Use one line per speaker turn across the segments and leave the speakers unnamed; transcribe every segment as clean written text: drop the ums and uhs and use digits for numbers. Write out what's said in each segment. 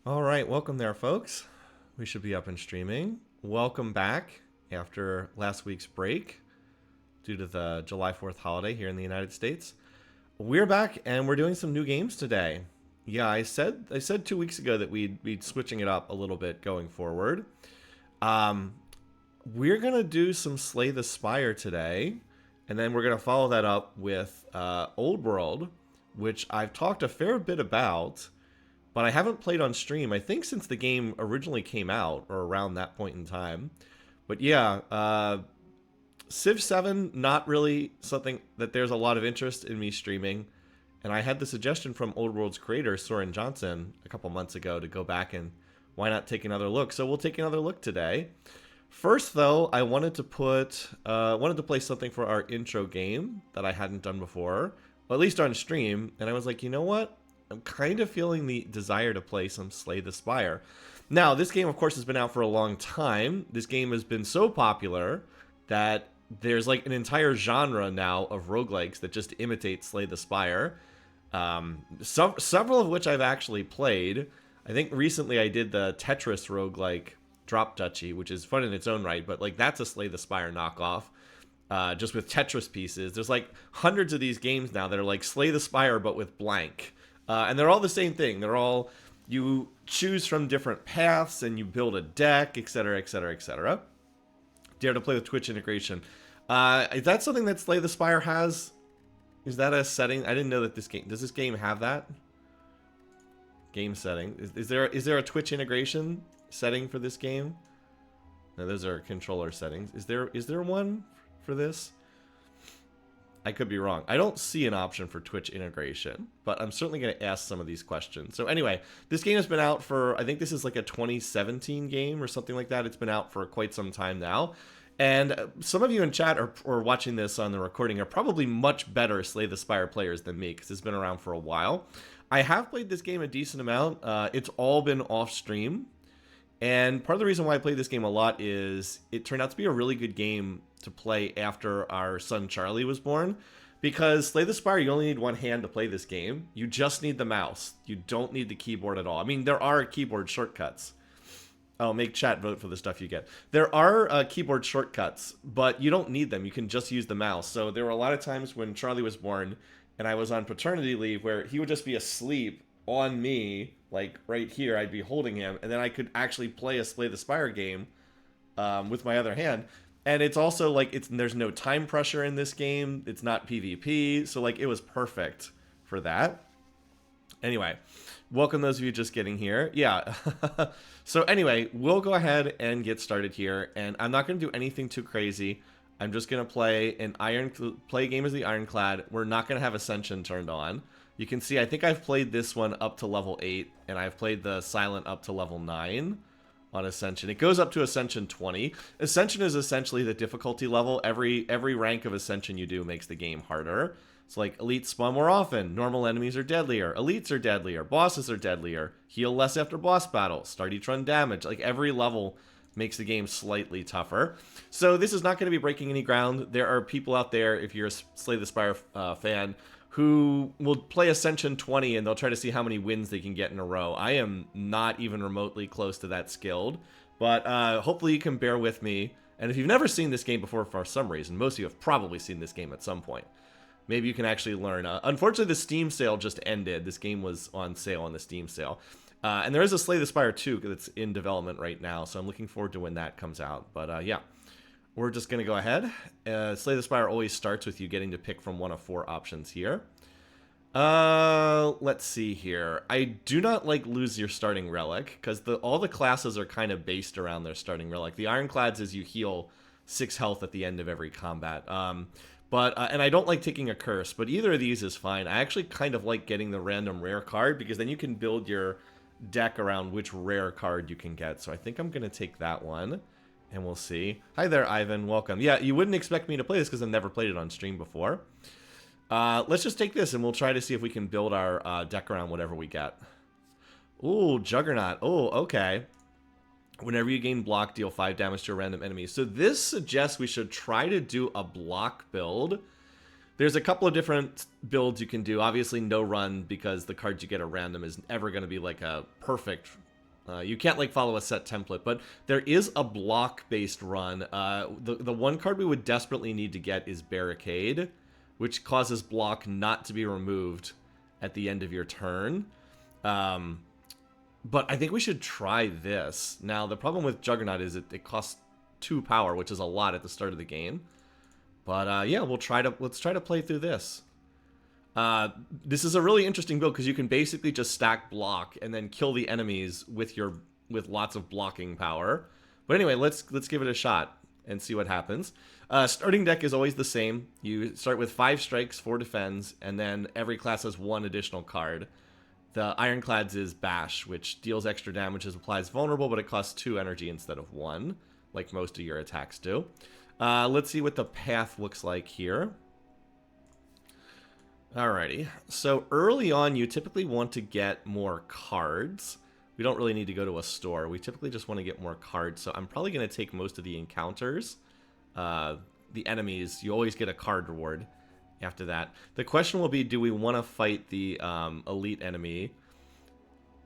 All right, welcome there, folks. We should be up and streaming. Welcome back after last week's break due to the July 4th holiday here in the United States. We're back and we're doing some new games today. Yeah, I said 2 weeks ago that we'd be switching it up a little bit going forward. We're gonna do some Slay the Spire today, and then we're gonna follow that up with Old World, which I've talked a fair bit about. But I haven't played on stream, I think, since the game originally came out, or around that point in time. But yeah, Civ 7, not really something that there's a lot of interest in me streaming. And I had the suggestion from Old World's creator, Soren Johnson, a couple months ago to go back and why not take another look. So we'll take another look today. First, though, I wanted to play something for our intro game that I hadn't done before, or at least on stream. And I was like, you know what? I'm kind of feeling the desire to play some Slay the Spire. Now, this game, of course, has been out for a long time. This game has been so popular that there's like an entire genre now of roguelikes that just imitate Slay the Spire. Several of which I've actually played. I think recently I did the Tetris roguelike Drop Duchy, which is fun in its own right, but like that's a Slay the Spire knockoff. Just with Tetris pieces. There's like hundreds of these games now that are like Slay the Spire, but with blank. And they're all the same thing. They're all, you choose from different paths and you build a deck, etc., etc., etc. Dare to play with Twitch integration. Is that something that Slay the Spire has? Is that a setting? I didn't know that this game, does this game have that? Game setting. Is there a Twitch integration setting for this game? No, those are controller settings. Is there one for this? I could be wrong. I don't see an option for Twitch integration, but I'm certainly going to ask some of these questions. So anyway, this game has been out for, I think this is like a 2017 game or something like that. It's been out for quite some time now. And some of you in chat or watching this on the recording are probably much better Slay the Spire players than me because it's been around for a while. I have played this game a decent amount. It's all been off stream. And part of the reason why I played this game a lot is it turned out to be a really good game to play after our son Charlie was born. Because Slay the Spire, you only need one hand to play this game. You just need the mouse. You don't need the keyboard at all. I mean, there are keyboard shortcuts. Oh, make chat vote for the stuff you get. There are keyboard shortcuts, but you don't need them. You can just use the mouse. So there were a lot of times when Charlie was born and I was on paternity leave where he would just be asleep on me, like right here. I'd be holding him, and then I could actually play a Slay the Spire game with my other hand. And it's also like there's no time pressure in this game. It's not PvP, so like it was perfect for that. Anyway, welcome those of you just getting here. Yeah. So anyway, we'll go ahead and get started here, and I'm not going to do anything too crazy. I'm just going to play a game as the Ironclad. We're not going to have Ascension turned on. You can see I think I've played this one up to level 8, and I've played the Silent up to level 9. On Ascension. It goes up to Ascension 20. Ascension is essentially the difficulty level. Every rank of Ascension you do makes the game harder. So like elites spawn more often, normal enemies are deadlier, elites are deadlier, bosses are deadlier, heal less after boss battle, start each run damage. Like every level makes the game slightly tougher. So this is not going to be breaking any ground. There are people out there, if you're a Slay the Spire fan, who will play Ascension 20 and they'll try to see how many wins they can get in a row. I am not even remotely close to that skilled, but hopefully you can bear with me. And if you've never seen this game before for some reason, most of you have probably seen this game at some point. Maybe you can actually learn. Unfortunately, the Steam sale just ended. This game was on sale on the Steam sale. And there is a Slay the Spire 2 that's in development right now, so I'm looking forward to when that comes out. But yeah. We're just going to go ahead. Slay the Spire always starts with you getting to pick from one of 4 options here. Let's see here. I do not like lose your starting relic, because all the classes are kind of based around their starting relic. The Ironclads is you heal 6 health at the end of every combat. And I don't like taking a curse, but either of these is fine. I actually kind of like getting the random rare card, because then you can build your deck around which rare card you can get. So I think I'm going to take that one. And we'll see. Hi there, Ivan. Welcome. Yeah, you wouldn't expect me to play this because I've never played it on stream before. Let's just take this and we'll try to see if we can build our deck around whatever we get. Ooh, Juggernaut. Oh, okay. Whenever you gain block, deal 5 damage to a random enemy. So this suggests we should try to do a block build. There's a couple of different builds you can do. Obviously, no run, because the cards you get at random is ever going to be like a perfect You can't like follow a set template, but there is a block-based run. The one card we would desperately need to get is Barricade, which causes block not to be removed at the end of your turn. But I think we should try this. Now, the problem with Juggernaut is it costs 2 power, which is a lot at the start of the game. But yeah, let's try to play through this. This is a really interesting build because you can basically just stack block and then kill the enemies with lots of blocking power. But anyway, let's give it a shot and see what happens. Starting deck is always the same. You start with 5 strikes, 4 defends, and then every class has 1 additional card. The Ironclad's is Bash, which deals extra damage as applies vulnerable, but it costs 2 energy instead of 1, like most of your attacks do. Let's see what the path looks like here. Alrighty, so early on you typically want to get more cards. We don't really need to go to a store. We typically just want to get more cards, so I'm probably going to take most of the encounters. The enemies, you always get a card reward after that. The question will be, do we want to fight the elite enemy?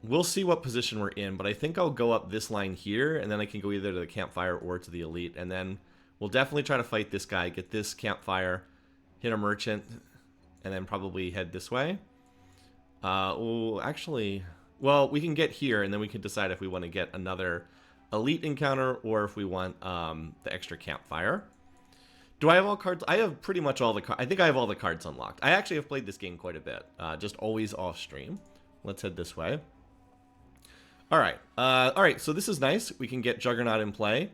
We'll see what position we're in, but I think I'll go up this line here, and then I can go either to the campfire or to the elite, and then we'll definitely try to fight this guy, get this campfire, hit a merchant, and then probably head this way. Actually, well, we can get here, and then we can decide if we want to get another elite encounter or if we want the extra campfire. Do I have all cards? I have pretty much all the cards. I think I have all the cards unlocked. I actually have played this game quite a bit, just always off stream. Let's head this way. All right, so this is nice. We can get Juggernaut in play.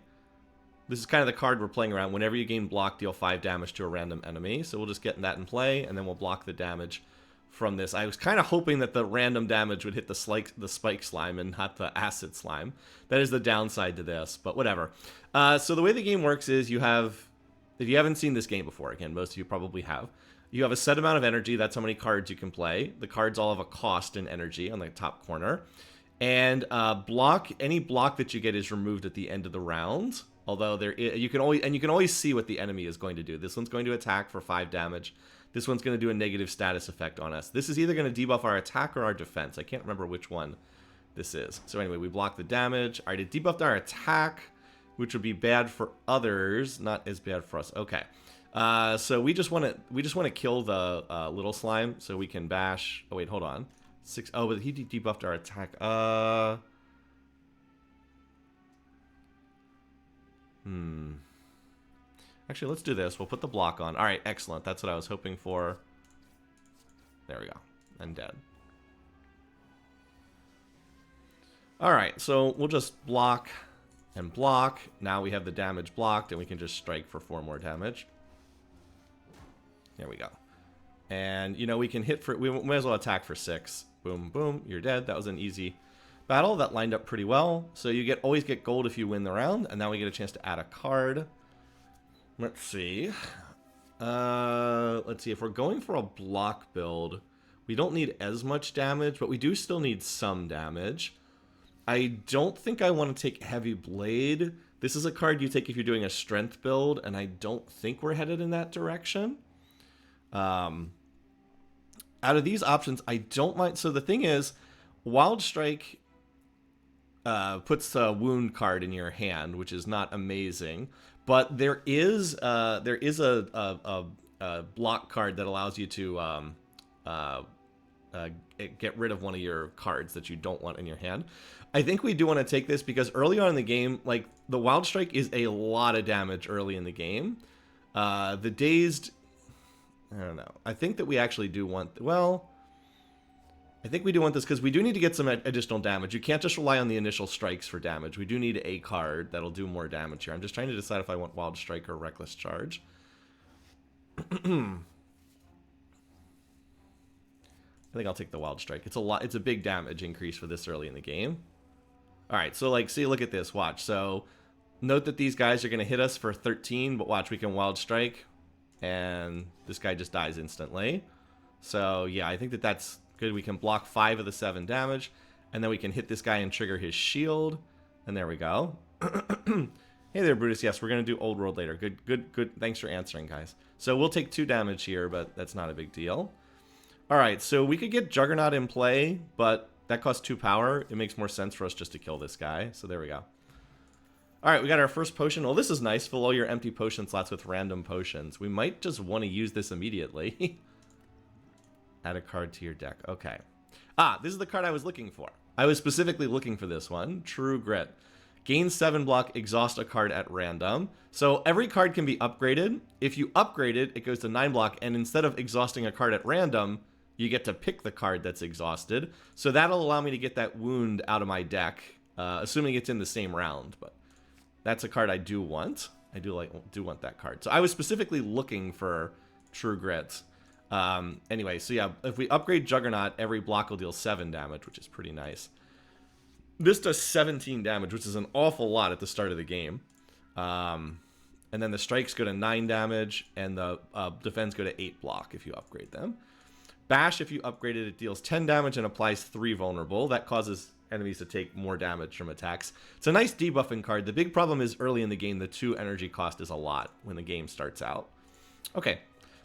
This is kind of the card we're playing around. Whenever you gain block, deal 5 damage to a random enemy. So we'll just get that in play, and then we'll block the damage from this. I was kind of hoping that the random damage would hit the spike slime and not the acid slime. That is the downside to this, but whatever. So the way the game works is you have, if you haven't seen this game before, again, most of you probably have, you have a set amount of energy. That's how many cards you can play. The cards all have a cost in energy on the top corner. And any block that you get is removed at the end of the round. Although you can always see what the enemy is going to do. This one's going to attack for 5 damage. This one's going to do a negative status effect on us. This is either going to debuff our attack or our defense. I can't remember which one this is. So anyway, we block the damage. All right, it debuffed our attack, which would be bad for others, not as bad for us. Okay, so we just want to kill the little slime so we can bash. Oh wait, hold on. 6. Oh, but he debuffed our attack. Actually, let's do this. We'll put the block on. All right, excellent. That's what I was hoping for. There we go. And dead. All right, so we'll just block and block. Now we have the damage blocked, and we can just strike for 4 more damage. There we go. And, you know, we can hit for... We might as well attack for 6. Boom, boom. You're dead. That was an easy battle. That lined up pretty well. So you always get gold if you win the round, and now we get a chance to add a card. Let's see. Let's see. If we're going for a block build, we don't need as much damage, but we do still need some damage. I don't think I want to take Heavy Blade. This is a card you take if you're doing a strength build, and I don't think we're headed in that direction. Out of these options, I don't mind. So the thing is, Wild Strike puts a wound card in your hand, which is not amazing. But there is a block card that allows you to get rid of one of your cards that you don't want in your hand. I think we do want to take this because early on in the game, like, the Wild Strike is a lot of damage early in the game. The Dazed, I don't know. I think that we actually do want, well, I think we do want this because we do need to get some additional damage. You can't just rely on the initial strikes for damage. We do need a card that'll do more damage here. I'm just trying to decide if I want Wild Strike or Reckless Charge. I think I'll take the Wild Strike. It's a lot. It's a big damage increase for this early in the game. All right, so like, see, look at this. Watch. So note that these guys are going to hit us for 13, but watch, we can Wild Strike, and this guy just dies instantly. So yeah, I think that that's good. We can block 5 of the 7 damage, and then we can hit this guy and trigger his shield, and there we go. Hey there, Brutus. Yes, we're going to do Old World later. Good. Thanks for answering, guys. So we'll take 2 damage here, but that's not a big deal. All right, so we could get Juggernaut in play, but that costs 2 power. It makes more sense for us just to kill this guy. So there we go. All right, we got our first potion. Well, this is nice. Fill all your empty potion slots with random potions. We might just want to use this immediately. Add a card to your deck. Okay. Ah, this is the card I was looking for. I was specifically looking for this one. True Grit. Gain 7 block, exhaust a card at random. So every card can be upgraded. If you upgrade it, it goes to 9 block, and instead of exhausting a card at random, you get to pick the card that's exhausted. So that'll allow me to get that wound out of my deck, assuming it's in the same round. But that's a card I do want. I do want that card. So I was specifically looking for True Grit. Anyway, so yeah, if we upgrade Juggernaut, every block will deal 7 damage, which is pretty nice. This does 17 damage, which is an awful lot at the start of the game. And then the strikes go to 9 damage, and the defense go to 8 block if you upgrade them. Bash, if you upgrade it, it deals 10 damage and applies 3 vulnerable. That causes enemies to take more damage from attacks. It's a nice debuffing card. The big problem is early in the game, the 2 energy cost is a lot when the game starts out. Okay,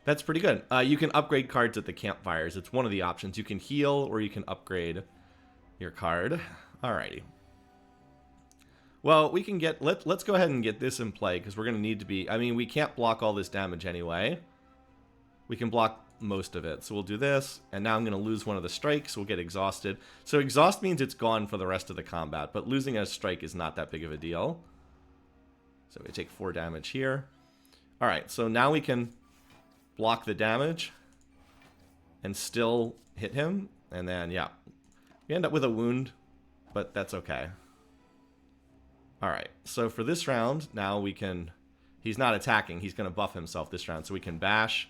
that's pretty good. You can upgrade cards at the campfires. It's one of the options. You can heal, or you can upgrade your card. Alrighty. Well, we can get... Let's go ahead and get this in play, because we're going to need to be... I mean, we can't block all this damage anyway. We can block most of it. So we'll do this, and now I'm going to lose one of the strikes. We'll get exhausted. So exhaust means it's gone for the rest of the combat, but losing a strike is not that big of a deal. So we take 4 damage here. Alright, so now we can block the damage and still hit him. And then, yeah, we end up with a wound, but that's okay. Alright, so for this round, now we can... He's not attacking, he's going to buff himself this round, so we can bash.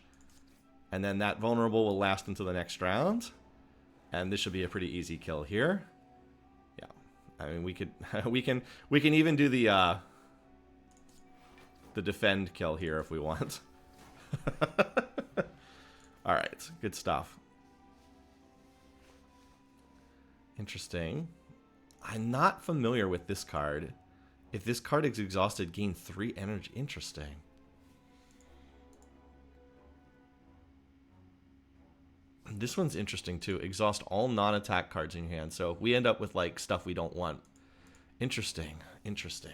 And then that vulnerable will last until the next round. And this should be a pretty easy kill here. Yeah, I mean, we could... we can even do the defend kill here if we want. Alright, good stuff. Interesting. I'm not familiar with this card. If this card is exhausted, gain 3 energy. Interesting. This one's interesting too. Exhaust all non-attack cards in your hand. So we end up with like stuff we don't want. Interesting. Interesting.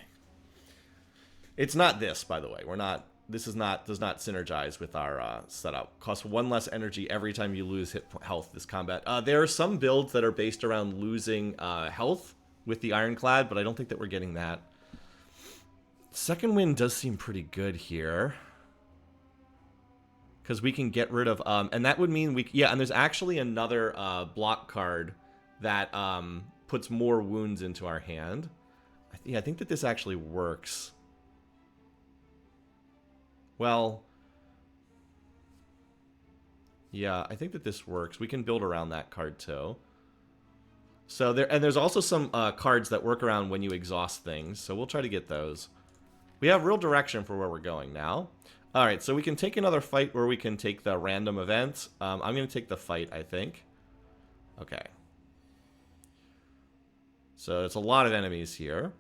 It's not this, by the way. We're not... This does not synergize with our setup. Costs 1 less energy every time you lose health this combat. There are some builds that are based around losing health with the Ironclad, but I don't think that we're getting that. Second Wind does seem pretty good here. Because we can get rid of... and that would mean we... Yeah, and there's actually another block card that puts more wounds into our hand. I think that this actually works. Well, yeah, I think that this works. We can build around that card too. So there's also some cards that work around when you exhaust things. So we'll try to get those. We have real direction for where we're going now. All right, so we can take another fight where we can take the random events. I'm going to take the fight, I think. Okay. So it's a lot of enemies here.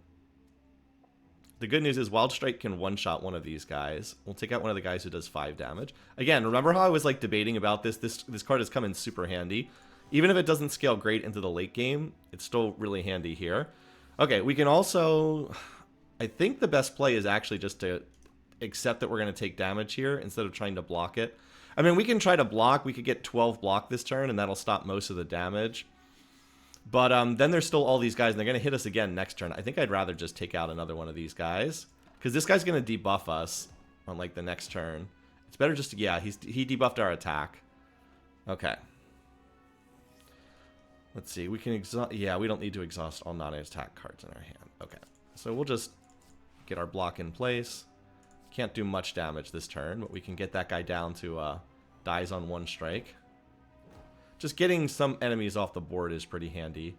The good news is Wild Strike can one-shot one of these guys. We'll take out one of the guys who does 5 damage. Again, remember how I was like debating about this? This card has come in super handy. Even if it doesn't scale great into the late game, it's still really handy here. Okay, we can also... I think the best play is actually just to accept that we're going to take damage here instead of trying to block it. I mean, we can try to block. We could get 12 block this turn, and that'll stop most of the damage. But then there's still all these guys, and they're going to hit us again next turn. I think I'd rather just take out another one of these guys. Because this guy's going to debuff us on, like, the next turn. It's better just to... Yeah, he debuffed our attack. Okay. Let's see. We can exhaust... Yeah, we don't need to exhaust all non-attack cards in our hand. Okay. So we'll just get our block in place. Can't do much damage this turn, but we can get that guy down to dies on 1 strike. Just getting some enemies off the board is pretty handy.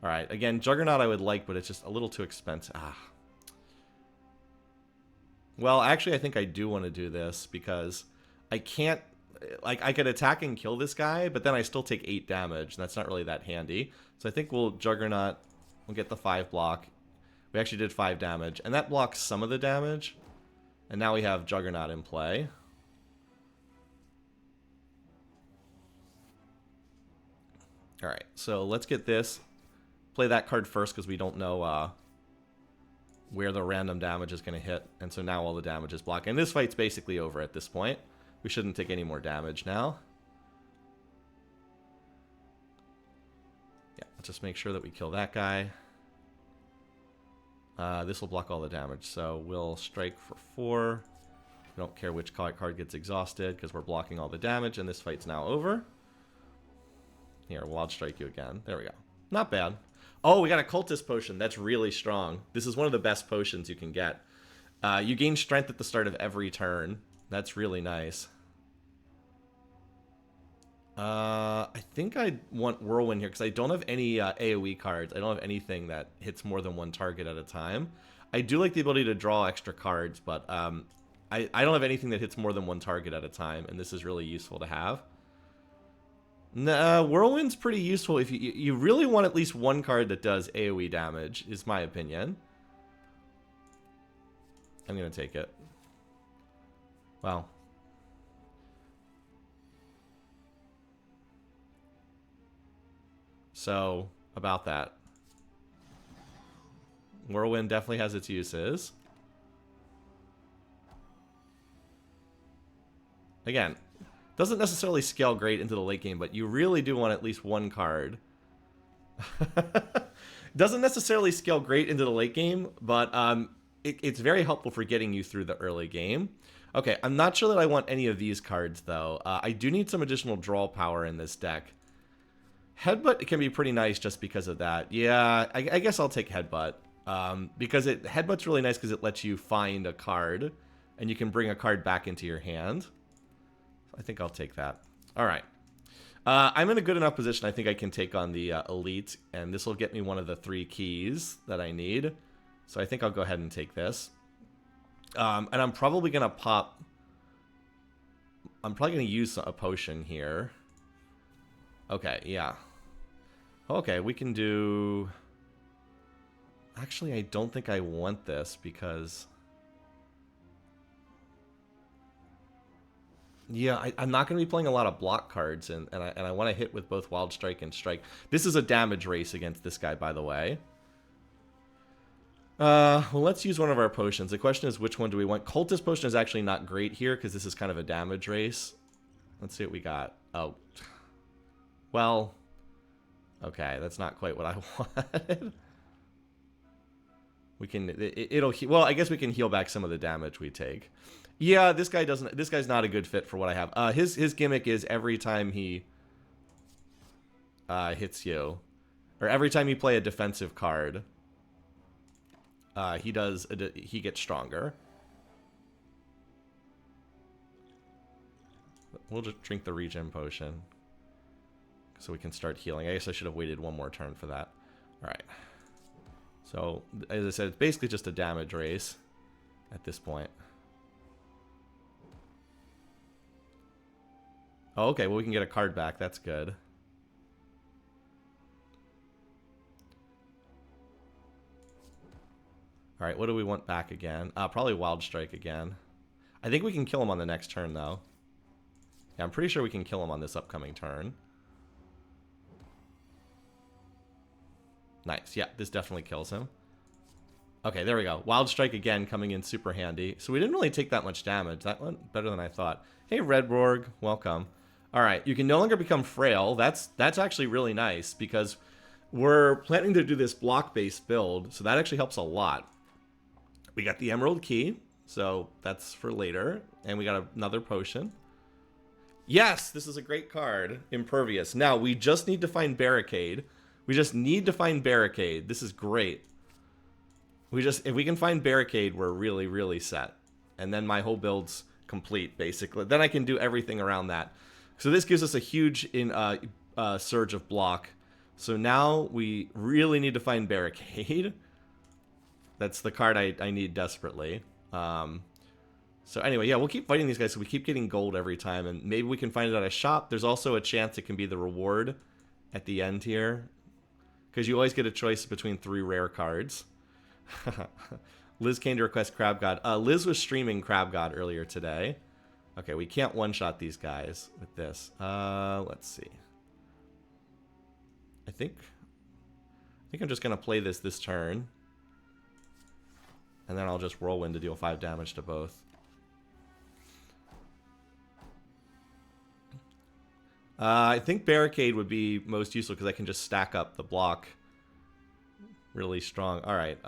Alright, again, Juggernaut I would like, but it's just a little too expensive. Well, actually, I think I do want to do this, because I can't... Like, I could attack and kill this guy, but then I still take 8 damage, and that's not really that handy. So I think we'll Juggernaut, we'll get the 5 block. We actually did 5 damage, and that blocks some of the damage. And now we have Juggernaut in play. All right, so let's get this. Play that card first because we don't know where the random damage is going to hit. And so now all the damage is blocked. And this fight's basically over at this point. We shouldn't take any more damage now. Yeah, let's just make sure that we kill that guy. This will block all the damage. So we'll strike for 4. We don't care which card gets exhausted because we're blocking all the damage. And this fight's now over. Here, Wild Strike you again. There we go. Not bad. Oh, we got a Cultist Potion. That's really strong. This is one of the best potions you can get. You gain strength at the start of every turn. That's really nice. I think I want Whirlwind here because I don't have any AoE cards. I don't have anything that hits more than one target at a time. I do like the ability to draw extra cards, but I don't have anything that hits more than one target at a time, and this is really useful to have. Nah, Whirlwind's pretty useful if you really want at least one card that does AoE damage, is my opinion. I'm going to take it. Wow. So, about that. Whirlwind definitely has its uses. Again, doesn't necessarily scale great into the late game, but you really do want at least one card. Doesn't necessarily scale great into the late game, but it's very helpful for getting you through the early game. Okay, I'm not sure that I want any of these cards, though. I do need some additional draw power in this deck. Headbutt can be pretty nice just because of that. Yeah, I guess I'll take Headbutt. Because Headbutt's really nice because it lets you find a card, and you can bring a card back into your hand. I think I'll take that. All right. I'm in a good enough position. I think I can take on the Elite, and this will get me one of the 3 keys that I need. So I think I'll go ahead and take this. And I'm probably going to pop... I'm probably going to use a potion here. Okay, yeah. Okay, we can do... Actually, I don't think I want this because... Yeah, I'm not going to be playing a lot of block cards, and I want to hit with both Wild Strike and Strike. This is a damage race against this guy, by the way. Well, let's use one of our potions. The question is, which one do we want? Cultist Potion is actually not great here, because this is kind of a damage race. Let's see what we got. Oh. Well. Okay, that's not quite what I wanted. We can... Well, I guess we can heal back some of the damage we take. Yeah, this guy's not a good fit for what I have. His gimmick is every time he hits you, or every time you play a defensive card, he gets stronger. We'll just drink the regen potion so we can start healing. I guess I should have waited one more turn for that. All right. So, as I said, it's basically just a damage race at this point. Oh, okay, well, we can get a card back. That's good. All right, what do we want back again? Probably Wild Strike again. I think we can kill him on the next turn, though. Yeah, I'm pretty sure we can kill him on this upcoming turn. Nice. Yeah, this definitely kills him. Okay, there we go. Wild Strike again coming in super handy. So we didn't really take that much damage. That went better than I thought. Hey, Redborg. Welcome. All right, you can no longer become frail. That's actually really nice because we're planning to do this block-based build, so that actually helps a lot. We got the Emerald Key, so that's for later, and we got another potion. Yes, this is a great card, Impervious. Now, we just need to find Barricade. We just need to find Barricade. This is great. If we can find Barricade, we're really, really set. And then my whole build's complete, basically. Then I can do everything around that. So this gives us a huge surge of block. So now we really need to find Barricade. That's the card I need desperately. So anyway, yeah, we'll keep fighting these guys so we keep getting gold every time. And maybe we can find it at a shop. There's also a chance it can be the reward at the end here. Because you always get a choice between 3 rare cards. Liz came to request Crab God. Liz was streaming Crab God earlier today. Okay, we can't one-shot these guys with this. Let's see. I think I'm just going to play this turn. And then I'll just Whirlwind to deal 5 damage to both. I think Barricade would be most useful because I can just stack up the block really strong. All right.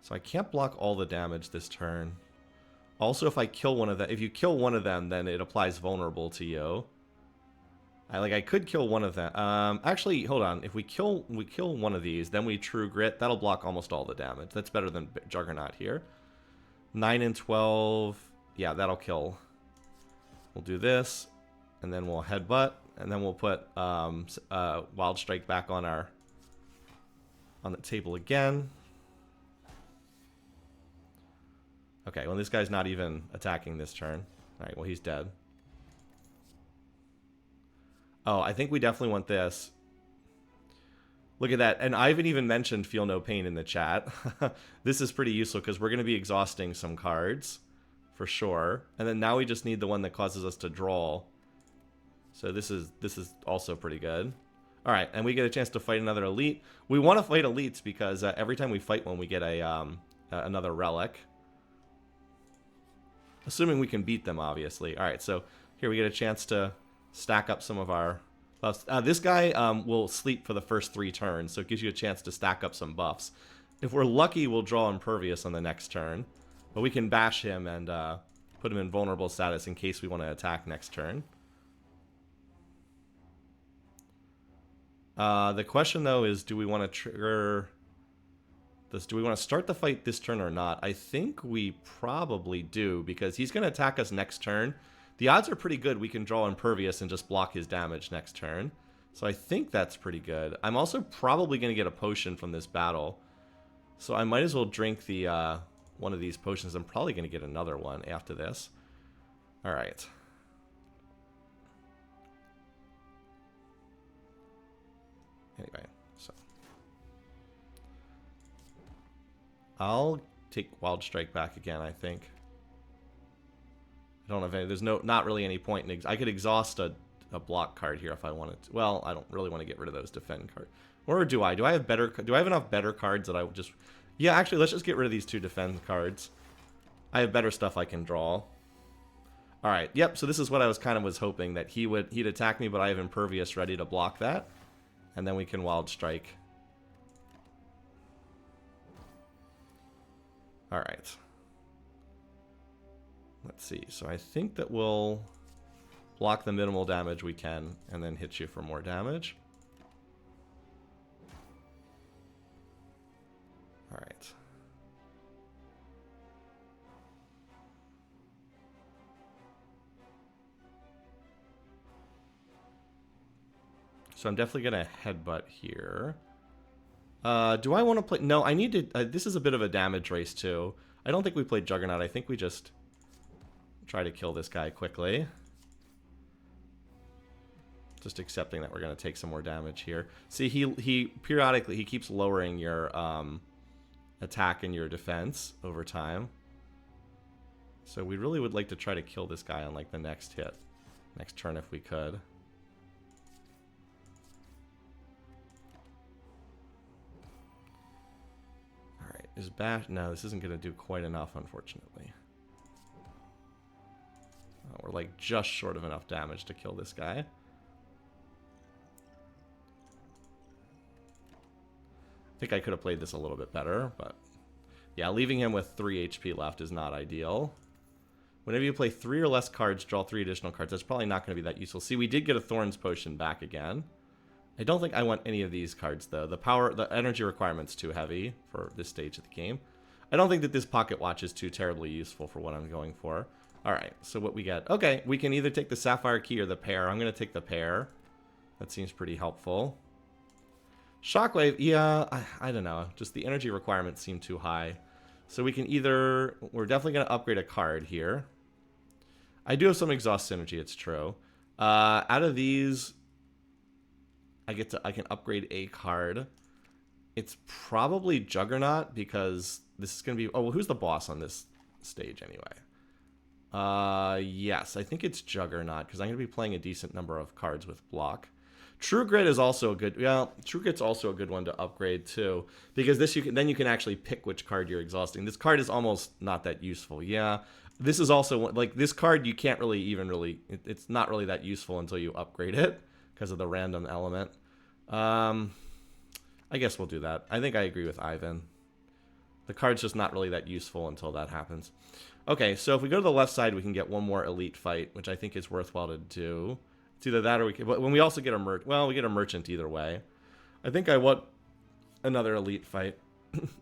So I can't block all the damage this turn. Also, if I kill one of them, if you kill one of them, then it applies vulnerable to you. I could kill one of them. Actually, hold on. If we kill one of these, then we True Grit. That'll block almost all the damage. That's better than Juggernaut here. 9 and 12. Yeah, that'll kill. We'll do this, and then we'll Headbutt, and then we'll put Wild Strike back on the table again. Okay, well, this guy's not even attacking this turn. All right, well, he's dead. Oh, I think we definitely want this. Look at that. And I haven't even mentioned Feel No Pain in the chat. This is pretty useful because we're going to be exhausting some cards for sure. And then now we just need the one that causes us to draw. So this is also pretty good. All right, and we get a chance to fight another elite. We want to fight elites because every time we fight one, we get another relic. Assuming we can beat them, obviously. All right, so here we get a chance to stack up some of our buffs. This guy will sleep for the first 3 turns, so it gives you a chance to stack up some buffs. If we're lucky, we'll draw Impervious on the next turn. But we can bash him and put him in vulnerable status in case we want to attack next turn. The question, though, is do we want to trigger this? Do we want to start the fight this turn or not? I think we probably do, because he's going to attack us next turn. The odds are pretty good we can draw Impervious and just block his damage next turn. So I think that's pretty good. I'm also probably going to get a potion from this battle. So I might as well drink the one of these potions. I'm probably going to get another one after this. All right. Anyway, so I'll take Wild Strike back again, I think. I don't know if there's not really any point in I could exhaust a block card here if I wanted to. Well, I don't really want to get rid of those defend cards. Or do I? Do I have enough better cards that I would just... Yeah, actually, let's just get rid of these 2 defend cards. I have better stuff I can draw. All right. Yep, so this is what I was hoping, that he'd attack me, but I have Impervious ready to block that. And then we can Wild Strike. All right. Let's see. So I think that we'll block the minimal damage we can and then hit you for more damage. All right. So I'm definitely going to Headbutt here. Do I want to play... No, I need to... this is a bit of a damage race, too. I don't think we played Juggernaut. I think we just try to kill this guy quickly. Just accepting that we're going to take some more damage here. See, he periodically... He keeps lowering your attack and your defense over time. So we really would like to try to kill this guy on, like, the next hit. Next turn if we could. Is bash? No, this isn't going to do quite enough, unfortunately. We're like just short of enough damage to kill this guy. I think I could have played this a little bit better, but yeah, leaving him with 3 HP left is not ideal. Whenever you play 3 or less cards, draw 3 additional cards. That's probably not going to be that useful. See, we did get a Thorns Potion back again. I don't think I want any of these cards, though. The energy requirement's too heavy for this stage of the game. I don't think that this Pocket Watch is too terribly useful for what I'm going for. All right, so what we get... Okay, we can either take the Sapphire Key or the Pear. I'm going to take the Pear. That seems pretty helpful. Shockwave, yeah, I don't know. Just the energy requirements seem too high. So we can either... We're definitely going to upgrade a card here. I do have some Exhaust Synergy, it's true. Out of these... I can upgrade a card. It's probably Juggernaut because this is going to be... Oh, well, who's the boss on this stage anyway? Yes, I think it's Juggernaut because I'm going to be playing a decent number of cards with block. True Grit is also a good. Yeah, True Grit's also a good one to upgrade too, because this you can actually pick which card you're exhausting. This card is almost not that useful. Yeah, this is also like this card you can't really it's not really that useful until you upgrade it because of the random element. I guess we'll do that. I think I agree with Ivan. The card's just not really that useful until that happens. Okay, so if we go to the left side, we can get one more elite fight, which I think is worthwhile to do. It's either that or we can... But when we also get a we get a merchant either way. I think I want another elite fight.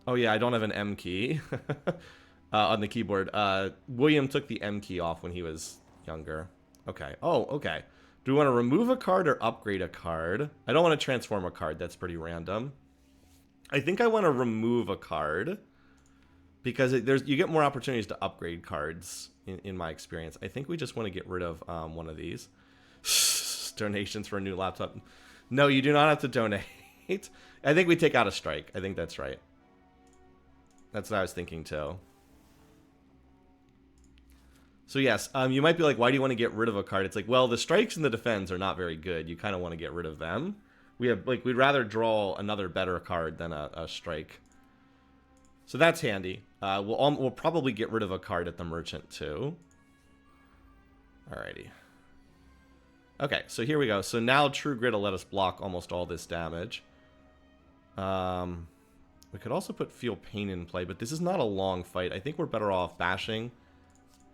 Oh yeah, I don't have an M key on the keyboard. William took the M key off when he was younger. Okay. Oh, okay. Do we want to remove a card or upgrade a card? I don't want to transform a card. That's pretty random. I think I want to remove a card because you get more opportunities to upgrade cards in my experience. I think we just want to get rid of one of these. Donations for a new laptop. No, you do not have to donate. I think we take out a strike. I think that's right. That's what I was thinking too. So yes, you might be like, why do you want to get rid of a card? It's like, well, the strikes and the defends are not very good. You kind of want to get rid of them. We'd rather draw another better card than a strike. So that's handy. We'll probably get rid of a card at the merchant too. Alrighty. Okay, so here we go. So now True Grit will let us block almost all this damage. We could also put Feel Pain in play, but this is not a long fight. I think we're better off bashing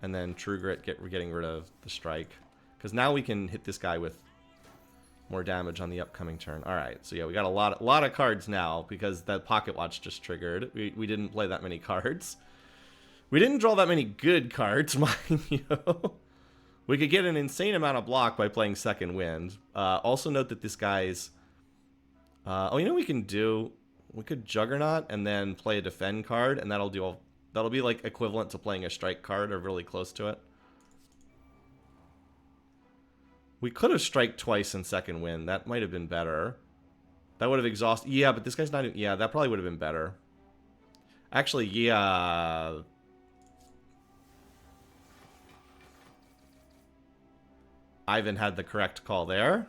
and then True Grit getting rid of the strike. Because now we can hit this guy with more damage on the upcoming turn. Alright, so yeah, we got a lot of cards now because that Pocket Watch just triggered. We didn't play that many cards. We didn't draw that many good cards, mind you. We could get an insane amount of block by playing Second Wind. Also note that this guy's... oh, you know what we can do? We could Juggernaut and then play a defend card, and that'll be like equivalent to playing a strike card or really close to it. We could have strike twice in Second Wind. That might have been better. That would have exhausted... Yeah, but this guy's not... Yeah, that probably would have been better. Actually, yeah... Ivan had the correct call there.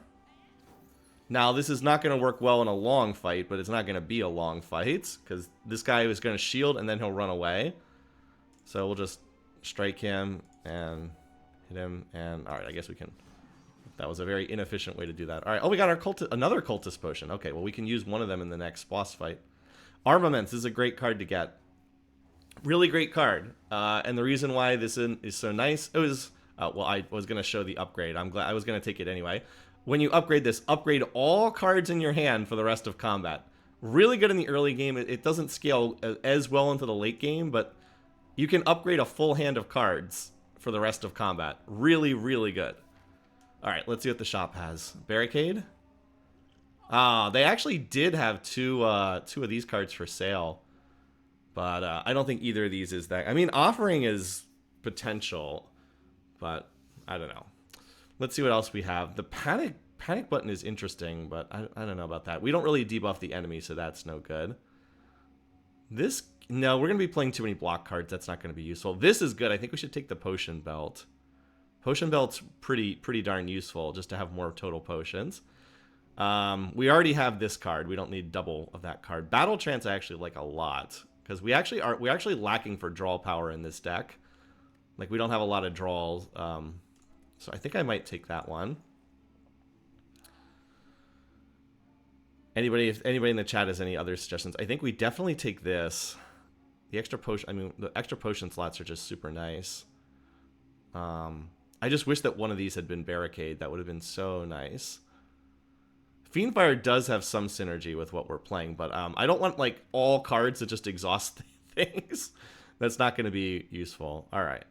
Now, this is not going to work well in a long fight, but it's not going to be a long fight, because this guy is going to shield, and then he'll run away. So we'll just strike him, and hit him, and... Alright, I guess we can... That was a very inefficient way to do that. Alright, oh, we got our another cultist potion. Okay, well, we can use one of them in the next boss fight. Armaments is a great card to get. Really great card. And the reason why this is so nice... It was... well, I was going to show the upgrade. I'm glad I was going to take it anyway. When you upgrade this, upgrade all cards in your hand for the rest of combat. Really good in the early game. It doesn't scale as well into the late game, but you can upgrade a full hand of cards for the rest of combat. Really, really good. Alright, let's see what the shop has. Barricade? They actually did have two of these cards for sale. But I don't think either of these is that... I mean, Offering is potential, but I don't know. Let's see what else we have. The panic button is interesting, but I don't know about that. We don't really debuff the enemy, so that's no good. This... No, we're going to be playing too many block cards. That's not going to be useful. This is good. I think we should take the Potion Belt. Potion Belt's pretty darn useful, just to have more total potions. We already have this card. We don't need double of that card. Battle Trance I actually like a lot, because we're actually lacking for draw power in this deck. Like, we don't have a lot of draws. So I think I might take that one. If anybody in the chat has any other suggestions, I think we definitely take this. The extra potion slots are just super nice. I just wish that one of these had been Barricade. That would have been so nice. Fiendfire does have some synergy with what we're playing, but I don't want like all cards that just exhaust things. That's not going to be useful. All right.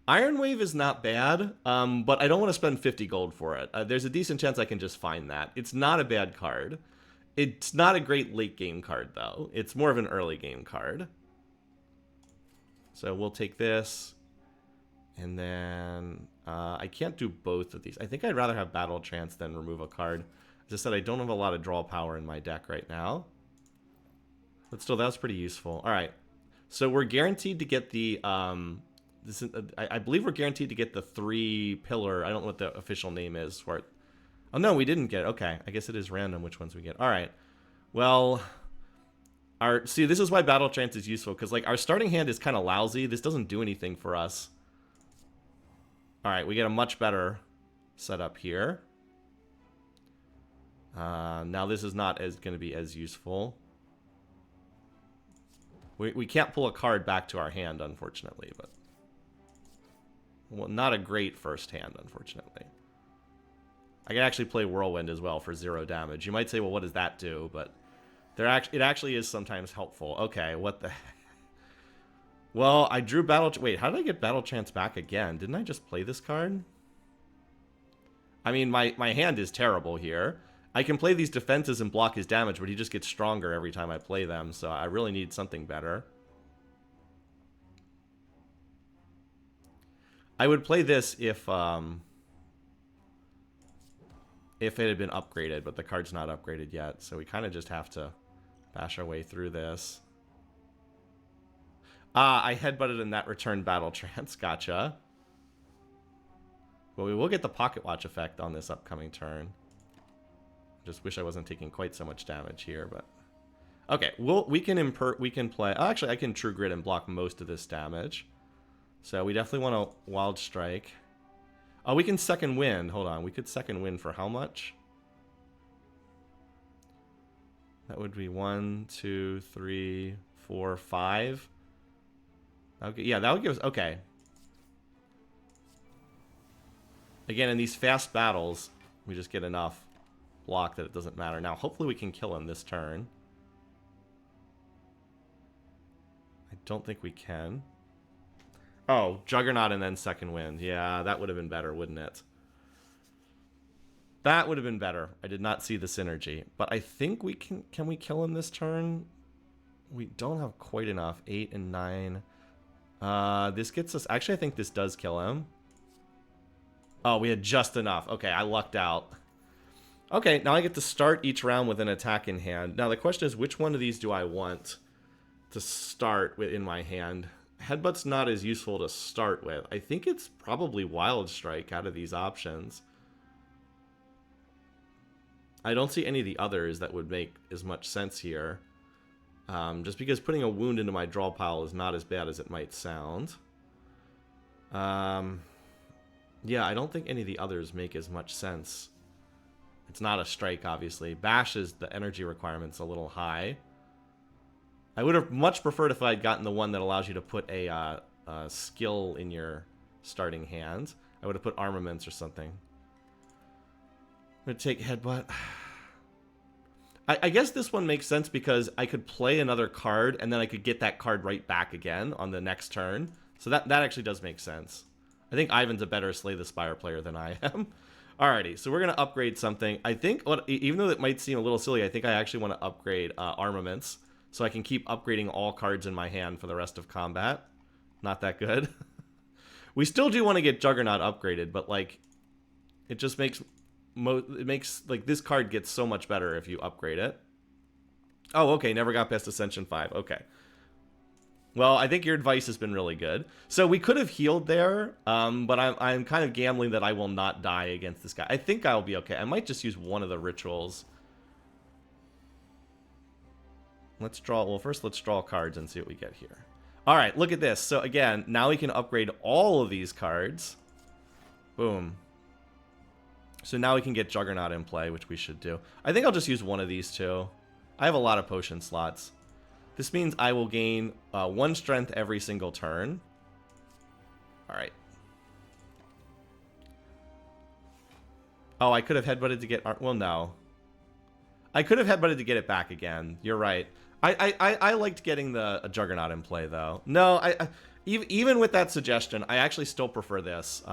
Iron Wave is not bad, but I don't want to spend 50 gold for it. There's a decent chance I can just find that. It's not a bad card. It's not a great late game card, though. It's more of an early game card. So we'll take this. And then I can't do both of these. I think I'd rather have Battle Trance than remove a card. As I said, I don't have a lot of draw power in my deck right now. But still, that was pretty useful. All right. So we're guaranteed to get the... I believe we're guaranteed to get the 3-pillar... I don't know what the official name is for it. Oh, no, we didn't get it. Okay, I guess it is random which ones we get. All right. Well, see, this is why Battle Trance is useful, because, like, our starting hand is kind of lousy. This doesn't do anything for us. All right, we get a much better setup here. Now this is not going to be as useful. We can't pull a card back to our hand, unfortunately, but... Well, not a great first hand, unfortunately. I can actually play Whirlwind as well for 0 damage. You might say, well, what does that do? But it actually is sometimes helpful. Okay, what the... Well, I drew Battle... Wait, how did I get Battle Trance back again? Didn't I just play this card? I mean, my hand is terrible here. I can play these defenses and block his damage, but he just gets stronger every time I play them, so I really need something better. I would play this if it had been upgraded, but the card's not upgraded yet, so we kind of just have to bash our way through this. I headbutted in that return Battle Trance. Gotcha. Well, we will get the Pocket Watch effect on this upcoming turn. Just wish I wasn't taking quite so much damage here, but... Okay, we can play... Oh, actually, I can True Grit and block most of this damage. So we definitely want to Wild Strike. Oh, we can Second Wind. Hold on, we could Second Wind for how much? That would be 1, 2, 3, 4, 5. Okay, yeah, that would give us... Okay. Again, in these fast battles, we just get enough block that it doesn't matter. Now, hopefully we can kill him this turn. I don't think we can. Oh, Juggernaut and then Second Wind. Yeah, that would have been better, wouldn't it? That would have been better. I did not see the synergy. But I think we can... Can we kill him this turn? We don't have quite enough. 8 and 9. This gets us... Actually, I think this does kill him. Oh, we had just enough. Okay, I lucked out. Okay, now I get to start each round with an attack in hand. Now the question is, which one of these do I want to start with in my hand? Headbutt's not as useful to start with. I think it's probably Wild Strike out of these options. I don't see any of the others that would make as much sense here. Just because putting a wound into my draw pile is not as bad as it might sound. Yeah, I don't think any of the others make as much sense. It's not a strike, obviously. Bash is the energy requirement's a little high. I would have much preferred if I had gotten the one that allows you to put a skill in your starting hand. I would have put armaments or something. I'm going to take Headbutt. I guess this one makes sense because I could play another card and then I could get that card right back again on the next turn. So that actually does make sense. I think Ivan's a better Slay the Spire player than I am. Alrighty, so we're going to upgrade something. I think, even though it might seem a little silly, I think I actually want to upgrade armaments. So I can keep upgrading all cards in my hand for the rest of combat. Not that good. We still do want to get Juggernaut upgraded, but, like, it just makes... It makes, like, this card gets so much better if you upgrade it. Oh, okay, never got past Ascension 5. Okay. Well, I think your advice has been really good. So we could have healed there, but I'm kind of gambling that I will not die against this guy. I think I'll be okay. I might just use one of the rituals. Let's draw... Well, first let's draw cards and see what we get here. All right, look at this. So again, now we can upgrade all of these cards. Boom. So now we can get Juggernaut in play, which we should do. I think I'll just use one of these two. I have a lot of potion slots. This means I will gain 1 strength every single turn. Alright. Oh, I could have headbutted to get... Well, no. I could have headbutted to get it back again. You're right. I liked getting the Juggernaut in play, though. No, even with that suggestion, I actually still prefer this.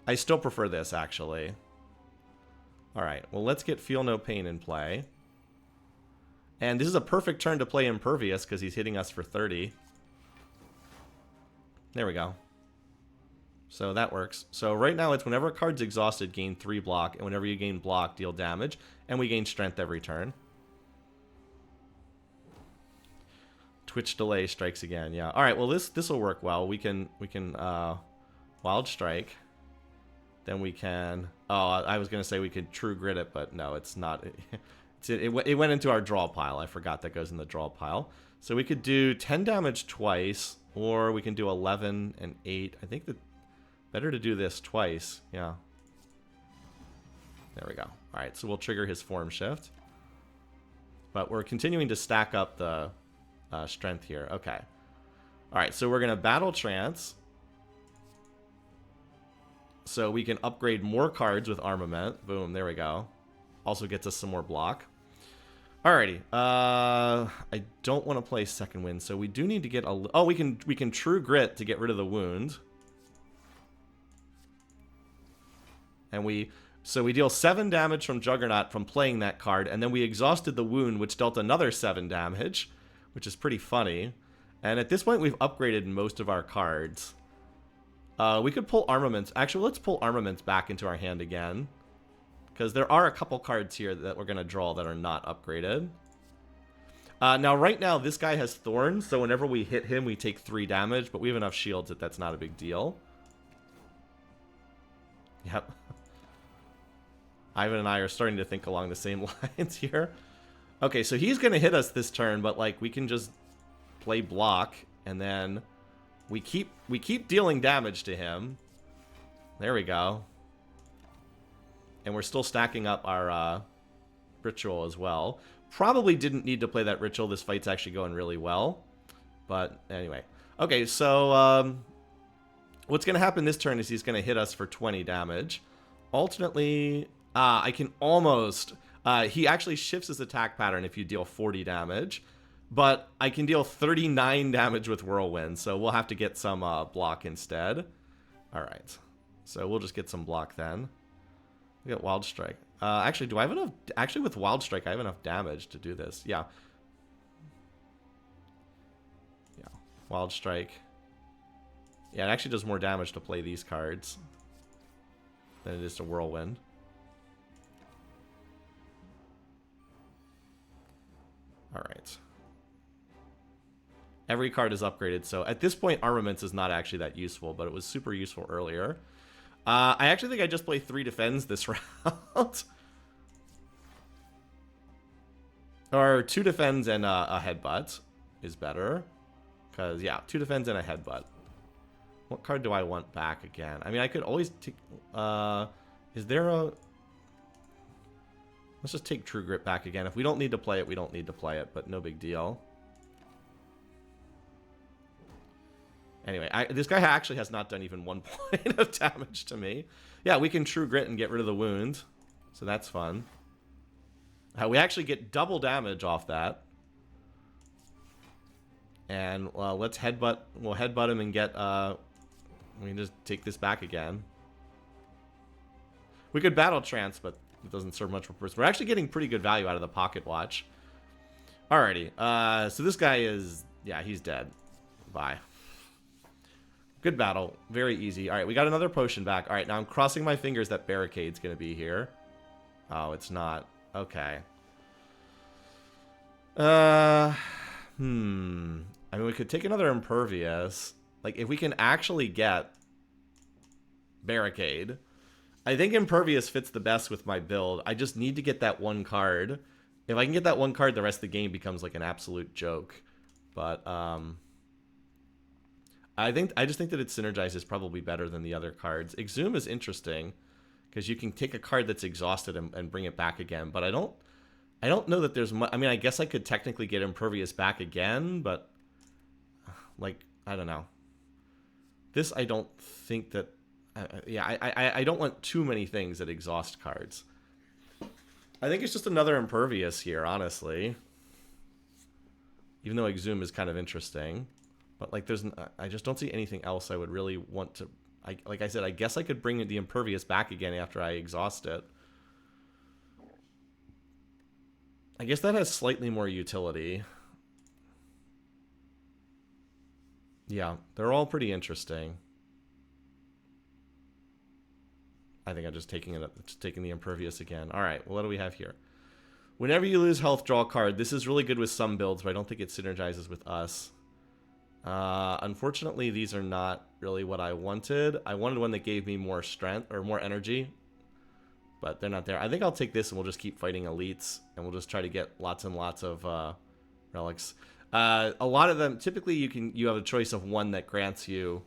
I still prefer this, actually. Alright, well, let's get Feel No Pain in play. And this is a perfect turn to play Impervious, because he's hitting us for 30. There we go. So that works. So right now, it's whenever a card's exhausted, gain 3 block, and whenever you gain block, deal damage. And we gain strength every turn. Twitch Delay strikes again, yeah. Alright, well, this will work well. We can Wild Strike. Then we can Oh, I was gonna say we could true grit it, but no, it's not. It went into our draw pile. I forgot that goes in the draw pile. So we could do 10 damage twice, or we can do 11 and 8. I think that better to do this twice. Yeah. There we go. All right, so we'll trigger his form shift. But we're continuing to stack up the strength here. Okay. All right, so we're going to battle trance. So we can upgrade more cards with armament. Boom, there we go. Also gets us some more block. Alrighty. I don't want to play second wind, so we do need to get a... Oh, we can true grit to get rid of the wound. And so we deal 7 damage from Juggernaut from playing that card, and then we exhausted the wound, which dealt another 7 damage, which is pretty funny. And at this point, we've upgraded most of our cards. We could pull armaments. Actually, let's pull armaments back into our hand again, because there are a couple cards here that we're going to draw that are not upgraded. Now, right now, this guy has thorns, so whenever we hit him, we take 3 damage, but we have enough shields that that's not a big deal. Yep. Ivan and I are starting to think along the same lines here. Okay, so he's going to hit us this turn, but like we can just play block, and then we keep dealing damage to him. There we go. And we're still stacking up our ritual as well. Probably didn't need to play that ritual. This fight's actually going really well. But anyway. Okay, so what's going to happen this turn is he's going to hit us for 20 damage. Alternately, I can almost... he actually shifts his attack pattern if you deal 40 damage. But I can deal 39 damage with Whirlwind, so we'll have to get some block instead. Alright. So we'll just get some block then. We got Wild Strike. Actually, do I have enough... Actually, with Wild Strike, I have enough damage to do this. Yeah. Yeah. Wild Strike. Yeah, it actually does more damage to play these cards than it is to Whirlwind. Alright. Every card is upgraded, so at this point, Armaments is not actually that useful, but it was super useful earlier. I actually think I just play 3 defends this round. Or 2 defends and a headbutt is better. Because, yeah, 2 defends and a headbutt. What card do I want back again? I mean, I could always take... is there a... Let's just take True Grit back again. If we don't need to play it, we don't need to play it, but no big deal. Anyway, this guy actually has not done even 1 point of damage to me. Yeah, we can True Grit and get rid of the wound. So that's fun. We actually get double damage off that. And let's headbutt. We'll headbutt him and get... we can just take this back again. We could Battle Trance, but it doesn't serve much purpose. We're actually getting pretty good value out of the Pocket Watch. Alrighty. So this guy is... Yeah, he's dead. Bye. Good battle. Very easy. Alright, we got another potion back. Alright, now I'm crossing my fingers that Barricade's going to be here. Oh, it's not. Okay. I mean, we could take another Impervious. Like, if we can actually get Barricade. I think Impervious fits the best with my build. I just need to get that 1 card. If I can get that 1 card, the rest of the game becomes like an absolute joke. But, I just think that it synergizes probably better than the other cards. Exhume is interesting because you can take a card that's exhausted and bring it back again. But I don't know that there's much. I mean, I guess I could technically get Impervious back again, but like I don't know. This I don't think that. Yeah, I don't want too many things that exhaust cards. I think it's just another Impervious here, honestly. Even though Exhume is kind of interesting. But like, I just don't see anything else I would really want to. Like I said, I guess I could bring the Impervious back again after I exhaust it. I guess that has slightly more utility. Yeah, they're all pretty interesting. I think I'm just taking the Impervious again. All right, well, what do we have here? Whenever you lose health, draw a card. This is really good with some builds, but I don't think it synergizes with us. Unfortunately, these are not really what I wanted. I wanted one that gave me more strength or more energy. but they're not there. I think I'll take this and we'll just keep fighting elites, and we'll just try to get lots and lots of relics. A lot of them, typically you have a choice of one that grants you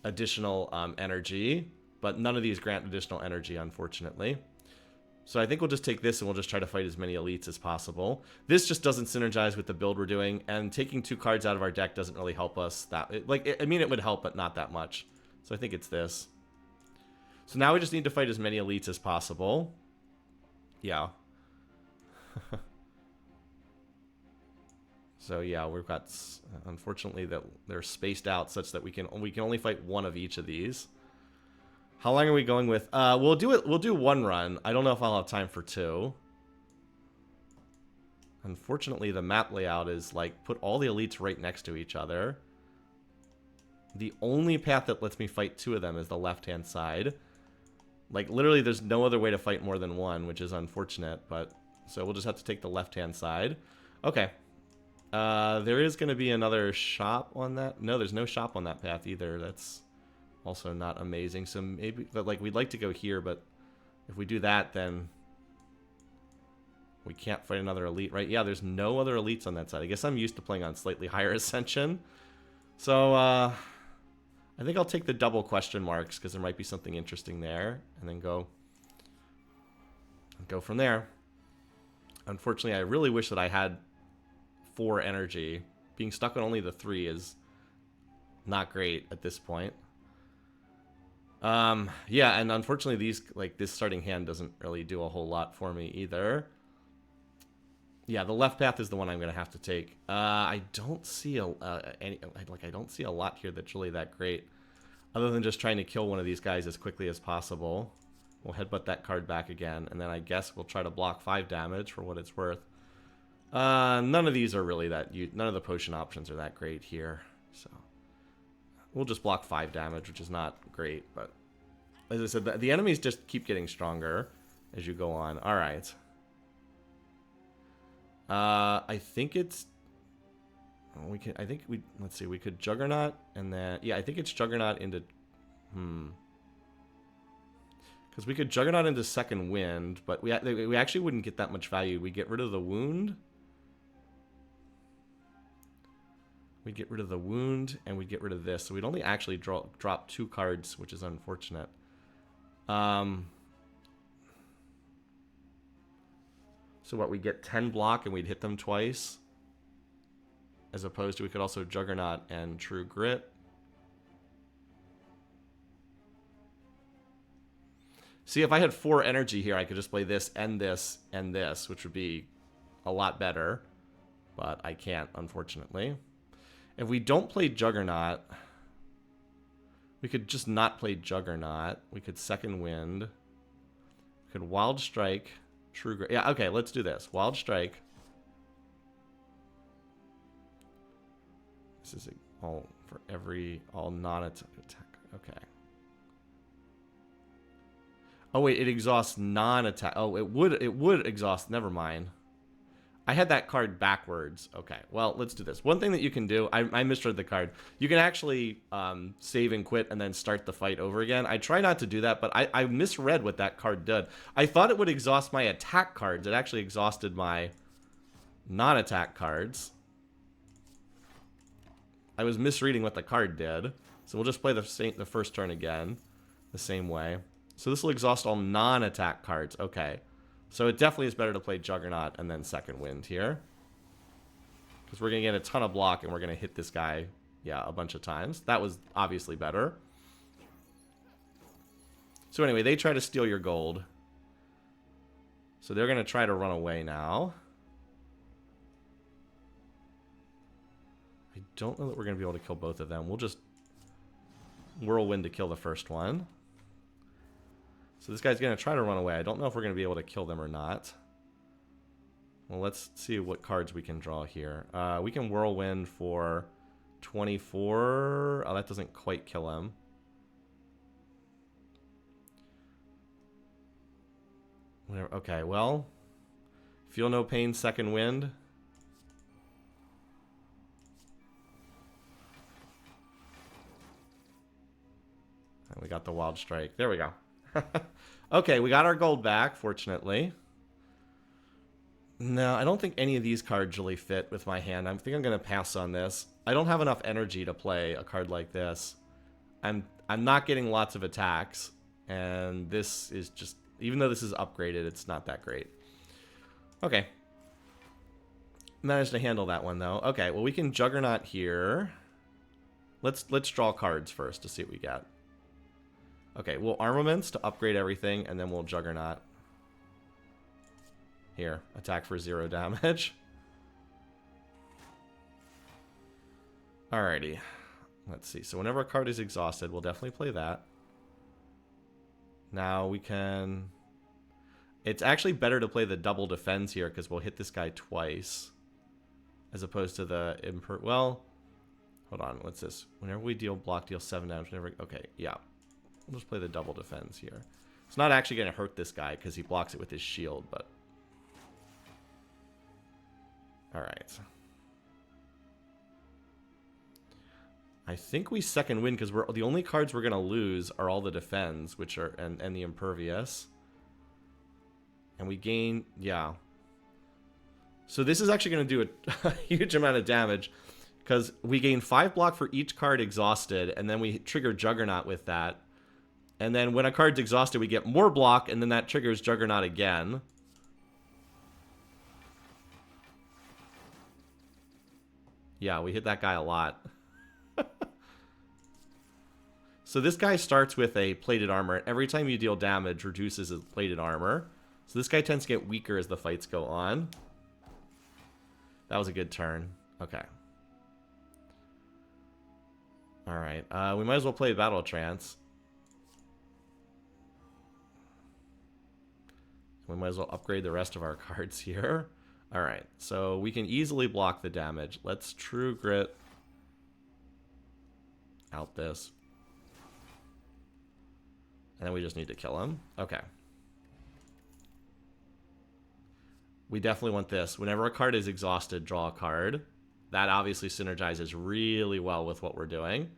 additional energy, but none of these grant additional energy, unfortunately. So I think we'll just take this and we'll just try to fight as many elites as possible. This just doesn't synergize with the build we're doing, and taking 2 cards out of our deck doesn't really help us. I mean, it would help, but not that much. So I think it's this. So now we just need to fight as many elites as possible. Yeah. So yeah, we've got, unfortunately, that they're spaced out such that we can only fight one of each of these. How long are we going with? We'll do 1 run. I don't know if I'll have time for 2. Unfortunately, the map layout is like put all the elites right next to each other. The only path that lets me fight 2 of them is the left-hand side. Like literally, there's no other way to fight more than 1, which is unfortunate. But so we'll just have to take the left-hand side. Okay. There is going to be another shop on that. No, there's no shop on that path either. That's also not amazing. So maybe, but like we'd like to go here, but if we do that, then we can't fight another elite, right? Yeah, there's no other elites on that side. I guess I'm used to playing on slightly higher ascension. So I think I'll take the double question marks because there might be something interesting there, and then go from there. Unfortunately, I really wish that I had 4 energy. Being stuck on only the 3 is not great at this point. Yeah, and unfortunately this starting hand doesn't really do a whole lot for me either. Yeah, the left path is the one I'm gonna have to take. I don't see I don't see a lot here that's really that great, other than just trying to kill one of these guys as quickly as possible. We'll headbutt that card back again, and then I guess we'll try to block 5 damage for what it's worth. None of these are really none of the potion options are that great here, so we'll just block 5 damage, which is not great, but as I said, the enemies just keep getting stronger as you go on. All right. I think it's let's see, we could Juggernaut, and then yeah, I think it's Juggernaut into because we could Juggernaut into Second Wind, but we actually wouldn't get that much value. We get rid of the wound. We'd get rid of the wound, and we'd get rid of this. So we'd only actually drop 2 cards, which is unfortunate. So what, we get 10 block, and we'd hit them twice? As opposed to we could also Juggernaut and True Grit. See, if I had 4 energy here, I could just play this, and this, which would be a lot better. But I can't, unfortunately. If we don't play Juggernaut, we could just not play Juggernaut. We could Second Wind. We could Wild Strike, True Grit. Yeah, okay, let's do this. Wild Strike. This is all for all non-attack. Okay. Oh wait, it exhausts non-attack. Oh, it would exhaust. Never mind. I had that card backwards. Okay, well, let's do this. One thing that you can do, I misread the card. You can actually save and quit and then start the fight over again. I try not to do that, but I misread what that card did. I thought it would exhaust my attack cards. It actually exhausted my non-attack cards. I was misreading what the card did. So we'll just play the first turn again, the same way. So this will exhaust all non-attack cards. Okay. So it definitely is better to play Juggernaut and then Second Wind here. Because we're going to get a ton of block and we're going to hit this guy, yeah, a bunch of times. That was obviously better. So anyway, they try to steal your gold. So they're going to try to run away now. I don't know that we're going to be able to kill both of them. We'll just Whirlwind to kill the first one. So this guy's going to try to run away. I don't know if we're going to be able to kill them or not. Well, let's see what cards we can draw here. We can Whirlwind for 24. Oh, that doesn't quite kill him. Whatever. Okay, well. Feel no pain, Second Wind. And we got the Wild Strike. There we go. Okay, we got our gold back, fortunately. No, I don't think any of these cards really fit with my hand. I think I'm going to pass on this. I don't have enough energy to play a card like this. I'm not getting lots of attacks, and this is just, even though this is upgraded, it's not that great. Okay. Managed to handle that one though. Okay, well we can Juggernaut here. Let's draw cards first to see what we get. Okay, we'll Armaments to upgrade everything, and then we'll Juggernaut. Here, attack for 0 damage. Alrighty. Let's see. So whenever a card is exhausted, we'll definitely play that. Now we can... It's actually better to play the double defense here, because we'll hit this guy twice. As opposed to the... Well, hold on. What's this? Whenever we deal 7 damage. Whenever... Okay, yeah. We'll just play the double defense here. It's not actually going to hurt this guy, because he blocks it with his shield, but... Alright. I think we second win because the only cards we're gonna lose are all the defends, which are and the impervious. And we gain, yeah. So this is actually gonna do a huge amount of damage because we gain 5 block for each card exhausted, and then we trigger Juggernaut with that. And then when a card's exhausted, we get more block, and then that triggers Juggernaut again. Yeah, we hit that guy a lot. So this guy starts with a plated armor. Every time you deal damage, reduces his plated armor. So this guy tends to get weaker as the fights go on. That was a good turn. Okay. Alright, we might as well play Battle Trance. We might as well upgrade the rest of our cards here. Alright, so we can easily block the damage. Let's True Grit out this. And then we just need to kill him. Okay. We definitely want this. Whenever a card is exhausted, draw a card. That obviously synergizes really well with what we're doing.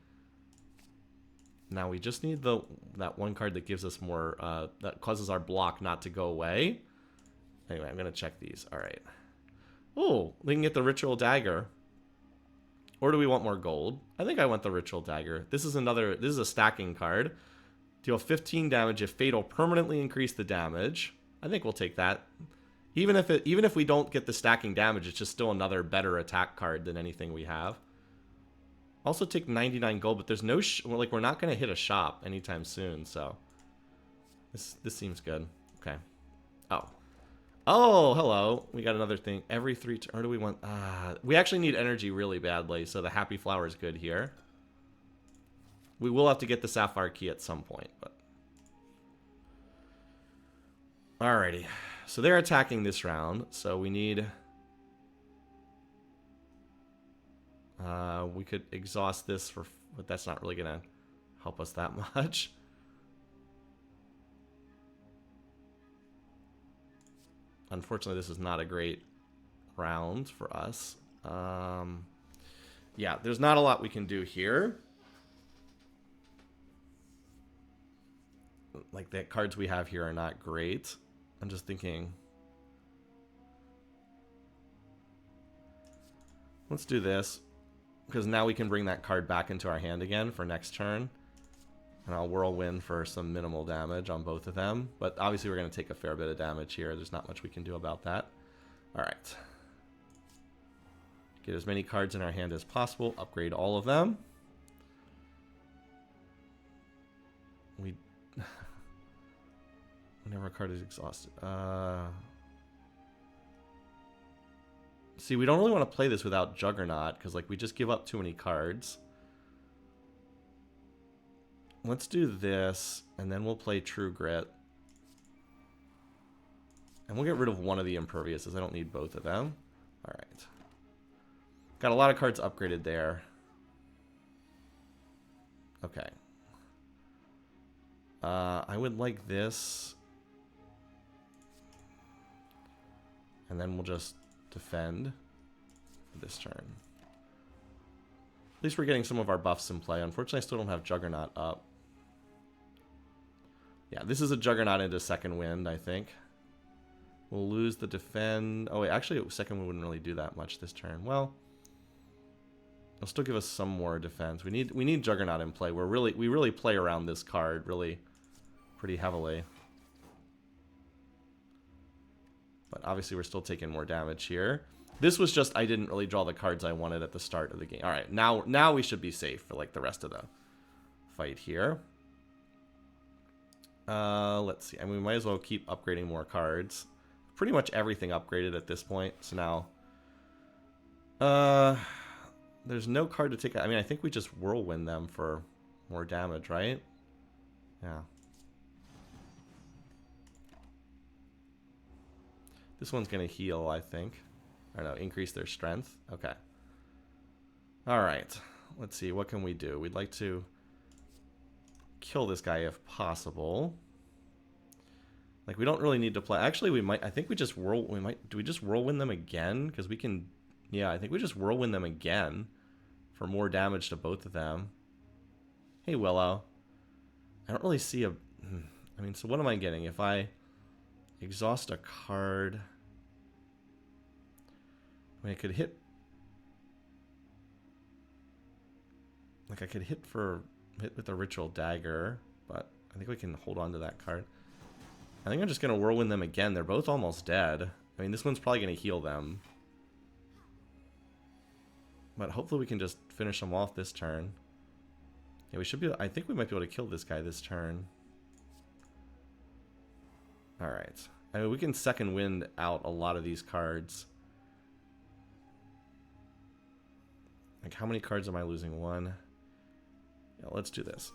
Now we just need that one card that gives us more, that causes our block not to go away. Anyway, I'm going to check these. All right. Oh, we can get the Ritual Dagger. Or do we want more gold? I think I want the Ritual Dagger. This is a stacking card. Deal 15 damage if Fate will permanently increase the damage. I think we'll take that. Even if we don't get the stacking damage, it's just still another better attack card than anything we have. Also take 99 gold, but there's no we're not going to hit a shop anytime soon, so this seems good. Okay. Oh, hello. We got another thing. Every 3 turns. Or do we want... we actually need energy really badly, so the Happy Flower is good here. We will have to get the Sapphire Key at some point, but... Alrighty. So they're attacking this round, so we need... we could exhaust this for... But that's not really going to help us that much. Unfortunately, this is not a great round for us. Yeah, there's not a lot we can do here. Like, the cards we have here are not great. I'm just thinking... Let's do this. Because now we can bring that card back into our hand again for next turn. And I'll Whirlwind for some minimal damage on both of them. But obviously we're going to take a fair bit of damage here. There's not much we can do about that. Alright. Get as many cards in our hand as possible. Upgrade all of them. Whenever a card is exhausted. See, we don't really want to play this without Juggernaut. Because like we just give up too many cards. Let's do this, and then we'll play True Grit. And we'll get rid of one of the Imperviouses. I don't need both of them. Alright. Got a lot of cards upgraded there. Okay. I would like this. And then we'll just defend for this turn. At least we're getting some of our buffs in play. Unfortunately, I still don't have Juggernaut up. Yeah, this is a Juggernaut into second wind, I think. We'll lose the defend. Oh, wait, actually, second wind wouldn't really do that much this turn. Well, it'll still give us some more defense. We need Juggernaut in play. We really play around this card really pretty heavily. But obviously, we're still taking more damage here. This was just I didn't really draw the cards I wanted at the start of the game. All right, now we should be safe for like the rest of the fight here. Let's see. I mean, we might as well keep upgrading more cards. Pretty much everything upgraded at this point. So now, there's no card to take. I mean, I think we just whirlwind them for more damage, right? Yeah. This one's gonna heal, I think. I don't know, increase their strength. Okay. All right. Let's see. What can we do? We'd like to kill this guy if possible. Like, we don't really need to play. Actually, we might. I think we just whirl. We might. Do we just whirlwind them again? Because we can. Yeah, I think we just whirlwind them again for more damage to both of them. Hey, Willow. I don't really see a. I mean, so what am I getting if I exhaust a card? I mean, I could hit. Like, I could hit with a Ritual Dagger, but I think we can hold on to that card. I think I'm just going to whirlwind them again. They're both almost dead. I mean, this one's probably going to heal them. But hopefully we can just finish them off this turn. Yeah, we should be. I think we might be able to kill this guy this turn. Alright. I mean, we can second wind out a lot of these cards. Like, how many cards am I losing? One. Yeah, let's do this.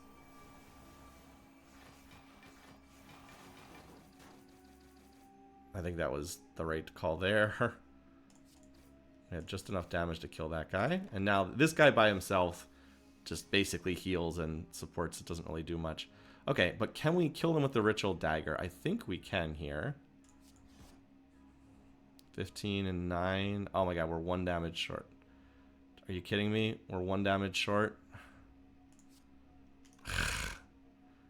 I think that was the right call there. We had just enough damage to kill that guy. And now this guy by himself just basically heals and supports. It doesn't really do much. Okay, but can we kill them with the Ritual Dagger? I think we can here. 15 and 9. Oh my god, we're 1 damage short. Are you kidding me? We're 1 damage short.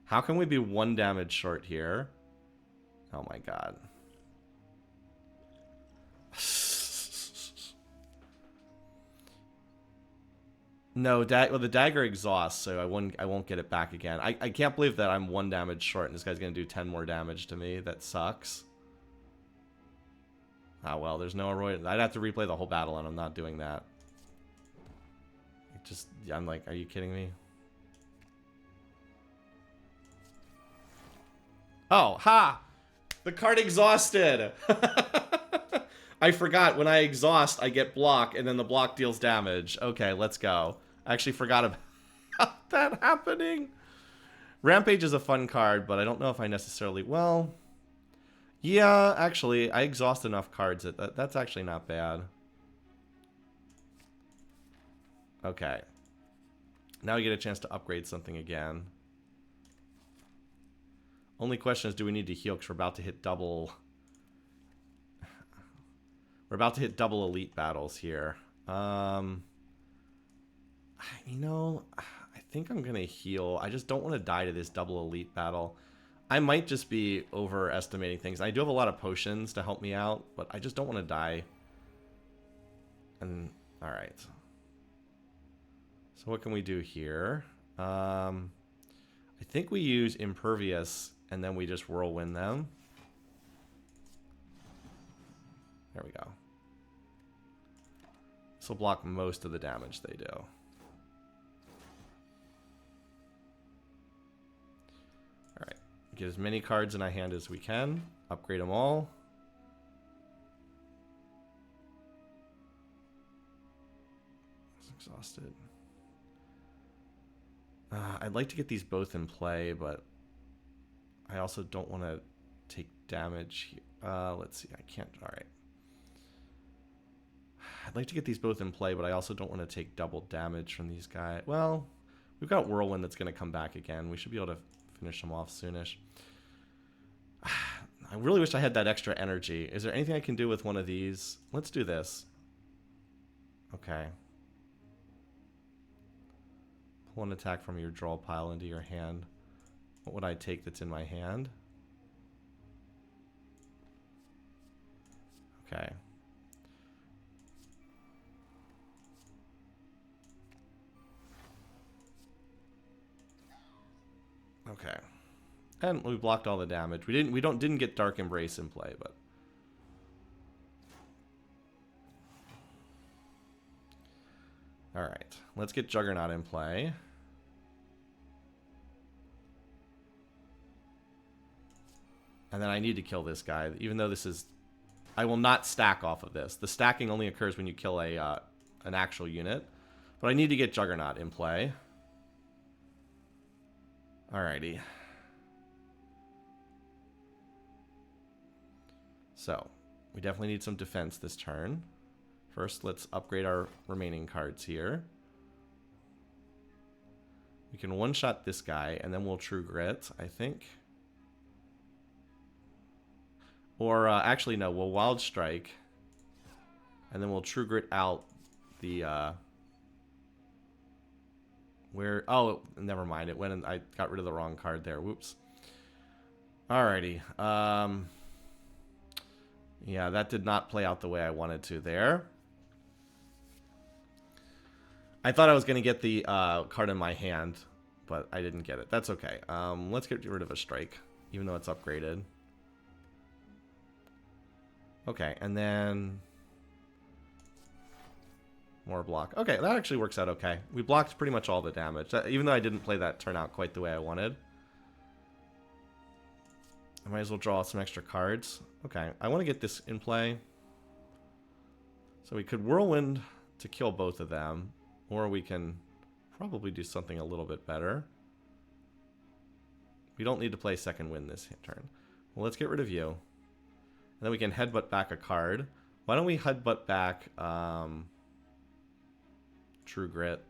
How can we be 1 damage short here? Oh my god. No, well, the dagger exhausts, so I won't get it back again. I can't believe that I'm 1 damage short and this guy's gonna do 10 more damage to me. That sucks. Ah well, there's no Arroyo. I'd have to replay the whole battle, and I'm not doing that. I'm like, are you kidding me? Oh, ha! The card exhausted! I forgot, when I exhaust, I get block, and then the block deals damage. Okay, let's go. I actually forgot about that happening. Rampage is a fun card, but I don't know if I necessarily... Well, yeah, actually, I exhaust enough cards. That's actually not bad. Okay. Now we get a chance to upgrade something again. Only question is, do we need to heal? Because we're about to hit double... We're about to hit double elite battles here. You know, I think I'm going to heal. I just don't want to die to this double elite battle. I might just be overestimating things. I do have a lot of potions to help me out, but I just don't want to die. And, alright. So what can we do here? I think we use Impervious, and then we just whirlwind them. There we go. This will block most of the damage they do. Alright. Get as many cards in our hand as we can. Upgrade them all. It's exhausted. I'd like to get these both in play, but I also don't want to take damage here. Let's see. I can't. Alright. I'd like to get these both in play, but I also don't want to take double damage from these guys. Well, we've got Whirlwind that's going to come back again. We should be able to finish them off soonish. I really wish I had that extra energy. Is there anything I can do with one of these? Let's do this. Okay. Pull an attack from your draw pile into your hand. What would I take that's in my hand? Okay. Okay. And we blocked all the damage. We didn't get Dark Embrace in play, but all right. Let's get Juggernaut in play. And then I need to kill this guy, even though this is... I will not stack off of this. The stacking only occurs when you kill a an actual unit. But I need to get Juggernaut in play. Alrighty. So, we definitely need some defense this turn. First, let's upgrade our remaining cards here. We can one-shot this guy, and then we'll True Grit, I think. Or, actually, no, we'll Wild Strike. And then we'll True Grit out the, where... Oh, never mind. It went and I got rid of the wrong card there. Whoops. Alrighty. Yeah, that did not play out the way I wanted to there. I thought I was going to get the card in my hand, but I didn't get it. That's okay. Let's get rid of a strike, even though it's upgraded. Okay, and then more block. Okay, that actually works out okay. We blocked pretty much all the damage, even though I didn't play that turn out quite the way I wanted. I might as well draw some extra cards. Okay, I want to get this in play. So we could Whirlwind to kill both of them, or we can probably do something a little bit better. We don't need to play Second Wind this turn. Well, let's get rid of you. And then we can headbutt back a card. Why don't we headbutt back True Grit?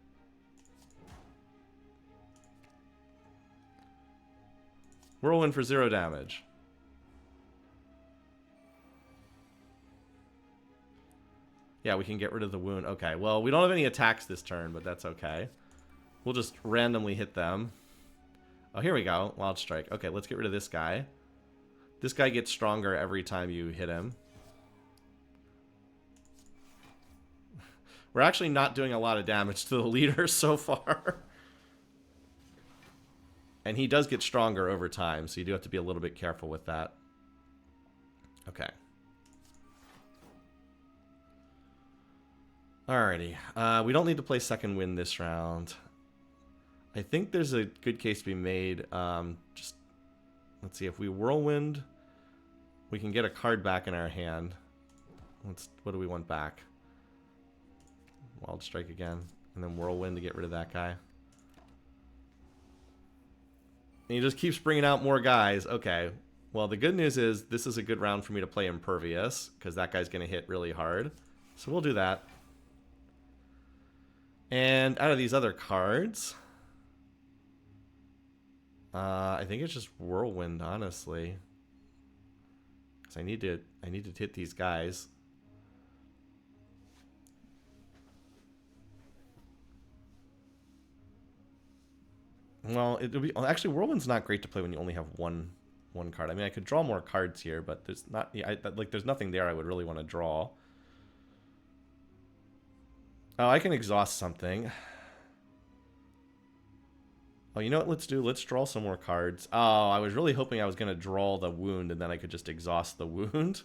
Whirlwind for 0 damage. Yeah, we can get rid of the wound. Okay, well, we don't have any attacks this turn, but that's okay. We'll just randomly hit them. Oh, here we go. Wild Strike. Okay, let's get rid of this guy. This guy gets stronger every time you hit him. We're actually not doing a lot of damage to the leader so far. And he does get stronger over time, so you do have to be a little bit careful with that. Okay. Alrighty. We don't need to play Second Wind this round. I think there's a good case to be made. Just let's see, if we Whirlwind, we can get a card back in our hand. What do we want back? Wild Strike again. And then Whirlwind to get rid of that guy. And he just keeps bringing out more guys. Okay. Well, the good news is this is a good round for me to play Impervious, because that guy's going to hit really hard. So we'll do that. And out of these other cards... I think it's just Whirlwind, honestly. Because I need to hit these guys. Well, it'll be actually Whirlwind's not great to play when you only have one card. I mean, I could draw more cards here, but there's not there's nothing there I would really want to draw. Oh, I can exhaust something. Oh, you know what let's do? Let's draw some more cards. Oh, I was really hoping I was going to draw the wound and then I could just exhaust the wound.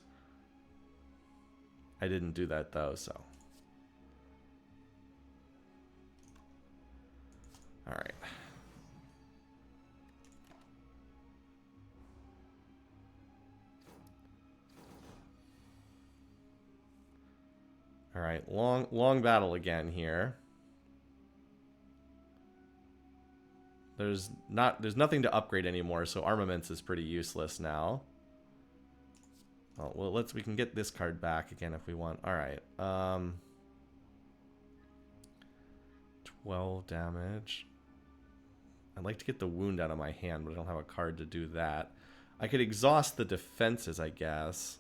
I didn't do that, though, so. Alright. Alright, long battle again here. There's nothing to upgrade anymore, so Armaments is pretty useless now. Oh, well, we can get this card back again if we want. All right. 12 damage. I'd like to get the wound out of my hand, but I don't have a card to do that. I could exhaust the defenses, I guess.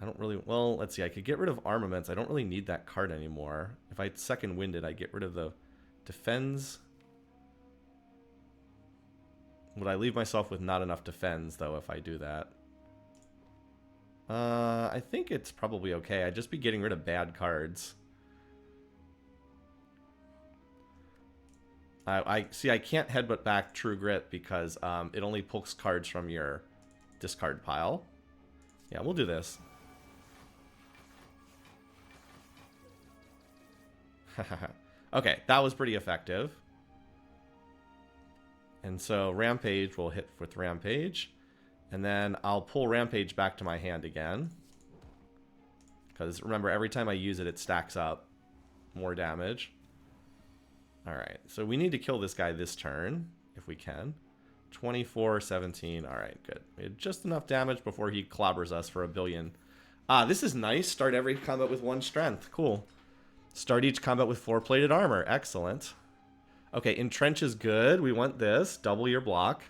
I don't really... Well, let's see. I could get rid of Armaments. I don't really need that card anymore. If I Second Winded, I'd get rid of the defends... Would I leave myself with not enough defense, though, if I do that? I think it's probably okay. I'd just be getting rid of bad cards. I see, I can't headbutt back True Grit because it only pulls cards from your discard pile. Yeah, we'll do this. Okay, that was pretty effective. And so Rampage will hit with Rampage. And then I'll pull Rampage back to my hand again. Because remember, every time I use it, it stacks up more damage. Alright, so we need to kill this guy this turn, if we can. 24, 17. Alright, good. We had just enough damage before he clobbers us for a billion. Ah, this is nice. Start every combat with 1 strength. Cool. Start each combat with 4 plated armor. Excellent. Okay, Entrench is good. We want this. Double your block.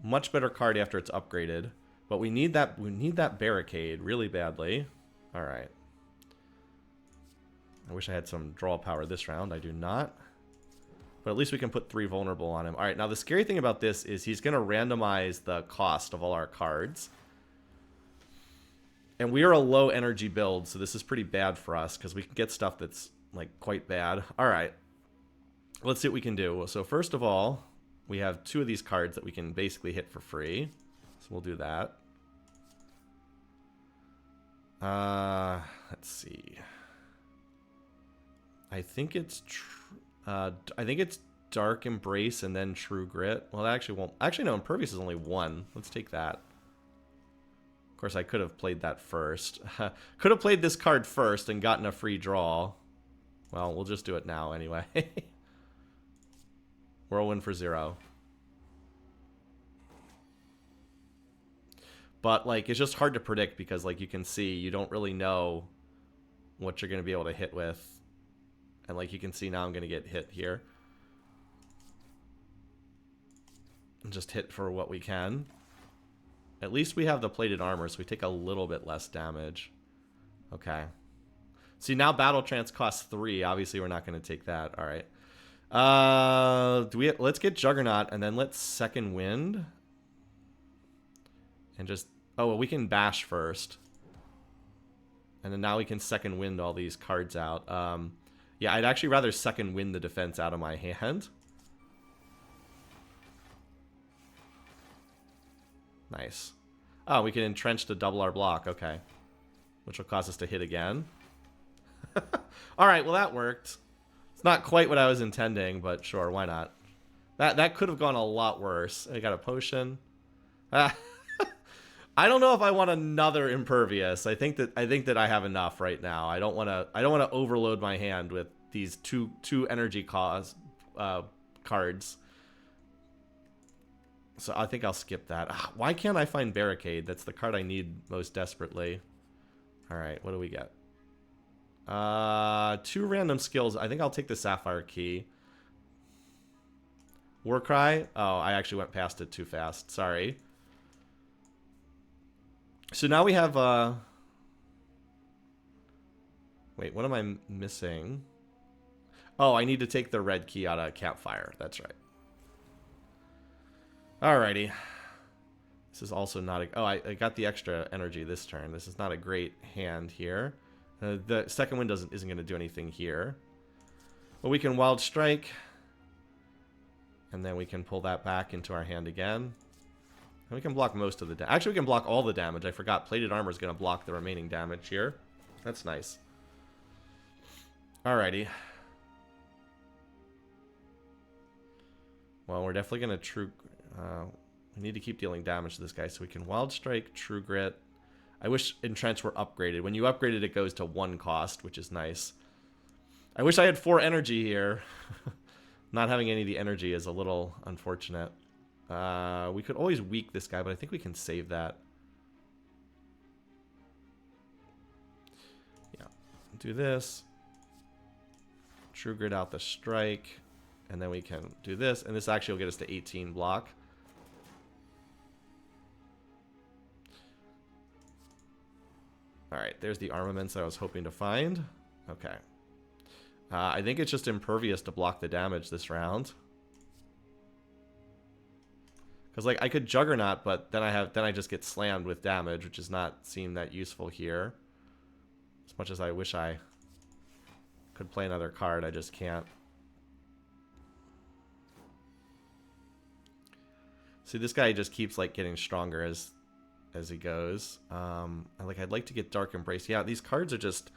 Much better card after it's upgraded. But we need that barricade really badly. Alright. I wish I had some draw power this round. I do not. But at least we can put 3 vulnerable on him. Alright, now the scary thing about this is he's going to randomize the cost of all our cards. And we are a low energy build, so this is pretty bad for us because we can get stuff that's like quite bad. Alright. Let's see what we can do. So first of all, we have 2 of these cards that we can basically hit for free. So we'll do that. Let's see. I think it's Dark Embrace and then True Grit. Well, that actually won't. Actually, no. Impervious is only 1. Let's take that. Of course, I could have played that first. Could have played this card first and gotten a free draw. Well, we'll just do it now anyway. Whirlwind for 0. But like, it's just hard to predict because, like, you can see you don't really know what you're going to be able to hit with. And like you can see now I'm going to get hit here. And just hit for what we can. At least we have the plated armor, so we take a little bit less damage. Okay. See, now Battle Trance costs 3. Obviously, we're not going to take that. All right. Let's get Juggernaut, and then let's Second Wind. And just... Oh, well, we can Bash first. And then now we can Second Wind all these cards out. Yeah, I'd actually rather Second Wind the defense out of my hand. Nice. Oh, we can Entrench to double our block. Okay. Which will cause us to hit again. Alright, well that worked. It's not quite what I was intending, but sure, why not? That could have gone a lot worse. I got a potion. I don't know if I want another Impervious. I think that I have enough right now. I don't want to overload my hand with these two energy cards. So I think I'll skip that. Why can't I find Barricade? That's the card I need most desperately. All right, what do we get? 2 random skills. I think I'll take the Sapphire Key. Warcry? Oh, I actually went past it too fast. Sorry. So now we have... Wait, what am I missing? Oh, I need to take the red key out of Campfire. That's right. Alrighty. This is also not a... Oh, I got the extra energy this turn. This is not a great hand here. The Second Wind isn't going to do anything here. But we can Wild Strike. And then we can pull that back into our hand again. And we can block most of the damage. Actually, we can block all the damage. I forgot. Plated Armor is going to block the remaining damage here. That's nice. Alrighty. Well, we're definitely going to True... we need to keep dealing damage to this guy, so we can Wild Strike, True Grit. I wish Entrench were upgraded. When you upgrade it, it goes to 1 cost, which is nice. I wish I had 4 energy here. Not having any of the energy is a little unfortunate. We could always weak this guy, but I think we can save that. Yeah. Do this. True Grit out the strike. And then we can do this. And this actually will get us to 18 block. Alright, there's the armaments I was hoping to find. Okay. I think it's just Impervious to block the damage this round. Because like I could Juggernaut, but then I just get slammed with damage, which does not seem that useful here. As much as I wish I could play another card, I just can't. See, this guy just keeps like getting stronger as he goes. I'd like to get Dark Embrace. Yeah, these cards are just,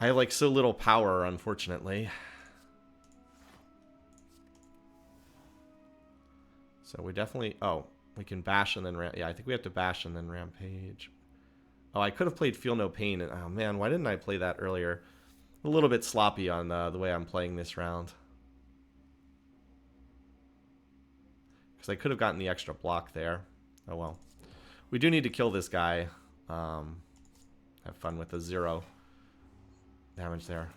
I have like so little power, unfortunately. So we definitely, oh, we can bash and then yeah, I think we have to bash and then rampage. Oh, I could have played Feel No Pain, and oh man, why didn't I play that earlier? A little bit sloppy on the way I'm playing this round. Because I could have gotten the extra block there. Oh well. We do need to kill this guy. Have fun with the 0 damage there.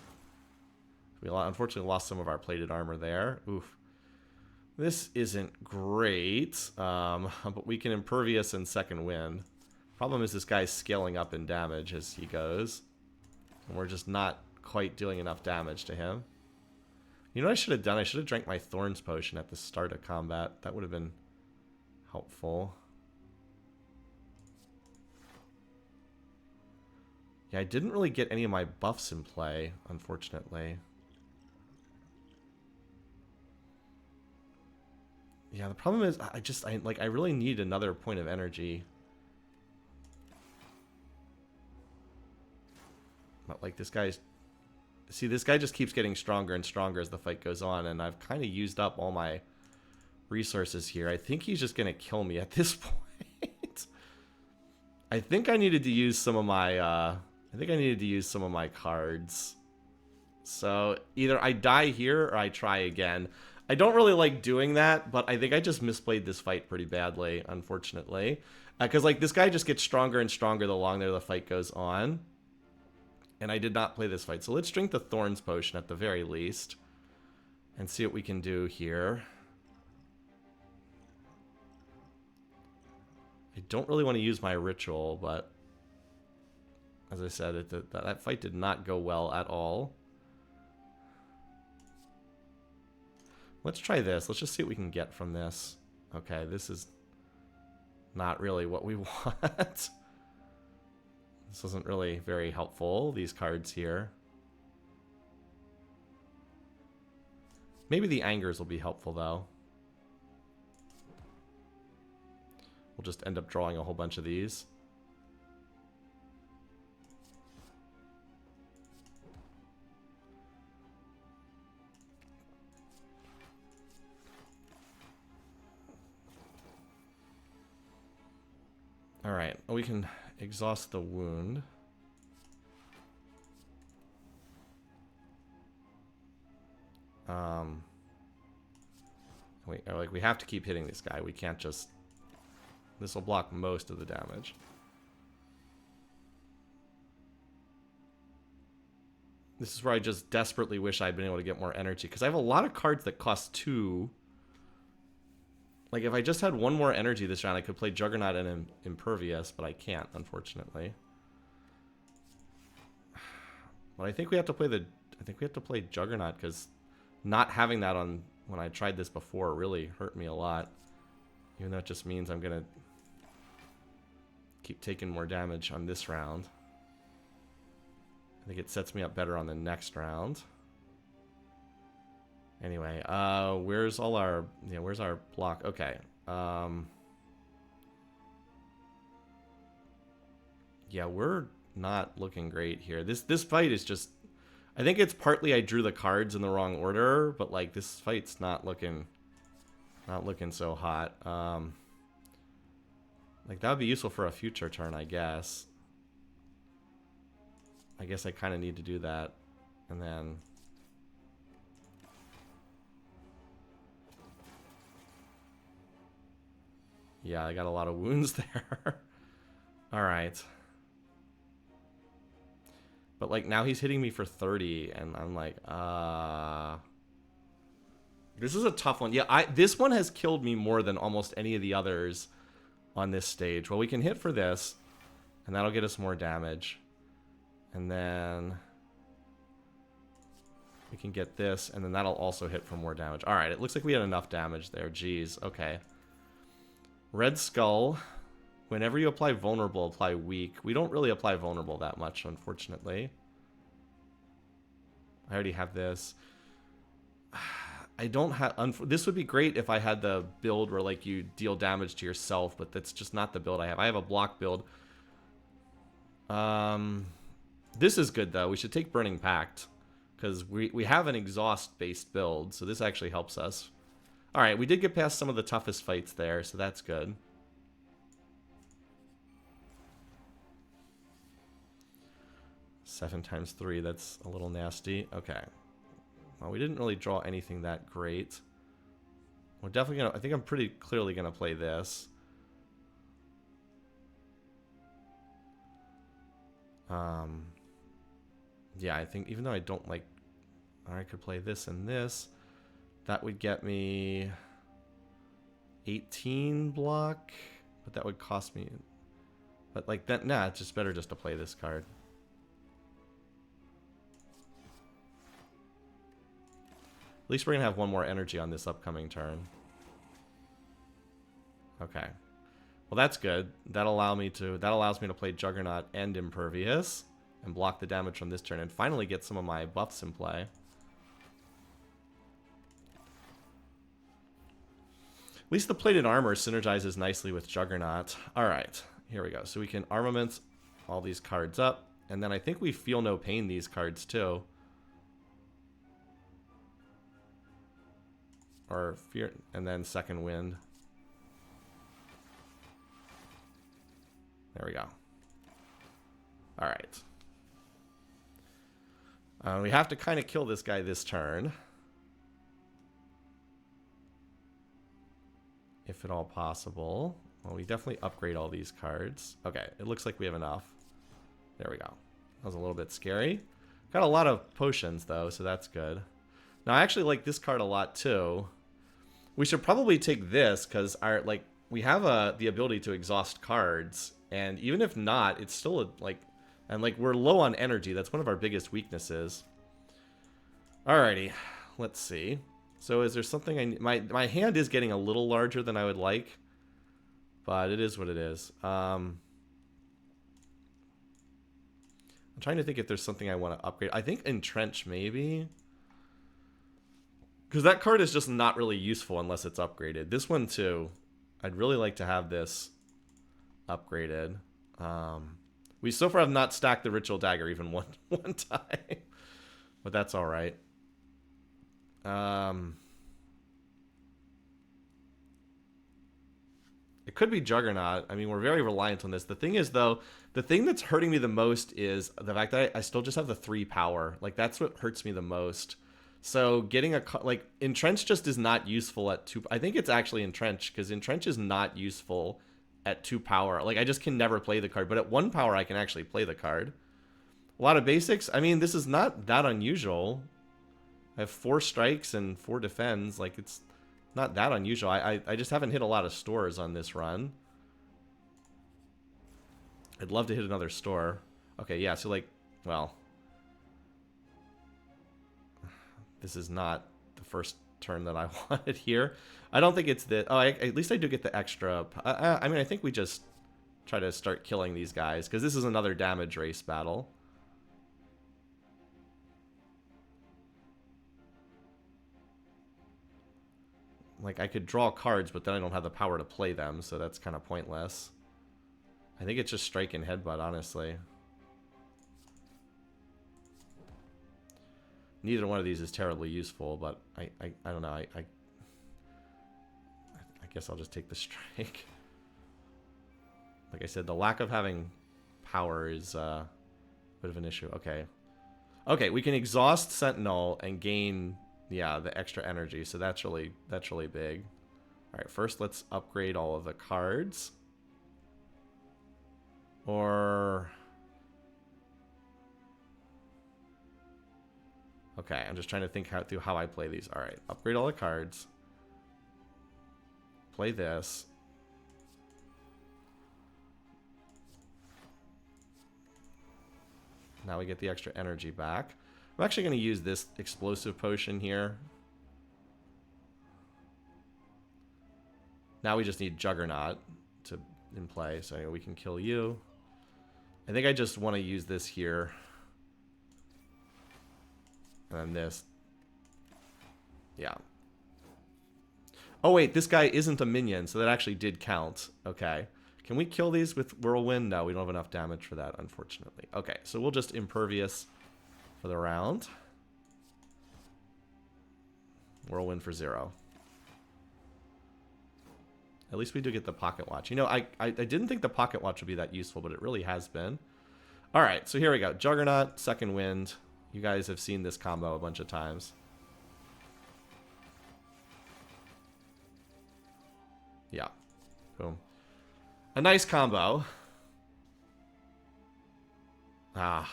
We unfortunately lost some of our plated armor there. Oof. This isn't great, but we can Impervious and Second Wind. Problem is this guy's scaling up in damage as he goes. And we're just not quite doing enough damage to him. You know what I should have done? I should have drank my Thorns Potion at the start of combat. That would have been helpful. Yeah, I didn't really get any of my buffs in play, unfortunately. Yeah, the problem is I really need another point of energy. But like this guy's, see, this guy just keeps getting stronger and stronger as the fight goes on, and I've kind of used up all my resources here. I think he's just gonna kill me at this point. I think I needed to use some of my cards. So either I die here or I try again. I don't really like doing that, but I think I just misplayed this fight pretty badly, unfortunately. Because like this guy just gets stronger and stronger the longer the fight goes on. And I did not play this fight. So let's drink the Thorns Potion at the very least. And see what we can do here. I don't really want to use my Ritual, but as I said, that fight did not go well at all. Let's try this. Let's just see what we can get from this. Okay, this is not really what we want. This isn't really very helpful, these cards here. Maybe the Angers will be helpful, though. We'll just end up drawing a whole bunch of these. Alright, we can exhaust the wound. We have to keep hitting this guy. We can't just... This will block most of the damage. This is where I just desperately wish I'd been able to get more energy, because I have a lot of cards that cost 2. Like, if I just had 1 more energy this round, I could play Juggernaut and Impervious, but I can't, unfortunately. But I think we have to play Juggernaut, because not having that on when I tried this before really hurt me a lot. Even though it just means I'm gonna keep taking more damage on this round. I think it sets me up better on the next round. Anyway, where's our block? Okay. Yeah, we're not looking great here. This fight is just, I think it's partly I drew the cards in the wrong order, but like this fight's not looking so hot. Like that would be useful for a future turn, I guess. I guess I kind of need to do that, and then. Yeah, I got a lot of wounds there. Alright. But, like, now he's hitting me for 30, and I'm like, This is a tough one. Yeah, this one has killed me more than almost any of the others on this stage. Well, we can hit for this, and that'll get us more damage. And then we can get this, and then that'll also hit for more damage. Alright, it looks like we had enough damage there. Jeez, okay. Red Skull. Whenever you apply vulnerable, apply weak. We don't really apply vulnerable that much, unfortunately. I already have this. I don't have... This would be great if I had the build where, like, you deal damage to yourself, but that's just not the build I have. I have a block build. This is good, though. We should take Burning Pact, because we have an exhaust-based build, so this actually helps us. Alright, we did get past some of the toughest fights there, so that's good. Seven times 3, that's a little nasty. Okay. Well, we didn't really draw anything that great. We're definitely gonna... I think I'm pretty clearly gonna play this. Yeah, I think even though I don't like... I could play this and this. That would get me 18 block, but that would cost me... But like that, nah, it's just better just to play this card. At least we're gonna have one more energy on this upcoming turn. Okay. Well, that's good. That allows me to play Juggernaut and Impervious and block the damage from this turn and finally get some of my buffs in play. At least the plated armor synergizes nicely with Juggernaut. Alright, here we go. So we can armament all these cards up, and then I think we feel no pain these cards too. Or fear, and then second wind. There we go. Alright. We have to kind of kill this guy this turn. If at all possible. Well, we definitely upgrade all these cards. Okay, it looks like we have enough. There we go. That was a little bit scary. Got a lot of potions, though, so that's good. Now, I actually like this card a lot, too. We should probably take this, because our we have the ability to exhaust cards, and even if not, it's still, we're low on energy. That's one of our biggest weaknesses. Alrighty, let's see. So is there something my hand is getting a little larger than I would like, but it is what it is. I'm trying to think if there's something I want to upgrade. I think Entrench, maybe. Because that card is just not really useful unless it's upgraded. This one, too. I'd really like to have this upgraded. We so far have not stacked the Ritual Dagger even one time. But that's alright. It could be Juggernaut. I mean, we're very reliant on this. The thing is, though, the thing that's hurting me the most is the fact that I still just have the 3 power. Like, that's what hurts me the most. So getting Entrench just is not useful at 2. I think it's actually Entrench, because Entrench is not useful at 2 power. Like, I just can never play the card. But at 1 power, I can actually play the card. A lot of basics. I mean, this is not that unusual. I have 4 strikes and 4 defends. Like, it's not that unusual. I just haven't hit a lot of stores on this run. I'd love to hit another store. Okay, yeah, so well... This is not the first turn that I wanted here. I don't think it's the... Oh, at least I do get the extra... I mean, I think we just try to start killing these guys, because this is another damage race battle. Like, I could draw cards, but then I don't have the power to play them, so that's kind of pointless. I think it's just strike and headbutt, honestly. Neither one of these is terribly useful, but I don't know. I guess I'll just take the strike. Like I said, the lack of having power is a bit of an issue. Okay. Okay, we can exhaust Sentinel and gain, yeah, the extra energy. So that's really big. All right, first let's upgrade all of the cards. Or... Okay, I'm just trying to think through how I play these. All right, upgrade all the cards. Play this. Now we get the extra energy back. I'm actually going to use this explosive potion here. Now we just need Juggernaut to in play. So anyway, we can kill you. I think I just want to use this here. And then this. Yeah. Oh, wait. This guy isn't a minion, so that actually did count. Okay. Can we kill these with Whirlwind? No, we don't have enough damage for that, unfortunately. Okay, so we'll just Impervious for the round. Whirlwind for 0. At least we do get the Pocket Watch. You know, I didn't think the Pocket Watch would be that useful, but it really has been. All right, so here we go. Juggernaut, Second Wind. You guys have seen this combo a bunch of times. Yeah. Boom. A nice combo. Ah.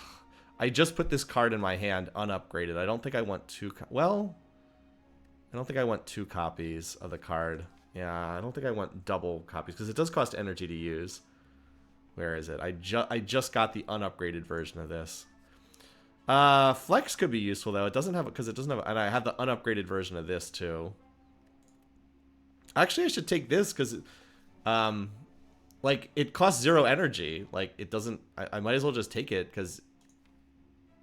I just put this card in my hand unupgraded. I don't think I want well, I don't think I want 2 copies of the card. Yeah, I don't think I want double copies because it does cost energy to use. Where is it? I just got the unupgraded version of this. Flex could be useful though. It doesn't have because it doesn't have, and I have the unupgraded version of this too. Actually, I should take this because, like it costs 0 energy. Like it doesn't. I might as well just take it because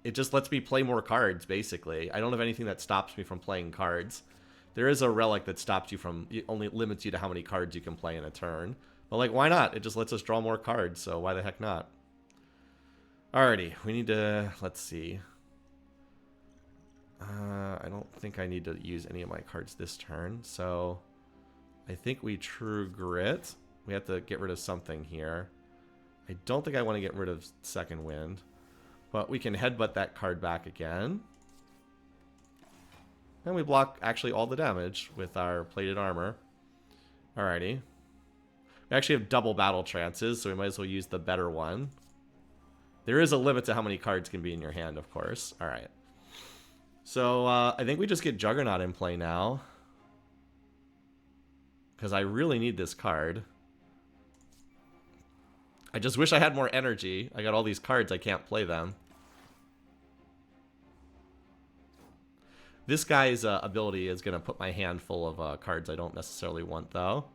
it just lets me play more cards. Basically, I don't have anything that stops me from playing cards. There is a relic that stops you from, it only limits you to how many cards you can play in a turn. But like, why not? It just lets us draw more cards, so why the heck not? Alrighty, we need to, let's see. I don't think I need to use any of my cards this turn, so I think we True Grit. We have to get rid of something here. I don't think I want to get rid of Second Wind, but we can headbutt that card back again. And we block actually all the damage with our plated armor. Alrighty. We actually have double battle trances, so we might as well use the better one. There is a limit to how many cards can be in your hand, of course. Alright. So, I think we just get Juggernaut in play now. Because I really need this card. I just wish I had more energy. I got all these cards, I can't play them. This guy's ability is going to put my hand full of cards I don't necessarily want, though.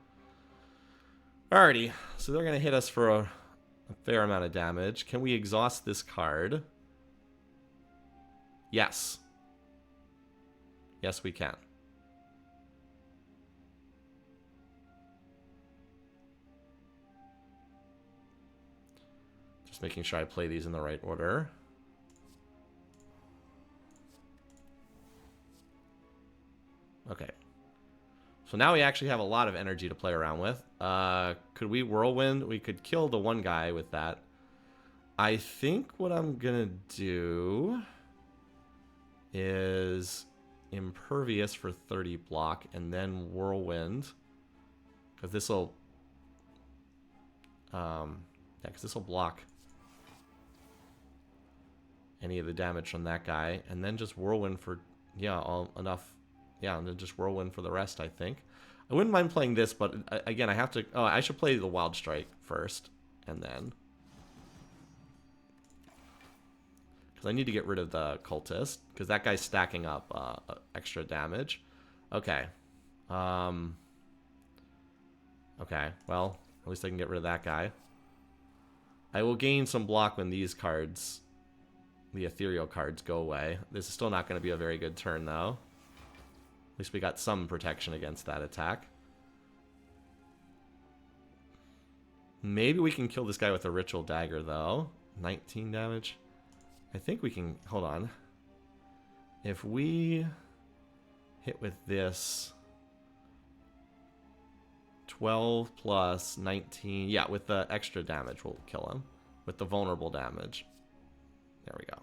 Alrighty, so they're going to hit us for a fair amount of damage. Can we exhaust this card? Yes. Yes, we can. Just making sure I play these in the right order. Okay. So now we actually have a lot of energy to play around with. Could we Whirlwind? We could kill the one guy with that. I think what I'm going to do is Impervious for 30 block and then Whirlwind. Because this will... yeah, because this will block any of the damage from that guy. And then just Whirlwind for, yeah, enough... Yeah, and then just Whirlwind for the rest, I think. I wouldn't mind playing this, but again, I have to... Oh, I should play the Wild Strike first, and then... Because I need to get rid of the Cultist, because that guy's stacking up extra damage. Okay. Okay, well, at least I can get rid of that guy. I will gain some block when these cards, the ethereal cards, go away. This is still not going to be a very good turn, though. At least we got some protection against that attack. Maybe we can kill this guy with a Ritual Dagger, though. 19 damage. I think we can... Hold on. If we hit with this... 12 plus 19... Yeah, with the extra damage, we'll kill him. With the vulnerable damage. There we go.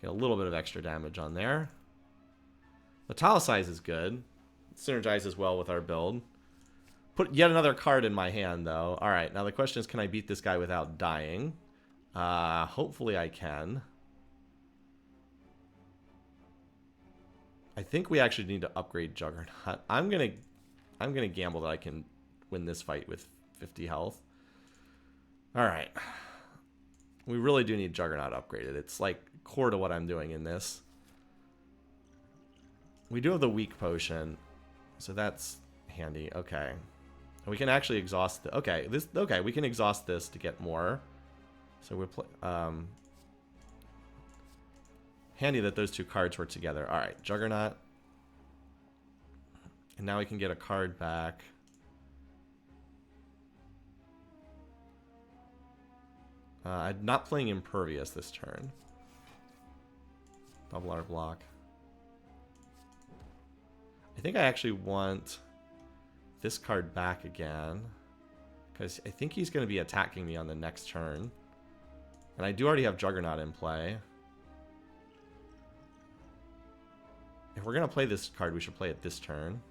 Get a little bit of extra damage on there. Metalicize is good. It synergizes well with our build. Put yet another card in my hand, though. Alright, now the question is, can I beat this guy without dying? Hopefully I can. I think we actually need to upgrade Juggernaut. I'm gonna gamble that I can win this fight with 50 health. Alright. We really do need Juggernaut upgraded. It's like core to what I'm doing in this. We do have the weak potion, so that's handy. Okay. We can actually exhaust the, okay, we can exhaust this to get more. So we're handy that those two cards were together. All right, Juggernaut. And now we can get a card back. I'm not playing Impervious this turn. Double our block. I think I actually want this card back again, because I think he's going to be attacking me on the next turn. And I do already have Juggernaut in play. If we're going to play this card, we should play it this turn.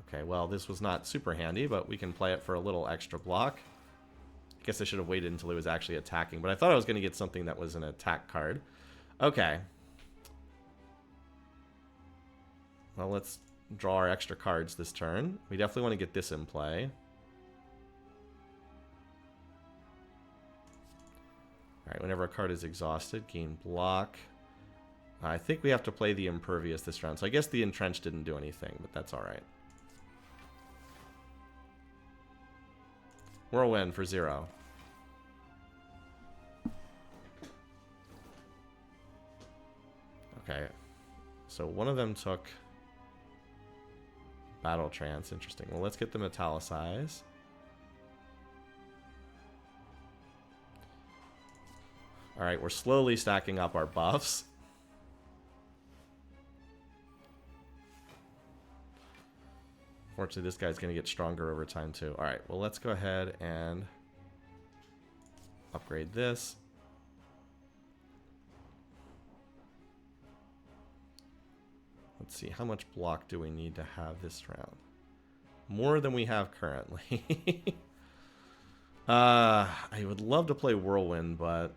Okay, well, this was not super handy, but we can play it for a little extra block. I guess I should have waited until he was actually attacking, but I thought I was going to get something that was an attack card. Okay. Well, let's draw our extra cards this turn. We definitely want to get this in play. Alright, whenever a card is exhausted, gain block. I think we have to play the Impervious this round, so I guess the Entrench didn't do anything, but that's alright. Whirlwind for 0. Okay, so one of them took Battle Trance. Interesting. Well, let's get them italicized. Alright, we're slowly stacking up our buffs. Fortunately, this guy's going to get stronger over time, too. Alright, well, let's go ahead and upgrade this. Let's see, how much block do we need to have this round? More than we have currently. I would love to play Whirlwind, but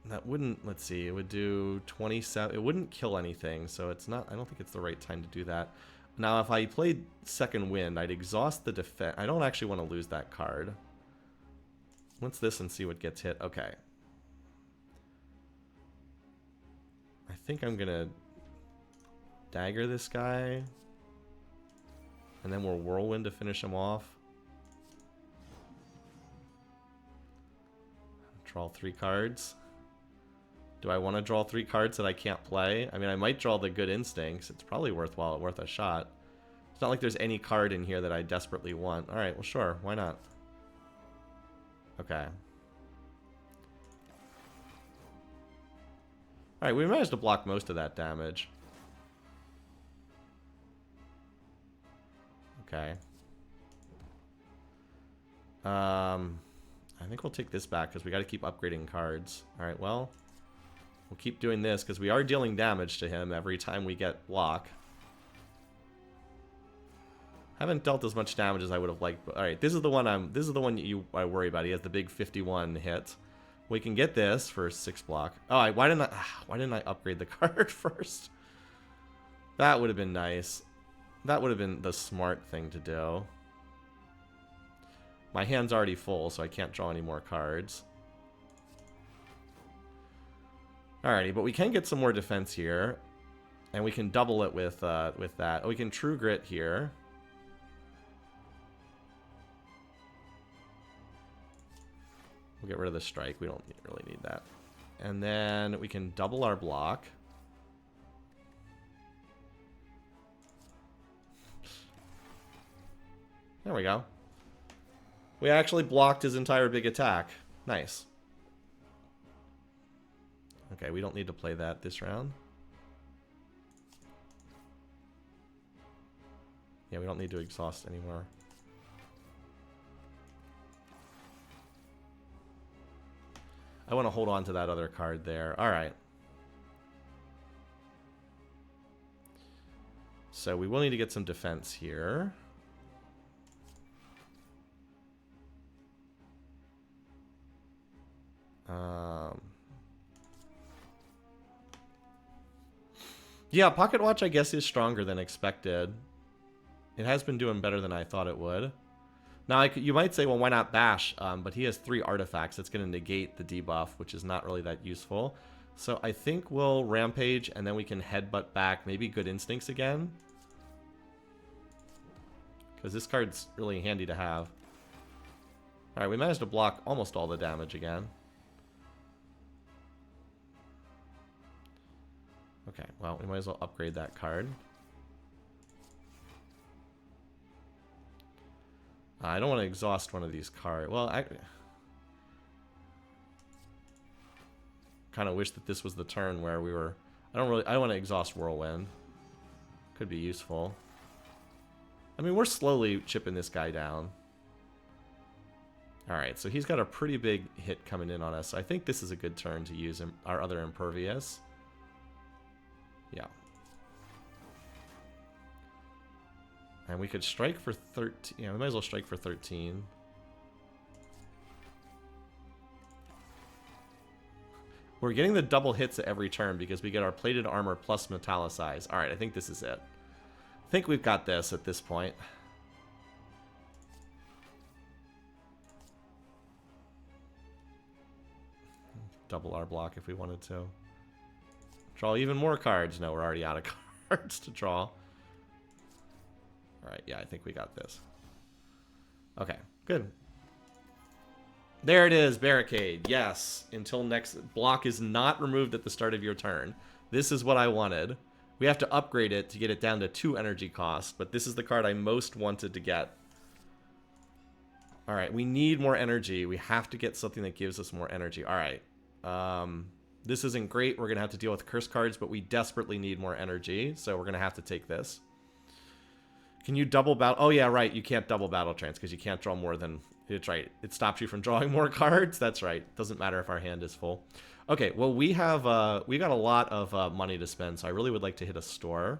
that wouldn't, let's see, it would do 27, it wouldn't kill anything, so it's not, I don't think it's the right time to do that. Now, if I played Second Wind, I'd exhaust the defense. I don't actually want to lose that card. What's this and see what gets hit? Okay. I think I'm going to dagger this guy. And then we'll Whirlwind to finish him off. Draw 3 cards. Do I want to draw 3 cards that I can't play? I mean, I might draw the Good Instincts. It's probably worth a shot. It's not like there's any card in here that I desperately want. Alright, well sure, why not? Okay. Alright, we managed to block most of that damage. Okay. I think we'll take this back because we got to keep upgrading cards. Alright, well, we'll keep doing this because we are dealing damage to him every time we get block. Haven't dealt as much damage as I would have liked. But, all right, this is the one I worry about. He has the big 51 hit. We can get this for 6 block. Oh, why didn't I upgrade the card first? That would have been nice. That would have been the smart thing to do. My hand's already full, so I can't draw any more cards. Alrighty, but we can get some more defense here. And we can double it with that. We can True Grit here. We'll get rid of the strike. We don't really need that. And then we can double our block. There we go. We actually blocked his entire big attack. Nice. Okay, we don't need to play that this round. Yeah, we don't need to exhaust anymore. I want to hold on to that other card there. All right. So we will need to get some defense here. Yeah, Pocket Watch, I guess, is stronger than expected. It has been doing better than I thought it would. Now, you might say, well, why not Bash? But he has 3 artifacts. That's going to negate the debuff, which is not really that useful. So I think we'll Rampage, and then we can Headbutt back. Maybe Good Instincts again. Because this card's really handy to have. Alright, we managed to block almost all the damage again. Okay, well, we might as well upgrade that card. I don't want to exhaust one of these cards. Well, I kind of wish that this was the turn where we were... I don't want to exhaust Whirlwind. Could be useful. I mean, we're slowly chipping this guy down. Alright, so he's got a pretty big hit coming in on us. So I think this is a good turn to use our other Impervious. Yeah. And we could strike for 13. Yeah, we might as well strike for 13. We're getting the double hits at every turn because we get our plated armor plus metallicize. Alright, I think this is it. I think we've got this at this point. Double our block if we wanted to. Draw even more cards. No, we're already out of cards to draw. Alright, yeah, I think we got this. Okay, good. There it is, Barricade. Yes, until next... Block is not removed at the start of your turn. This is what I wanted. We have to upgrade it to get it down to 2 energy cost, but this is the card I most wanted to get. Alright, we need more energy. We have to get something that gives us more energy. Alright. This isn't great. We're going to have to deal with curse cards, but we desperately need more energy, so we're going to have to take this. Can you double battle? Oh, yeah, right. You can't double battle trance because you can't draw more than... It's right. It stops you from drawing more cards. That's right. Doesn't matter if our hand is full. Okay, well, we got a lot of money to spend, so I really would like to hit a store.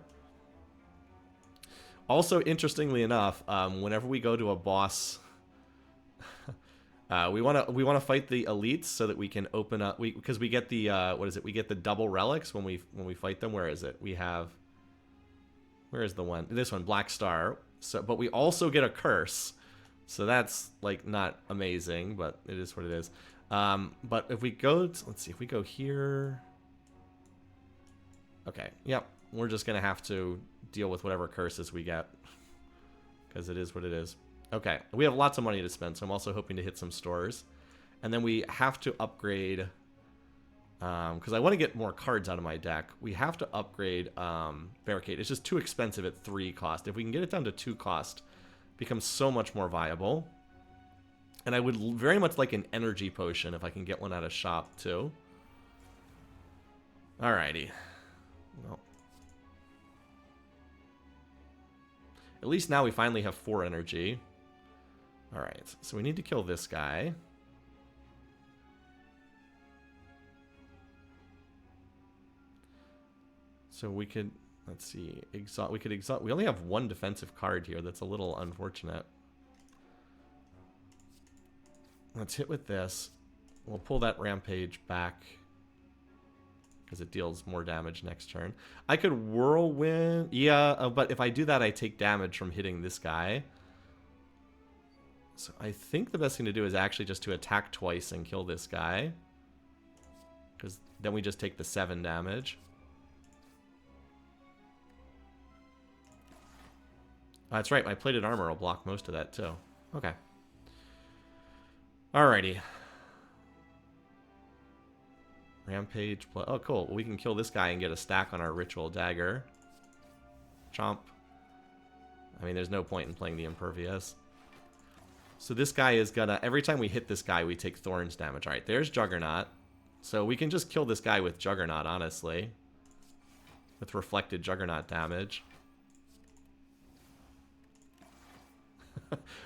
Also, interestingly enough, whenever we go to a boss... we want to fight the elites so that we can open up because we get the what is it? We get the double relics when we fight them. Where is it? Where is the one? This one, Black Star. So, but we also get a curse. So that's like not amazing, but it is what it is. But if we go, let's see, if we go here. Okay, yep, we're just gonna have to deal with whatever curses we get because it is what it is. Okay, we have lots of money to spend, so I'm also hoping to hit some stores. And then we have to upgrade, because I want to get more cards out of my deck. We have to upgrade Barricade. It's just too expensive at 3 cost. If we can get it down to 2 cost, it becomes so much more viable. And I would very much like an energy potion if I can get one out of shop, too. Alrighty. Well. At least now we finally have 4 energy. Alright, so we need to kill this guy. So we could, let's see, exhaust. We could exhaust. We only have 1 defensive card here. That's a little unfortunate. Let's hit with this. We'll pull that Rampage back because it deals more damage next turn. I could Whirlwind. Yeah, but if I do that, I take damage from hitting this guy. So I think the best thing to do is actually just to attack twice and kill this guy. Because then we just take the 7 damage. That's right, my plated armor will block most of that too. Okay. Alrighty. Rampage. Oh, cool. We can kill this guy and get a stack on our Ritual Dagger. Chomp. I mean, there's no point in playing the Impervious. So this guy is gonna... Every time we hit this guy, we take Thorns damage. Alright, there's Juggernaut. So we can just kill this guy with Juggernaut, honestly. With reflected Juggernaut damage.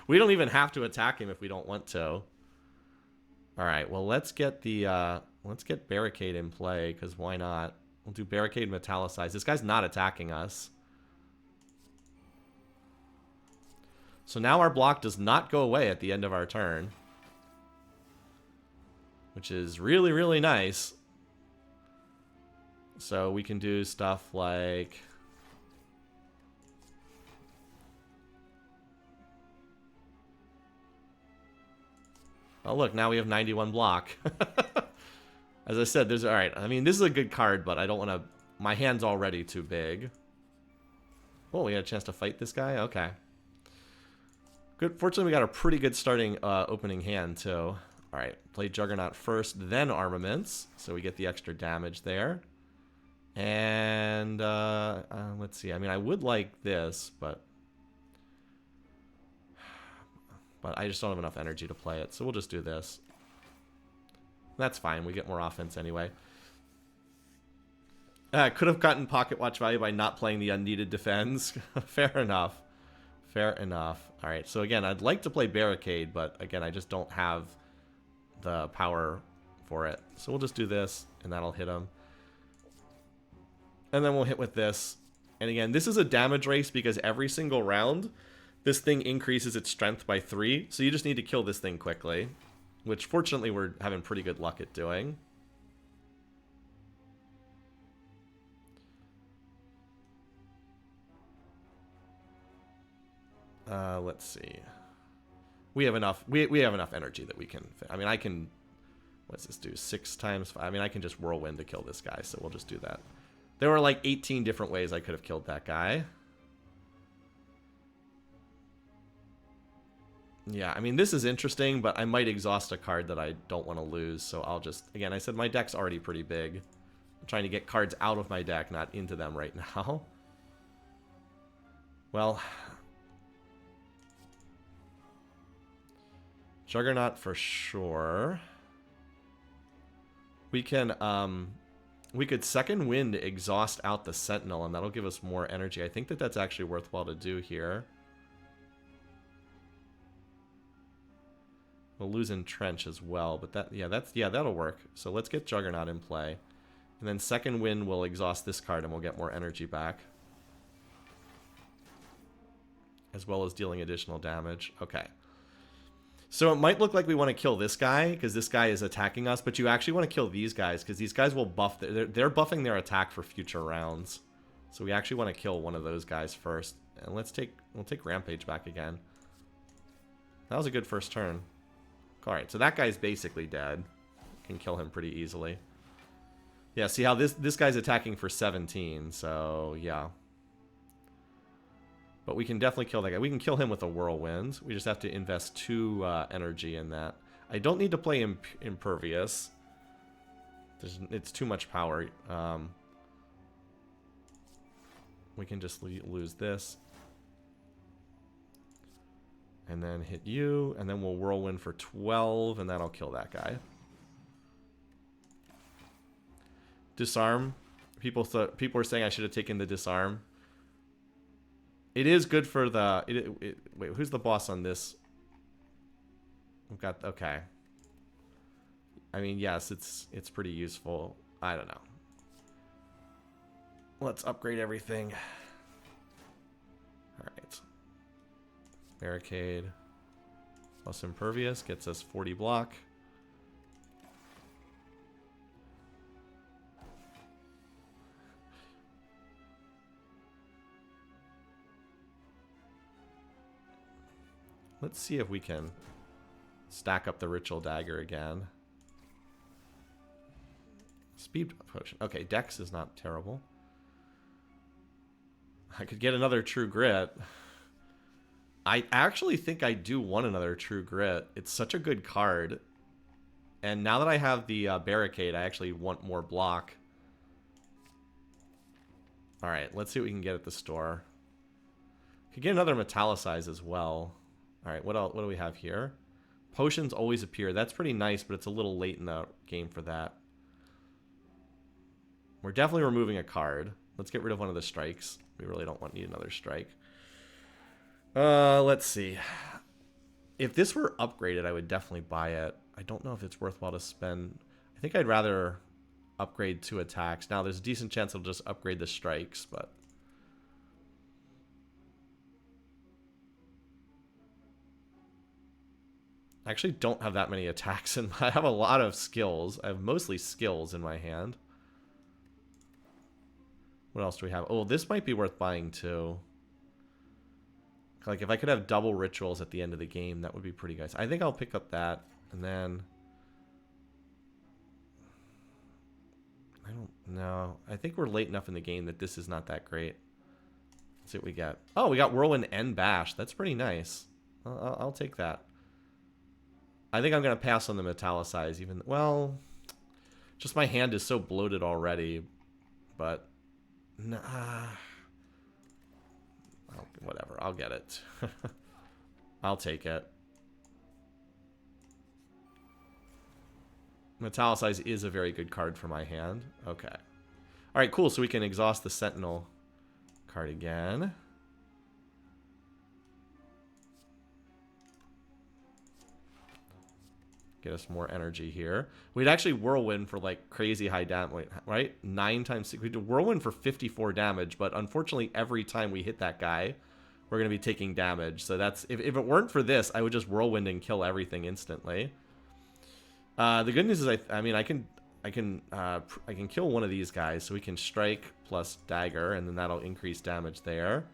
We don't even have to attack him if we don't want to. Alright, well, let's get the... let's get Barricade in play, because why not? We'll do Barricade Metallicize. This guy's not attacking us. So now our block does not go away at the end of our turn. Which is really, really nice. So we can do stuff like... Oh, look, now we have 91 block. As I said, there's... Alright, I mean, this is a good card, but I don't want to... My hand's already too big. Oh, we had a chance to fight this guy? Okay. Good. Fortunately, we got a pretty good starting opening hand, too. Alright, play Juggernaut first, then Armaments. So we get the extra damage there. And, let's see. I mean, I would like this, but I just don't have enough energy to play it. So we'll just do this. That's fine. We get more offense anyway. Could have gotten pocket watch value by not playing the unneeded defense. Fair enough. Fair enough. All right. So again, I'd like to play Barricade, but again, I just don't have the power for it. So we'll just do this, and that'll hit him. And then we'll hit with this. And again, this is a damage race because every single round, this thing increases its strength by 3. So you just need to kill this thing quickly, which fortunately we're having pretty good luck at doing. Let's see. We have enough. We have enough energy that we can. I mean, I can. What does this do? 6 times 5. I mean, I can just whirlwind to kill this guy. So we'll just do that. There were like 18 different ways I could have killed that guy. Yeah, I mean, this is interesting, but I might exhaust a card that I don't want to lose. So I'll just, again, I said my deck's already pretty big. I'm trying to get cards out of my deck, not into them right now. Well, Juggernaut for sure. We could second wind exhaust out the Sentinel, and that'll give us more energy. I think that that's actually worthwhile to do here. We'll lose Entrench as well, but that'll work. So let's get Juggernaut in play. And then second wind will exhaust this card and we'll get more energy back. As well as dealing additional damage. Okay. So it might look like we want to kill this guy because this guy is attacking us, but you actually want to kill these guys because these guys will buff. They're buffing their attack for future rounds. So we actually want to kill one of those guys first. And we'll take Rampage back again. That was a good first turn. Alright, so that guy's basically dead. Can kill him pretty easily. Yeah, see how this guy's attacking for 17, so yeah. But we can definitely kill that guy. We can kill him with a Whirlwind. We just have to invest 2 energy in that. I don't need to play Impervious. It's too much power. We can just lose this. And then hit you, and then we'll Whirlwind for 12, and that'll kill that guy. Disarm. People are saying I should have taken the Disarm. It is good for the... wait, who's the boss on this? We've got... Okay. I mean, yes, it's pretty useful. I don't know. Let's upgrade everything. Alright. Barricade. Plus Impervious gets us 40 block. Let's see if we can stack up the Ritual Dagger again. Speed Potion. Okay, Dex is not terrible. I could get another True Grit. I actually think I do want another True Grit. It's such a good card. And now that I have the Barricade, I actually want more block. Alright, let's see what we can get at the store. Could get another Metallicize as well. Alright, what else? What do we have here? Potions always appear. That's pretty nice, but it's a little late in the game for that. We're definitely removing a card. Let's get rid of one of the strikes. We really don't need another strike. Let's see. If this were upgraded, I would definitely buy it. I don't know if it's worthwhile to spend. I think I'd rather upgrade 2 attacks. Now, there's a decent chance it'll just upgrade the strikes, but... I actually don't have that many attacks, and I have a lot of skills. I have mostly skills in my hand. What else do we have? Oh, this might be worth buying too. Like, if I could have double rituals at the end of the game, that would be pretty nice. I think I'll pick up that, and then... I don't know. I think we're late enough in the game that this is not that great. Let's see what we get. Oh, we got Whirlwind and Bash. That's pretty nice. I'll take that. I think I'm going to pass on the Metallicize even. Well, just my hand is so bloated already. But, nah. Whatever. I'll get it. I'll take it. Metallicize is a very good card for my hand. Okay. Alright, cool. So we can exhaust the Sentinel card again. Get us more energy here. We'd actually Whirlwind for like crazy high damage, right? 9 times 6. We did Whirlwind for 54 damage, but unfortunately every time we hit that guy, we're going to be taking damage. So that's, if it weren't for this, I would just Whirlwind and kill everything instantly. The good news is I mean I can kill one of these guys, so we can strike plus dagger, and then that'll increase damage there.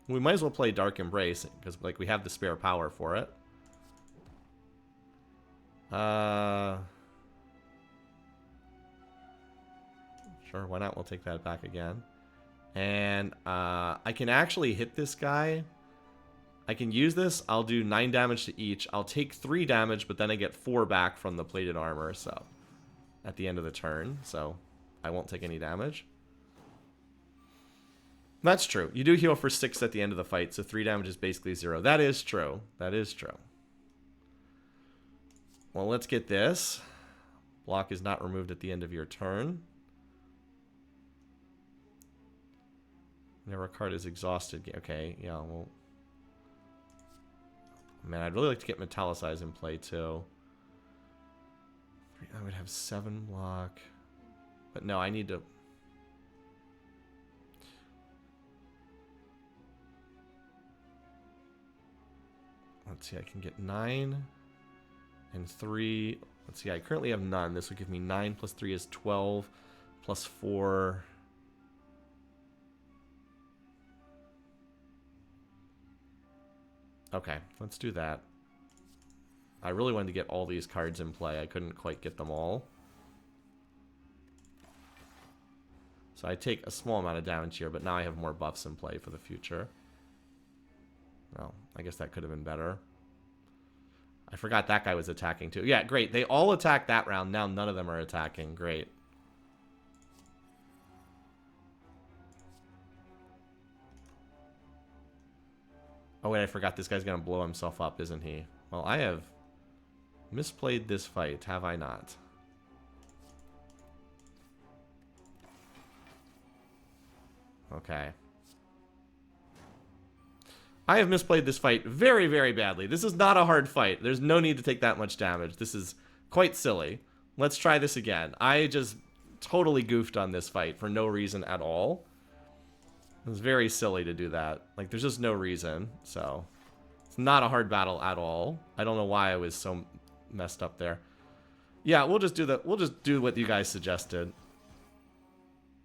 We might as well play Dark Embrace because like we have the spare power for it. Sure, why not? We'll take that back again. And I can actually hit this guy. I can use this. I'll do 9 damage to each. I'll take 3 damage, but then I get 4 back from the plated armor, so at the end of the turn, so I won't take any damage. That's true. You do heal for 6 at the end of the fight, so 3 damage is basically 0. That is true. That is true. Well, let's get this. Block is not removed at the end of your turn. Whenever a card is exhausted. Okay, yeah, well... Man, I'd really like to get Metallicize in play, too. I would have 7 block. But no, I need to... Let's see, I can get 9 and 3. Let's see, I currently have none. This would give me 9 plus 3 is 12 plus 4... Okay, let's do that. I really wanted to get all these cards in play. I couldn't quite get them all. So I take a small amount of damage here, but now I have more buffs in play for the future. Well, I guess that could have been better. I forgot that guy was attacking too. Yeah, great. They all attacked that round. Now none of them are attacking. Great. Oh, wait, I forgot this guy's going to blow himself up, isn't he? Well, I have misplayed this fight, have I not? Okay. I have misplayed this fight very, very badly. This is not a hard fight. There's no need to take that much damage. This is quite silly. Let's try this again. I just totally goofed on this fight for no reason at all. It was very silly to do that. Like, there's just no reason, so... It's not a hard battle at all. I don't know why I was so messed up there. Yeah, we'll just do what you guys suggested.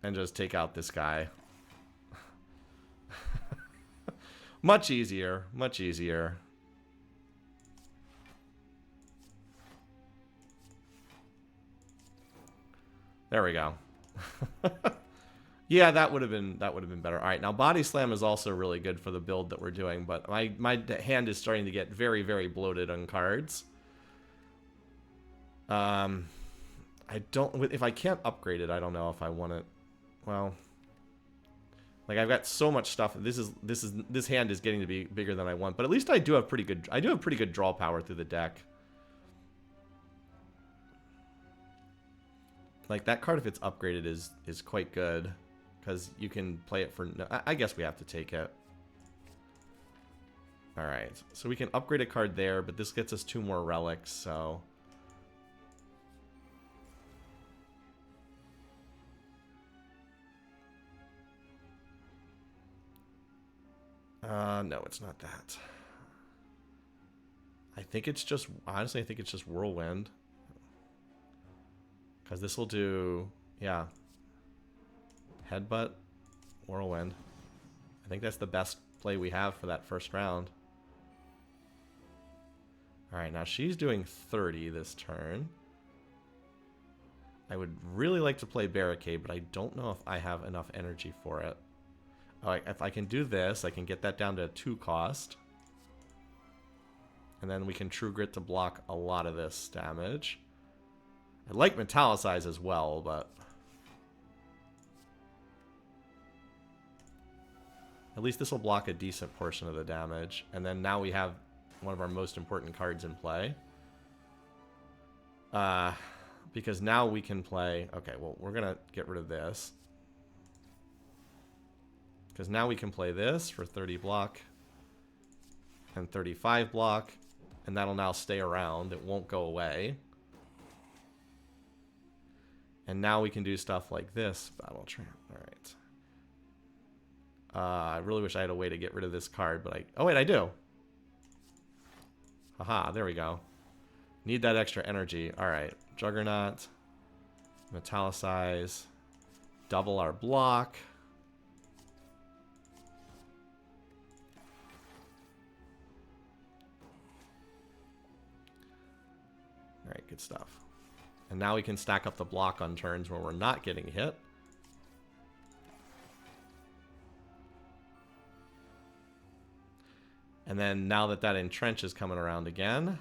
And just take out this guy. Much easier. Much easier. There we go. Yeah, that would have been better. All right, now Body Slam is also really good for the build that we're doing, but my hand is starting to get very, very bloated on cards. I don't, if I can't upgrade it, I don't know if I want it. Well, like I've got so much stuff. This hand is getting to be bigger than I want, but at least I do have pretty good draw power through the deck. Like that card, if it's upgraded, is quite good. Because you can play it for... No, I guess we have to take it. Alright. So we can upgrade a card there, but this gets us 2 more relics, so... No, it's not that. I think it's just... Honestly, I think it's just Whirlwind. Because this will do... Yeah. Headbutt, Whirlwind. I think that's the best play we have for that first round. Alright, now she's doing 30 this turn. I would really like to play Barricade, but I don't know if I have enough energy for it. Alright, if I can do this, I can get that down to 2 cost. And then we can True Grit to block a lot of this damage. I like Metallicize as well, but... at least this will block a decent portion of the damage. And then now we have one of our most important cards in play. Because now we can play... okay, well, we're going to get rid of this. Because now we can play this for 30 block. And 35 block. And that'll now stay around. It won't go away. And now we can do stuff like this. Battle Tramp. Alright. I really wish I had a way to get rid of this card, but I... oh, wait, I do. Haha, there we go. Need that extra energy. Alright. Juggernaut. Metallicize. Double our block. Alright, good stuff. And now we can stack up the block on turns where we're not getting hit. And then now that Entrench is coming around again,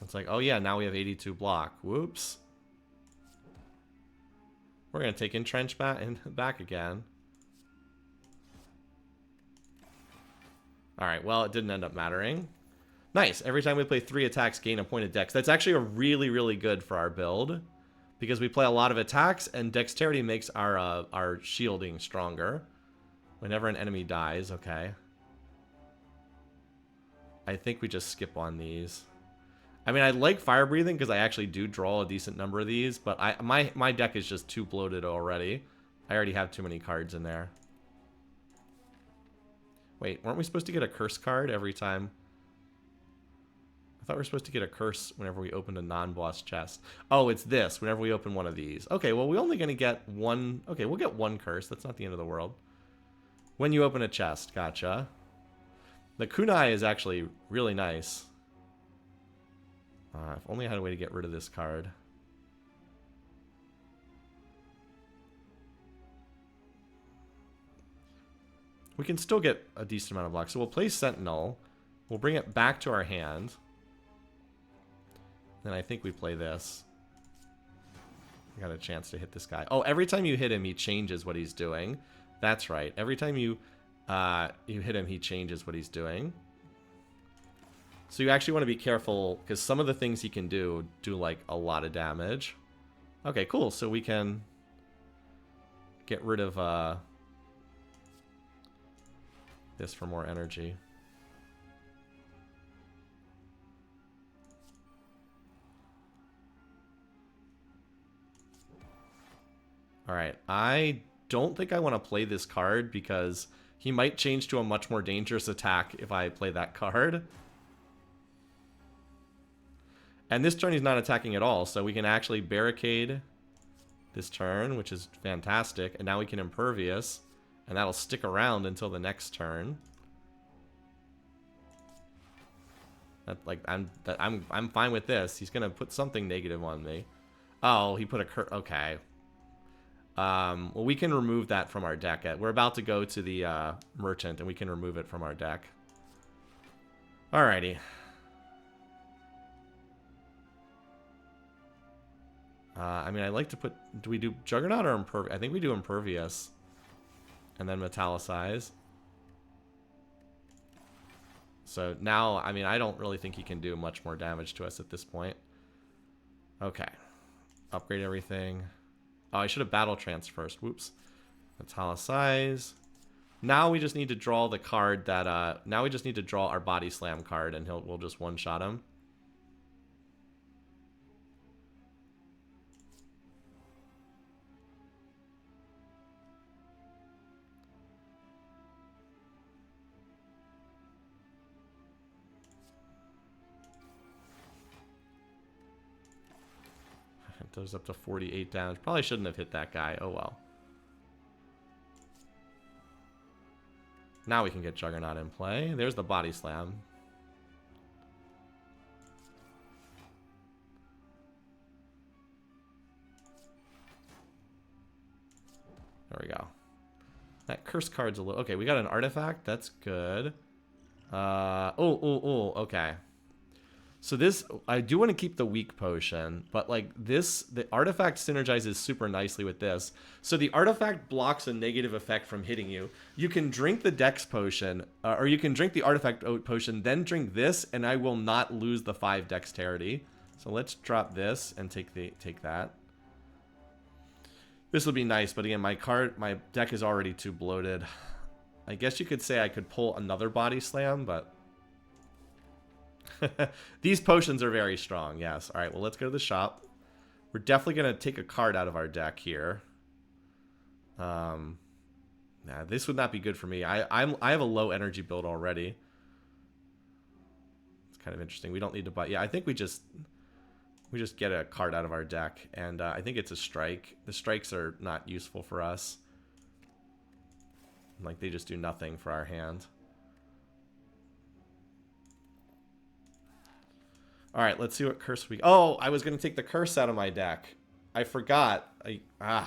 it's like, oh yeah, now we have 82 block. Whoops. We're going to take Entrench back again. Alright, well, it didn't end up mattering. Nice. Every time we play 3 attacks, gain a point of dex. That's actually a really, really good for our build. Because we play a lot of attacks, and dexterity makes our shielding stronger. Whenever an enemy dies, okay. I think we just skip on these. I mean, I like fire breathing because I actually do draw a decent number of these, but my deck is just too bloated already. I already have too many cards in there. Wait, weren't we supposed to get a curse card every time? I thought we were supposed to get a curse whenever we opened a non-boss chest. Oh, it's this, whenever we open one of these. Okay, well, we're only going to get one... okay, we'll get one curse. That's not the end of the world. When you open a chest, gotcha. The kunai is actually really nice. If only I had a way to get rid of this card. We can still get a decent amount of block. So we'll play Sentinel. We'll bring it back to our hand. Then I think we play this. We got a chance to hit this guy. Oh, every time you hit him, he changes what he's doing. That's right. Every time you hit him, he changes what he's doing. So you actually want to be careful, because some of the things he can do like a lot of damage. Okay, cool. So we can get rid of this for more energy. Alright, I don't think I want to play this card because he might change to a much more dangerous attack if I play that card. And this turn he's not attacking at all, so we can actually barricade this turn, which is fantastic. And now we can Impervious, and that'll stick around until the next turn. I'm fine with this. He's gonna put something negative on me. Oh, he put a okay. Well, we can remove that from our deck. We're about to go to the merchant, and we can remove it from our deck. Alrighty. I mean, I like to put... do we do Juggernaut or Impervious? I think we do Impervious. And then Metallicize. So now, I mean, I don't really think he can do much more damage to us at this point. Okay. Upgrade everything. Oh, I should have Battle Trance first. Whoops. Metallicize. Now we just need to draw the card that... now we just need to draw our Body Slam card, and we'll just one-shot him. It does up to 48 damage. Probably shouldn't have hit that guy. Oh well. Now we can get Juggernaut in play. There's the Body Slam. There we go. That curse card's a little... Okay, we got an artifact. That's good. Okay. So this, I do want to keep the weak potion, but like this, the artifact synergizes super nicely with this. So the artifact blocks a negative effect from hitting you. You can drink the dex potion, or you can drink the artifact potion, then drink this, and I will not lose the 5 dexterity. So let's drop this and take that. This will be nice, but again, my deck is already too bloated. I guess you could say I could pull another body slam, but these potions are very strong, yes. All right, well, let's go to the shop. We're definitely going to take a card out of our deck here. Nah, this would not be good for me. I have a low energy build already. It's kind of interesting. We don't need to buy... Yeah, I think we just get a card out of our deck, and I think it's a strike. The strikes are not useful for us. Like, they just do nothing for our hand. All right, let's see what curse we... Oh, I was going to take the curse out of my deck. I forgot. I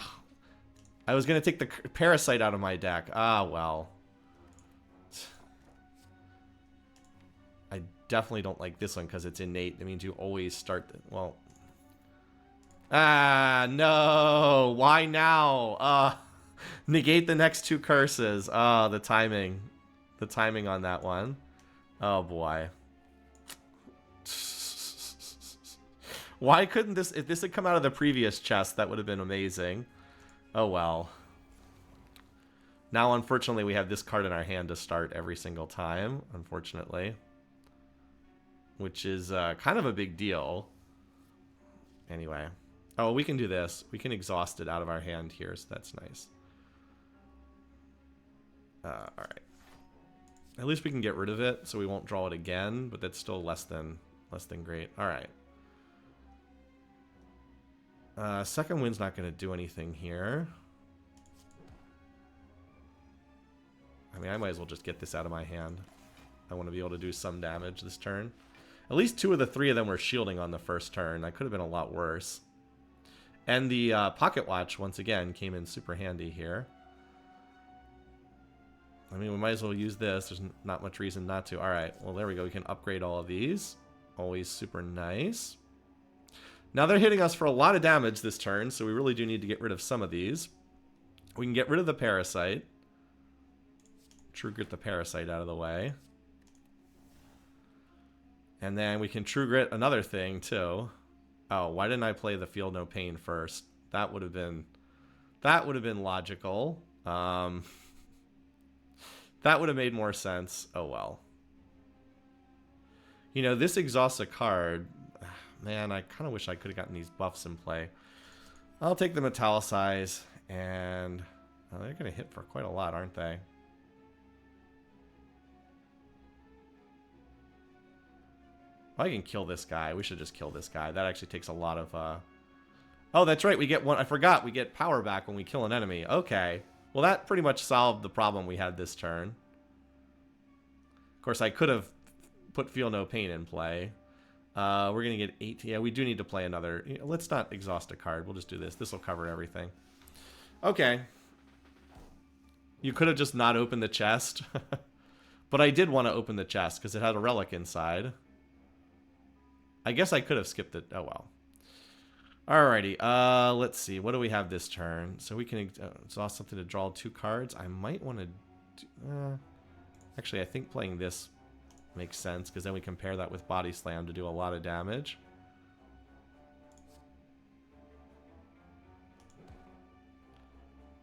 was going to take the parasite out of my deck. Ah, well. I definitely don't like this one because it's innate. It means you always start... Well... Ah, no. Why now? Negate the next 2 curses. Oh, the timing. The timing on that one. Oh, boy. Why couldn't this... If this had come out of the previous chest, that would have been amazing. Oh, well. Now, unfortunately, we have this card in our hand to start every single time, unfortunately. Which is kind of a big deal. Anyway. Oh, we can do this. We can exhaust it out of our hand here, so that's nice. Alright. At least we can get rid of it, so we won't draw it again, but that's still less than great. Alright. Second wind's not going to do anything here. I mean, I might as well just get this out of my hand. I want to be able to do some damage this turn. At least 2 of the 3 of them were shielding on the first turn. That could have been a lot worse. And the pocket watch, once again, came in super handy here. I mean, we might as well use this. There's not much reason not to. All right, well, there we go. We can upgrade all of these. Always super nice. Now they're hitting us for a lot of damage this turn, so we really do need to get rid of some of these. We can get rid of the parasite. True Grit the parasite out of the way. And then we can True Grit another thing, too. Oh, why didn't I play the Feel No Pain first? That would have been logical. That would have made more sense. Oh, well. You know, this exhausts a card. Man, I kind of wish I could have gotten these buffs in play. I'll take the Metallicize, and oh, they're going to hit for quite a lot, aren't they? I can kill this guy. We should just kill this guy. That actually takes a lot of... Oh, that's right. We get one... I forgot. We get power back when we kill an enemy. Okay. Well, that pretty much solved the problem we had this turn. Of course, I could have put Feel No Pain in play. We're going to get 8. Yeah, we do need to play another. Let's not exhaust a card. We'll just do this. This will cover everything. Okay. You could have just not opened the chest. But I did want to open the chest because it had a relic inside. I guess I could have skipped it. Oh, well. Alrighty. Let's see. What do we have this turn? So we can exhaust something to draw 2 cards. I might want to... Actually, I think playing this makes sense, because then we can pair that with Body Slam to do a lot of damage.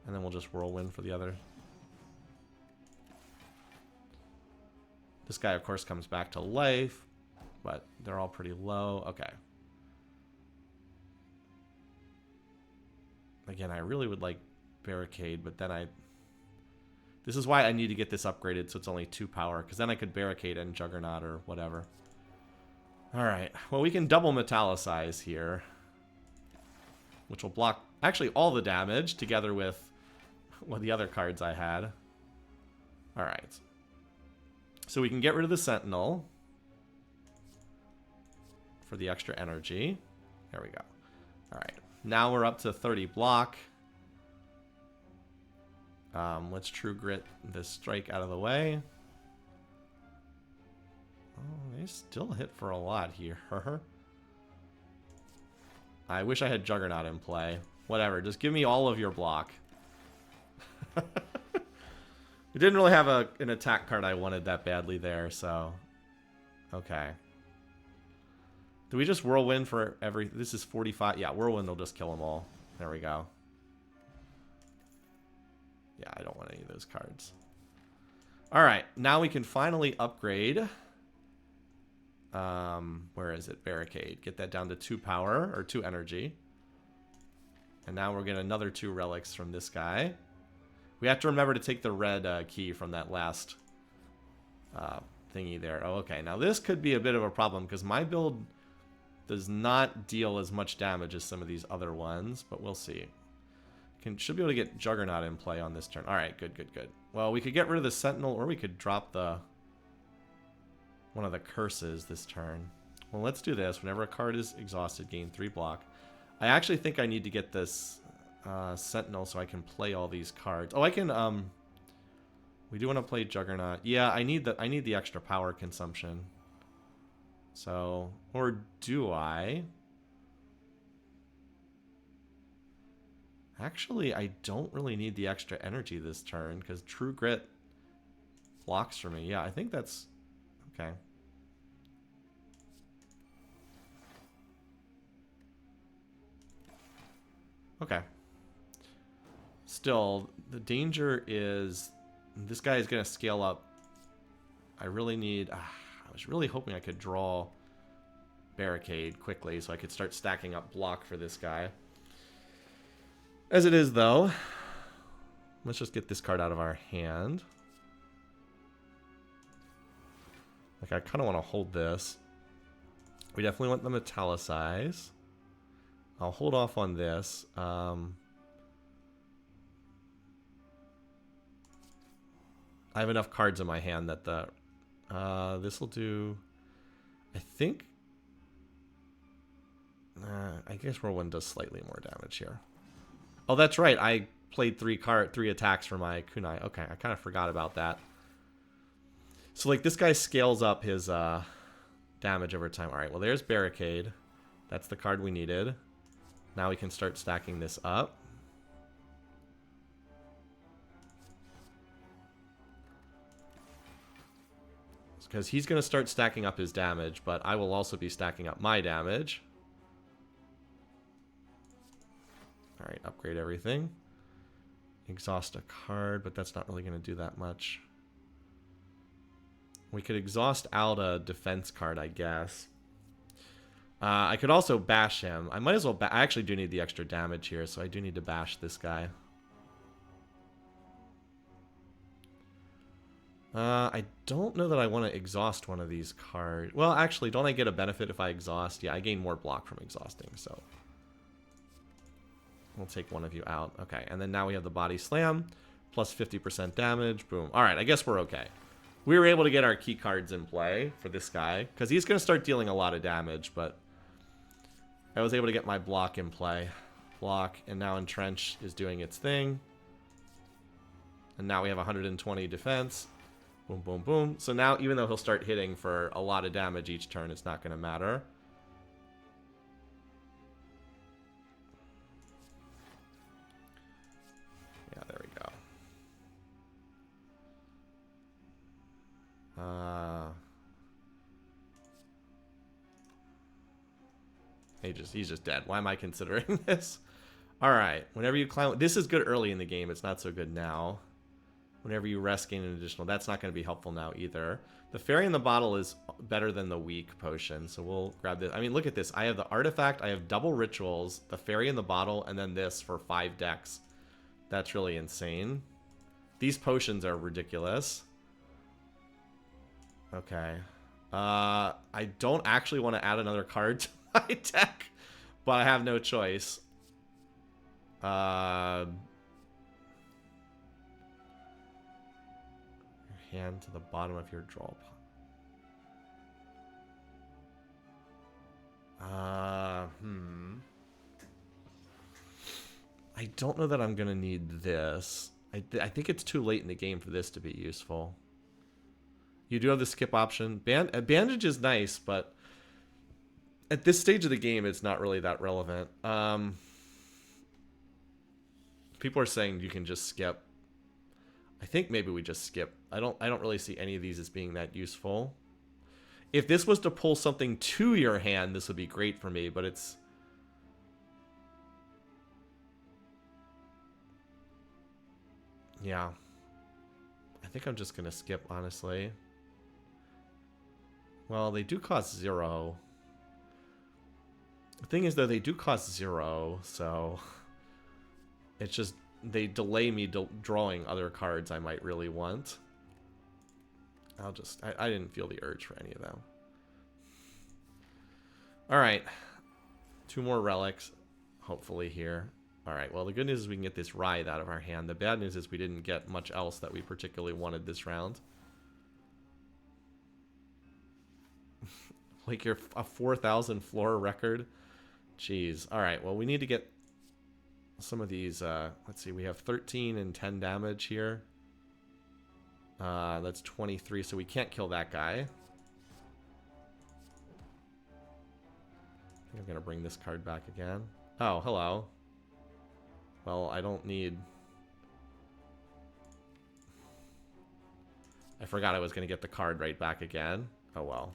And then we'll just Whirlwind for the other. This guy, of course, comes back to life, but they're all pretty low. Okay. Again, I really would like Barricade, but then this is why I need to get this upgraded so it's only 2 power, because then I could Barricade and Juggernaut or whatever. Alright, well, we can double Metallicize here, which will block actually all the damage together with the other cards I had. Alright. So we can get rid of the Sentinel for the extra energy. There we go. Alright. Now we're up to 30 block. Let's True Grit this strike out of the way. Oh, they still hit for a lot here. I wish I had Juggernaut in play. Whatever, just give me all of your block. We didn't really have an attack card I wanted that badly there, so... Okay. Do we just Whirlwind for every... This is 45. Yeah, Whirlwind will just kill them all. There we go. Yeah, I don't want any of those cards. Alright, now we can finally upgrade. Where is it? Barricade. Get that down to 2 power, or 2 energy. And now we're getting another 2 relics from this guy. We have to remember to take the red key from that last thingy there. Oh, okay. Now this could be a bit of a problem because my build does not deal as much damage as some of these other ones, but we'll see. Should be able to get Juggernaut in play on this turn. All right, good, good, good. Well, we could get rid of the Sentinel, or we could drop one of the curses this turn. Well, let's do this. Whenever a card is exhausted, gain 3 block. I actually think I need to get this Sentinel so I can play all these cards. Oh, I can. We do want to play Juggernaut. Yeah, I need the extra power consumption. So, or do I? Actually, I don't really need the extra energy this turn because True Grit blocks for me. Yeah, I think that's okay. Okay. Still, the danger is this guy is going to scale up. I really need... I was really hoping I could draw Barricade quickly so I could start stacking up block for this guy. As it is, though, let's just get this card out of our hand. Like, I kind of want to hold this. We definitely want the Metallicize. I'll hold off on this. I have enough cards in my hand that the... this will do... I think... I guess Whirlwind does slightly more damage here. Oh, that's right. I played 3 attacks for my Kunai. Okay, I kind of forgot about that. So, like, this guy scales up his damage over time. All right, well, there's Barricade. That's the card we needed. Now we can start stacking this up. Because he's going to start stacking up his damage, but I will also be stacking up my damage. Alright, upgrade everything. Exhaust a card, but that's not really going to do that much. We could exhaust out a defense card, I guess. I could also bash him. I might as well... I actually do need the extra damage here, so I do need to bash this guy. I don't know that I want to exhaust one of these cards. Well, actually, don't I get a benefit if I exhaust? Yeah, I gain more block from exhausting, so... We'll take one of you out. Okay, and then now we have the Body Slam. Plus 50% damage. Boom. Alright, I guess we're okay. We were able to get our key cards in play for this guy. Because he's going to start dealing a lot of damage, but... I was able to get my block in play. Block, and now Entrench is doing its thing. And now we have 120 defense. Boom, boom, boom. So now, even though he'll start hitting for a lot of damage each turn, it's not going to matter. Yeah, there we go. He's just dead. Why am I considering this? Alright, whenever you climb... This is good early in the game. It's not so good now. Whenever you rest, gain an additional... That's not going to be helpful now either. The Fairy in the Bottle is better than the Weak Potion, so we'll grab this. I mean, look at this. I have the Artifact, I have double Rituals, the Fairy in the Bottle, and then this for 5 decks. That's really insane. These potions are ridiculous. Okay. I don't actually want to add another card to my deck, but I have no choice. Your hand to the bottom of your draw pile. I don't know that I'm gonna need this. I think it's too late in the game for this to be useful. You do have the skip option. Bandage is nice, but at this stage of the game, it's not really that relevant. People are saying you can just skip. I think maybe we just skip. I don't really see any of these as being that useful. If this was to pull something to your hand, this would be great for me, but it's... Yeah. I think I'm just going to skip, honestly. Well, they do cost 0. The thing is, though, they do cost 0, so... It's just... They delay me drawing other cards I might really want. I'll just... I didn't feel the urge for any of them. Alright. 2 more relics, hopefully, here. Alright, well, the good news is we can get this Writhe out of our hand. The bad news is we didn't get much else that we particularly wanted this round. Like a 4,000 floor record? Jeez. Alright, well, we need to get some of these... let's see, we have 13 and 10 damage here. That's 23, so we can't kill that guy. I think I'm going to bring this card back again. Oh, hello. Well, I don't need... I forgot I was going to get the card right back again. Oh, well.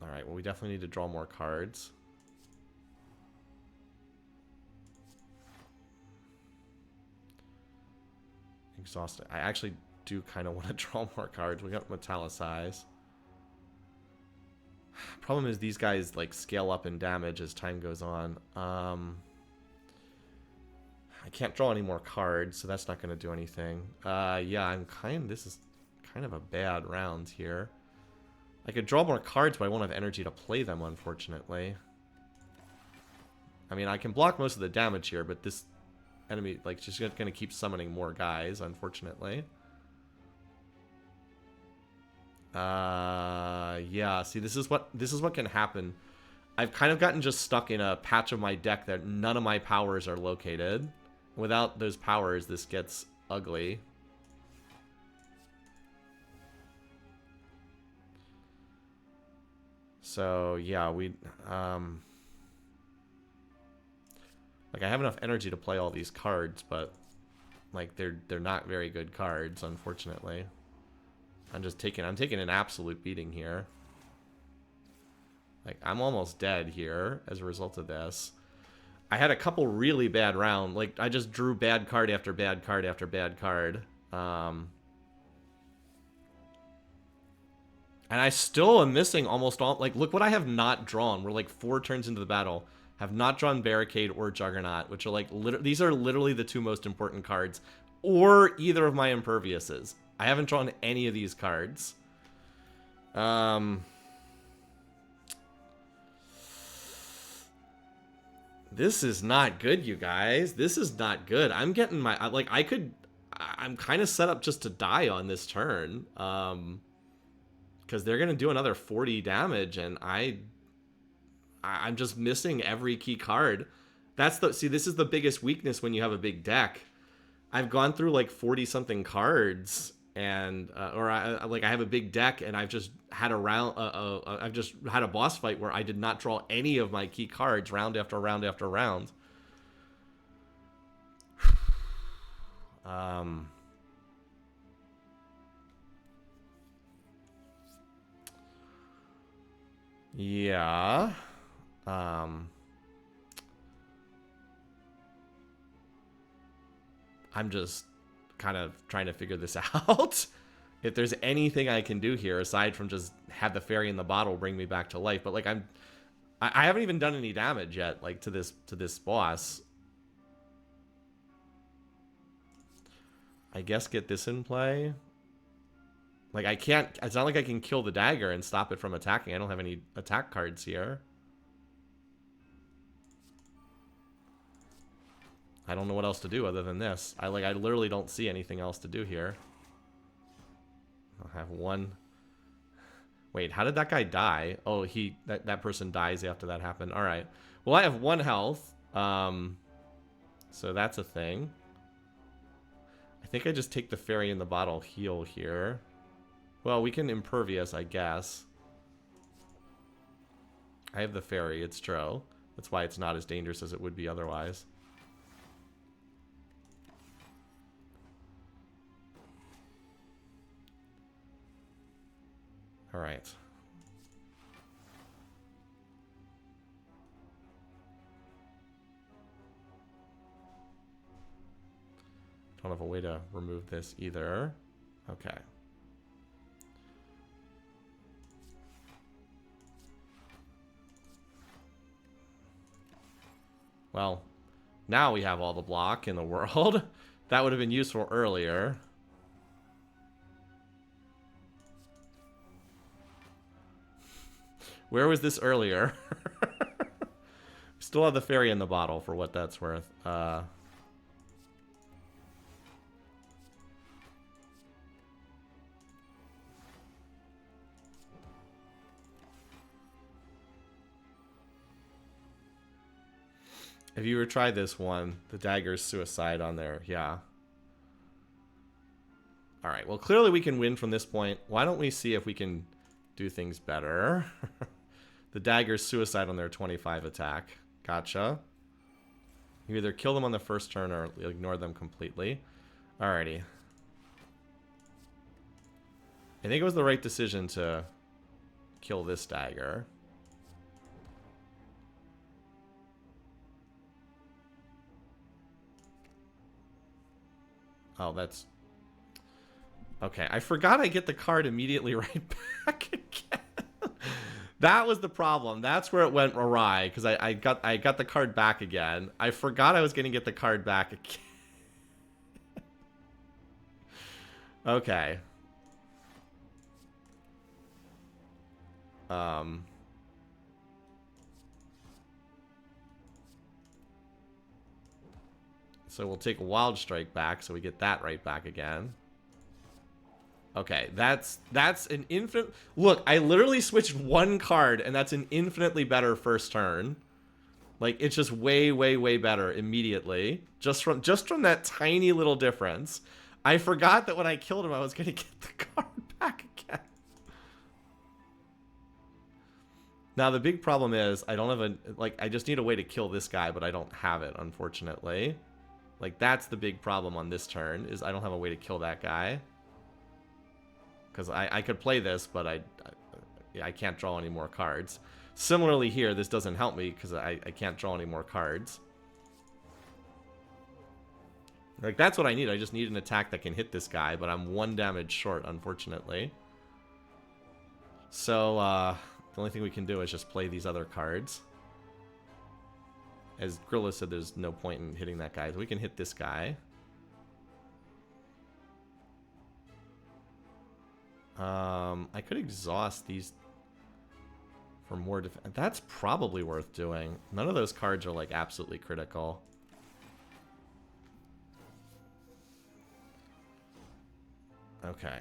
Alright, well, we definitely need to draw more cards. Exhausted. I actually do kind of want to draw more cards. We got Metallicize. Problem is these guys like scale up in damage as time goes on. I can't draw any more cards, so that's not going to do anything. Yeah, this is kind of a bad round here. I could draw more cards, but I won't have energy to play them, unfortunately. I mean, I can block most of the damage here, but this enemy, like, just going to keep summoning more guys, unfortunately. Yeah, see, this is what can happen. I've kind of gotten just stuck in a patch of my deck that none of my powers are located. Without those powers, this gets ugly. So, yeah, like, I have enough energy to play all these cards, but, like, they're not very good cards, unfortunately. I'm taking an absolute beating here. Like, I'm almost dead here as a result of this. I had a couple really bad rounds. Like, I just drew bad card after bad card after bad card. And I still am missing almost all... Like, look what I have not drawn. We're, like, 4 turns into the battle. Have not drawn Barricade or Juggernaut, which are, like... These are literally the 2 most important cards. Or either of my Imperviouses. I haven't drawn any of these cards. This is not good, you guys. This is not good. I'm getting my... Like, I'm kind of set up just to die on this turn. Because they're going to do another 40 damage, and I'm just missing every key card. See, this is the biggest weakness when you have a big deck. I've gone through like 40-something cards, and I have a big deck, and I've just had I've just had a boss fight where I did not draw any of my key cards round after round after round. Yeah. I'm just kind of trying to figure this out. If there's anything I can do here aside from just have the fairy in the bottle bring me back to life, but like I haven't even done any damage yet, like to this boss. I guess get this in play. Like, I can't... It's not like I can kill the dagger and stop it from attacking. I don't have any attack cards here. I don't know what else to do other than this. I literally don't see anything else to do here. I have one... Wait, how did that guy die? Oh, that person dies after that happened. Alright. Well, I have 1 health. So that's a thing. I think I just take the fairy in the bottle heal here. Well, we can impervious, I guess. I have the fairy, it's true. That's why it's not as dangerous as it would be otherwise. Alright. Don't have a way to remove this either. Okay. Well, now we have all the block in the world. That would have been useful earlier. Where was this earlier? Still have the fairy in the bottle for what that's worth. If you were to try this one, the dagger's suicide on there, yeah. Alright, well clearly we can win from this point. Why don't we see if we can do things better? The dagger's suicide on their 25 attack. Gotcha. You either kill them on the first turn or ignore them completely. Alrighty. I think it was the right decision to kill this dagger. Oh, that's... Okay, I forgot I get the card immediately right back again. That was the problem. That's where it went awry, because I got the card back again. I forgot I was going to get the card back again. Okay. So we'll take a Wild Strike back, so we get that right back again. Okay, that's an infinite... Look, I literally switched one card, and that's an infinitely better first turn. Like, it's just way, way, way better immediately. Just from that tiny little difference. I forgot that when I killed him, I was going to get the card back again. Now, the big problem is, I don't have a... Like, I just need a way to kill this guy, but I don't have it, unfortunately. Like, that's the big problem on this turn, is I don't have a way to kill that guy. Because I could play this, but I can't draw any more cards. Similarly here, this doesn't help me, because I can't draw any more cards. Like, that's what I need. I just need an attack that can hit this guy, but I'm 1 damage short, unfortunately. So, the only thing we can do is just play these other cards. As Grilla said, there's no point in hitting that guy. So we can hit this guy. I could exhaust these for more defense. That's probably worth doing. None of those cards are, like, absolutely critical. Okay.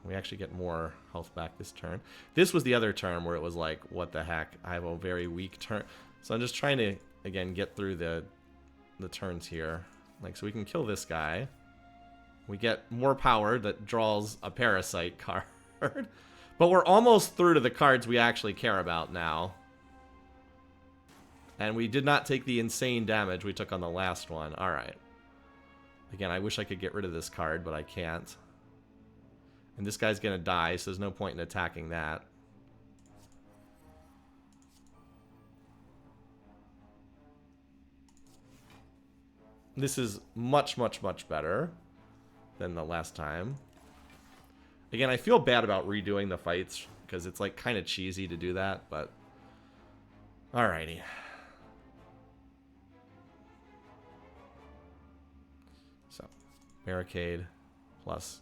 We actually get more health back this turn. This was the other turn where it was like, what the heck? I have a very weak turn. So I'm just trying to, again, get through the turns here. Like, so we can kill this guy. We get more power that draws a Parasite card. But we're almost through to the cards we actually care about now. And we did not take the insane damage we took on the last one. Alright. Again, I wish I could get rid of this card, but I can't. And this guy's gonna die, so there's no point in attacking that. This is much, much, much better than the last time. Again, I feel bad about redoing the fights, because it's like kind of cheesy to do that, but... Alrighty. So, Barricade, plus...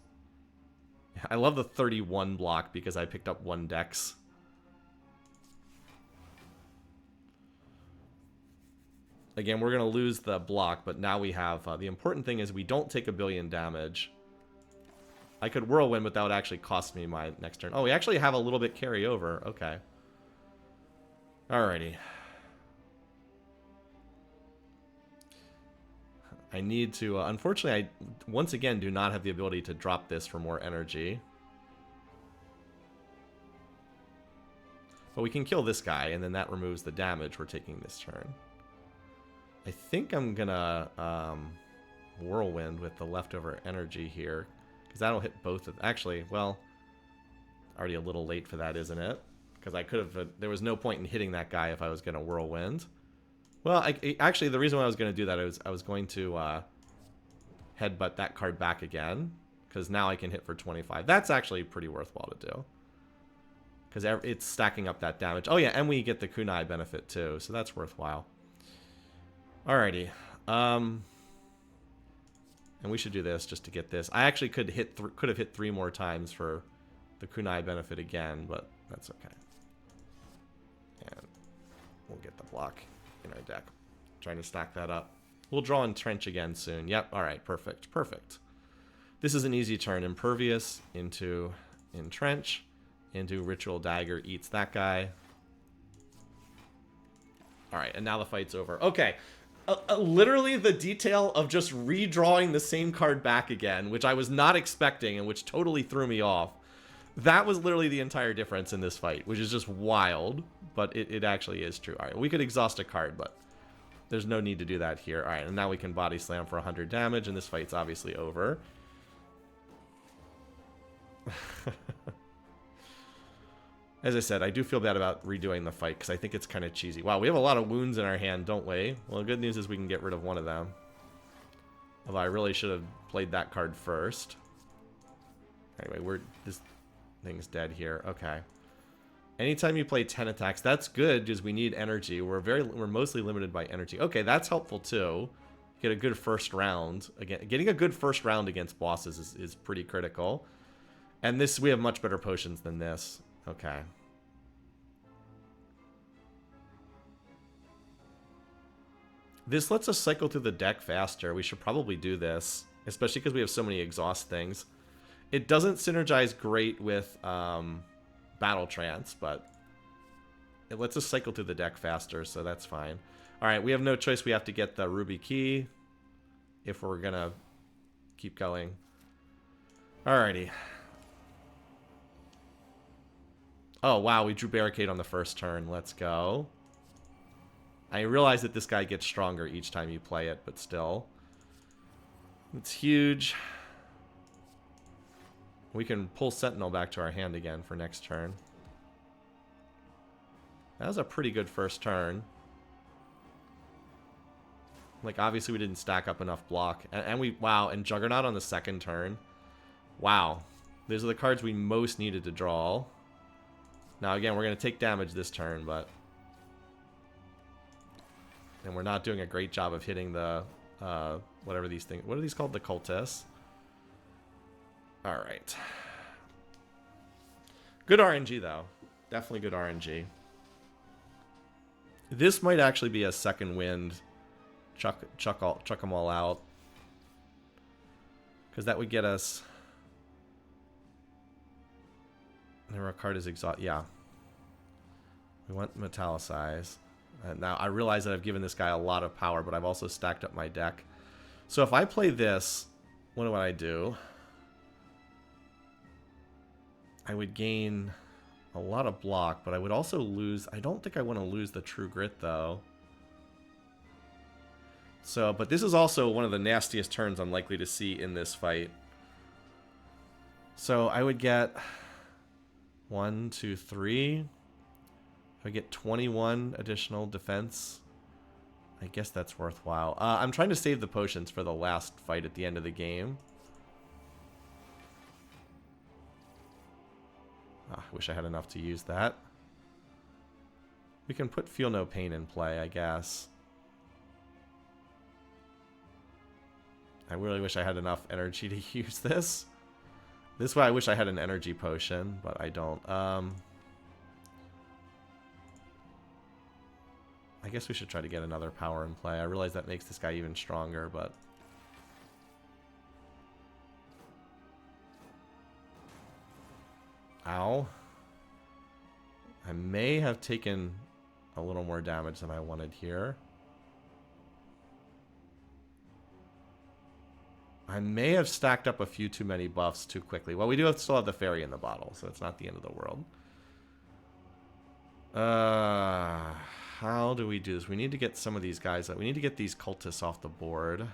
I love the 31 block, because I picked up 1 dex. Again, we're going to lose the block, but now we have... the important thing is we don't take 1 billion damage. I could Whirlwind, but that would actually cost me my next turn. Oh, we actually have a little bit carry over. Okay. Alrighty. I need to... unfortunately, I, once again, do not have the ability to drop this for more energy. But we can kill this guy, and then that removes the damage we're taking this turn. I think I'm gonna Whirlwind with the leftover energy here, because that'll hit both of... actually, well, already a little late for that, isn't it? Because I could have... there was no point in hitting that guy if I was gonna Whirlwind. Well, actually, the reason why I was going to do that is I was going to headbutt that card back again, because now I can hit for 25. That's actually pretty worthwhile to do, because it's stacking up that damage. Oh yeah, and we get the kunai benefit too, so that's worthwhile. Alrighty, and we should do this just to get this. I actually could have hit 3 more times for the kunai benefit again, but that's okay. And we'll get the block in our deck. Trying to stack that up. We'll draw Entrench again soon. Yep, alright, perfect, perfect. This is an easy turn. Impervious into Entrench, into Ritual Dagger, eats that guy. Alright, and now the fight's over. Okay, literally the detail of just redrawing the same card back again, which I was not expecting and which totally threw me off. That was literally the entire difference in this fight, which is just wild, but it actually is true. Alright, we could exhaust a card, but there's no need to do that here. Alright, and now we can body slam for 100 damage, and this fight's obviously over. As I said, I do feel bad about redoing the fight, because I think it's kind of cheesy. Wow, we have a lot of wounds in our hand, don't we? Well, the good news is we can get rid of one of them. Although I really should have played that card first. Anyway, this thing's dead here. Okay. Anytime you play 10 attacks, that's good because we need energy. We're mostly limited by energy. Okay, that's helpful too. Get a good first round. Again, getting a good first round against bosses is pretty critical. And this, we have much better potions than this. Okay. This lets us cycle through the deck faster. We should probably do this, especially because we have so many exhaust things. It doesn't synergize great with Battle Trance, but it lets us cycle through the deck faster, so that's fine. Alright, we have no choice. We have to get the Ruby Key if we're gonna keep going. Alrighty. Oh, wow, we drew Barricade on the first turn. Let's go. I realize that this guy gets stronger each time you play it, but still. It's huge. We can pull Sentinel back to our hand again for next turn. That was a pretty good first turn. Like, obviously we didn't stack up enough block. And we, wow, and Juggernaut on the second turn. Wow. Those are the cards we most needed to draw. Now, again, we're going to take damage this turn, but... And we're not doing a great job of hitting the, whatever these things... What are these called? The Cultists. Alright. Good RNG, though. Definitely good RNG. This might actually be a second wind. Chuck them all out. Because that would get us... Our card is exhaust. Yeah. We want Metallicize. Now, I realize that I've given this guy a lot of power, but I've also stacked up my deck. So if I play this, what would I do? I would gain a lot of block, but I would also lose... I don't think I want to lose the True Grit, though. So, but this is also one of the nastiest turns I'm likely to see in this fight. So I would get 1, 2, 3. I get 21 additional defense. I guess that's worthwhile. I'm trying to save the potions for the last fight at the end of the game. I wish I had enough to use that. We can put Feel No Pain in play, I guess. I really wish I had enough energy to use this. This way I wish I had an energy potion, but I don't. I guess we should try to get another power in play. I realize that makes this guy even stronger, but... Ow. I may have taken a little more damage than I wanted here. I may have stacked up a few too many buffs too quickly. Well, we do still have the fairy in the bottle, so it's not the end of the world. How do we do this? We need to get some of these guys. We need to get these cultists off the board.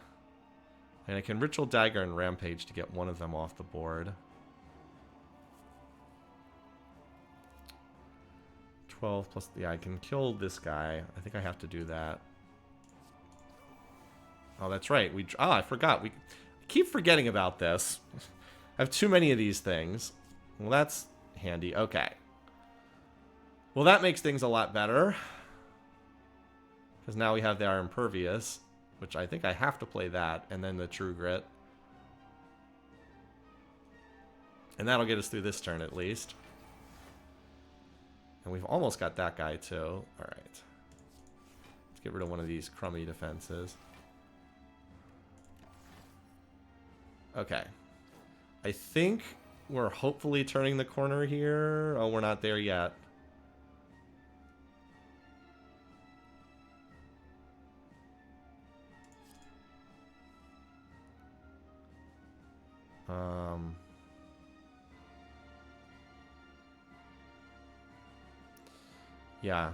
And I can Ritual Dagger and Rampage to get one of them off the board. 12 plus... Yeah, I can kill this guy. I think I have to do that. Oh, that's right. I forgot. I keep forgetting about this. I have too many of these things. Well, that's handy. Okay. Well, that makes things a lot better. Because now we have our Impervious, which I think I have to play that, and then the True Grit. And that'll get us through this turn at least. And we've almost got that guy too. Alright. Let's get rid of one of these crummy defenses. Okay. I think we're hopefully turning the corner here. Oh, we're not there yet. Yeah.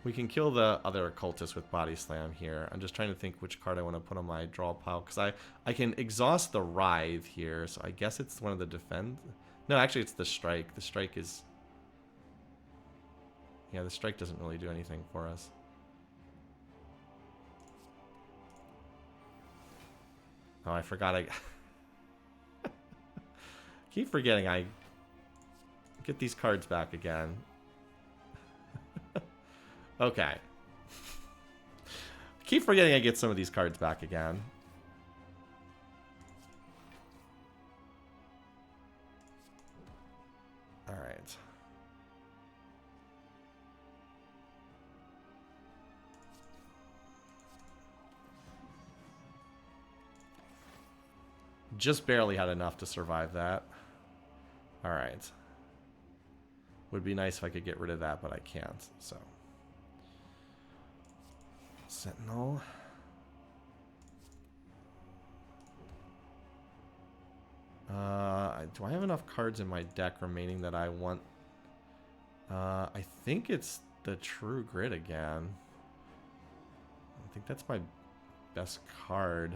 We can kill the other occultist with Body Slam here. I'm just trying to think which card I want to put on my draw pile. Because I can exhaust the Writhe here. So I guess it's one of the defend. No, actually it's the Strike. The Strike is... Yeah, the Strike doesn't really do anything for us. Oh, I forgot I... Keep forgetting I get these cards back again. Okay. Keep forgetting I get some of these cards back again. Alright. Just barely had enough to survive that. Alright. Would be nice if I could get rid of that, but I can't, so. Sentinel. Do I have enough cards in my deck remaining that I want? I think it's the True Grit again. I think that's my best card.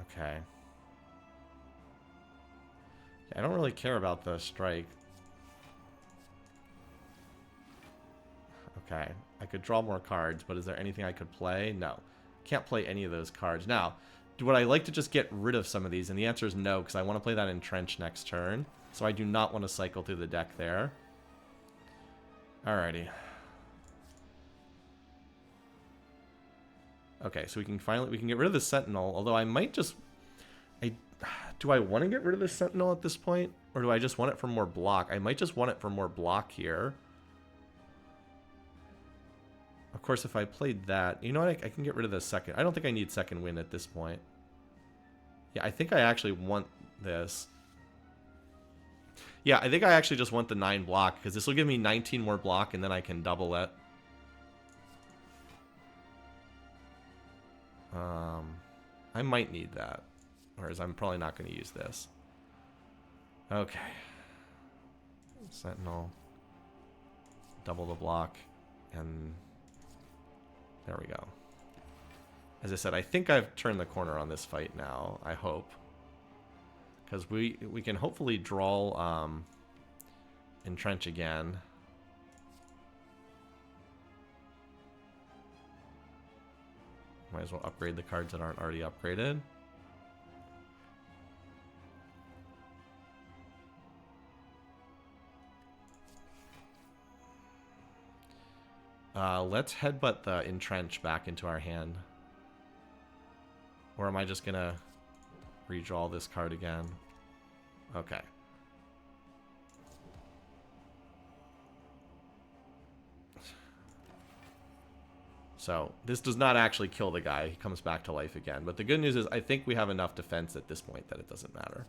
Okay. Yeah, I don't really care about the Strike. Okay, I could draw more cards, but is there anything I could play? No. Can't play any of those cards. Now, would I like to just get rid of some of these? And the answer is no, because I want to play that Entrench next turn. So I do not want to cycle through the deck there. Alrighty. Okay, so we can get rid of the Sentinel, although I might just... Do I want to get rid of the Sentinel at this point? Or do I just want it for more block? I might just want it for more block here. Of course, if I played that... You know what? I can get rid of the second... I don't think I need second wind at this point. Yeah, I think I actually want this. Yeah, I think I actually just want the 9 block, because this will give me 19 more block, and then I can double it. I might need that. Whereas I'm probably not going to use this. Okay. Sentinel. Double the block. And there we go. As I said, I think I've turned the corner on this fight now. I hope. Because we can hopefully draw Entrench again. Might as well upgrade the cards that aren't already upgraded. Let's headbutt the Entrench back into our hand. Or am I just gonna redraw this card again? Okay. So, this does not actually kill the guy. He comes back to life again. But the good news is I think we have enough defense at this point that it doesn't matter.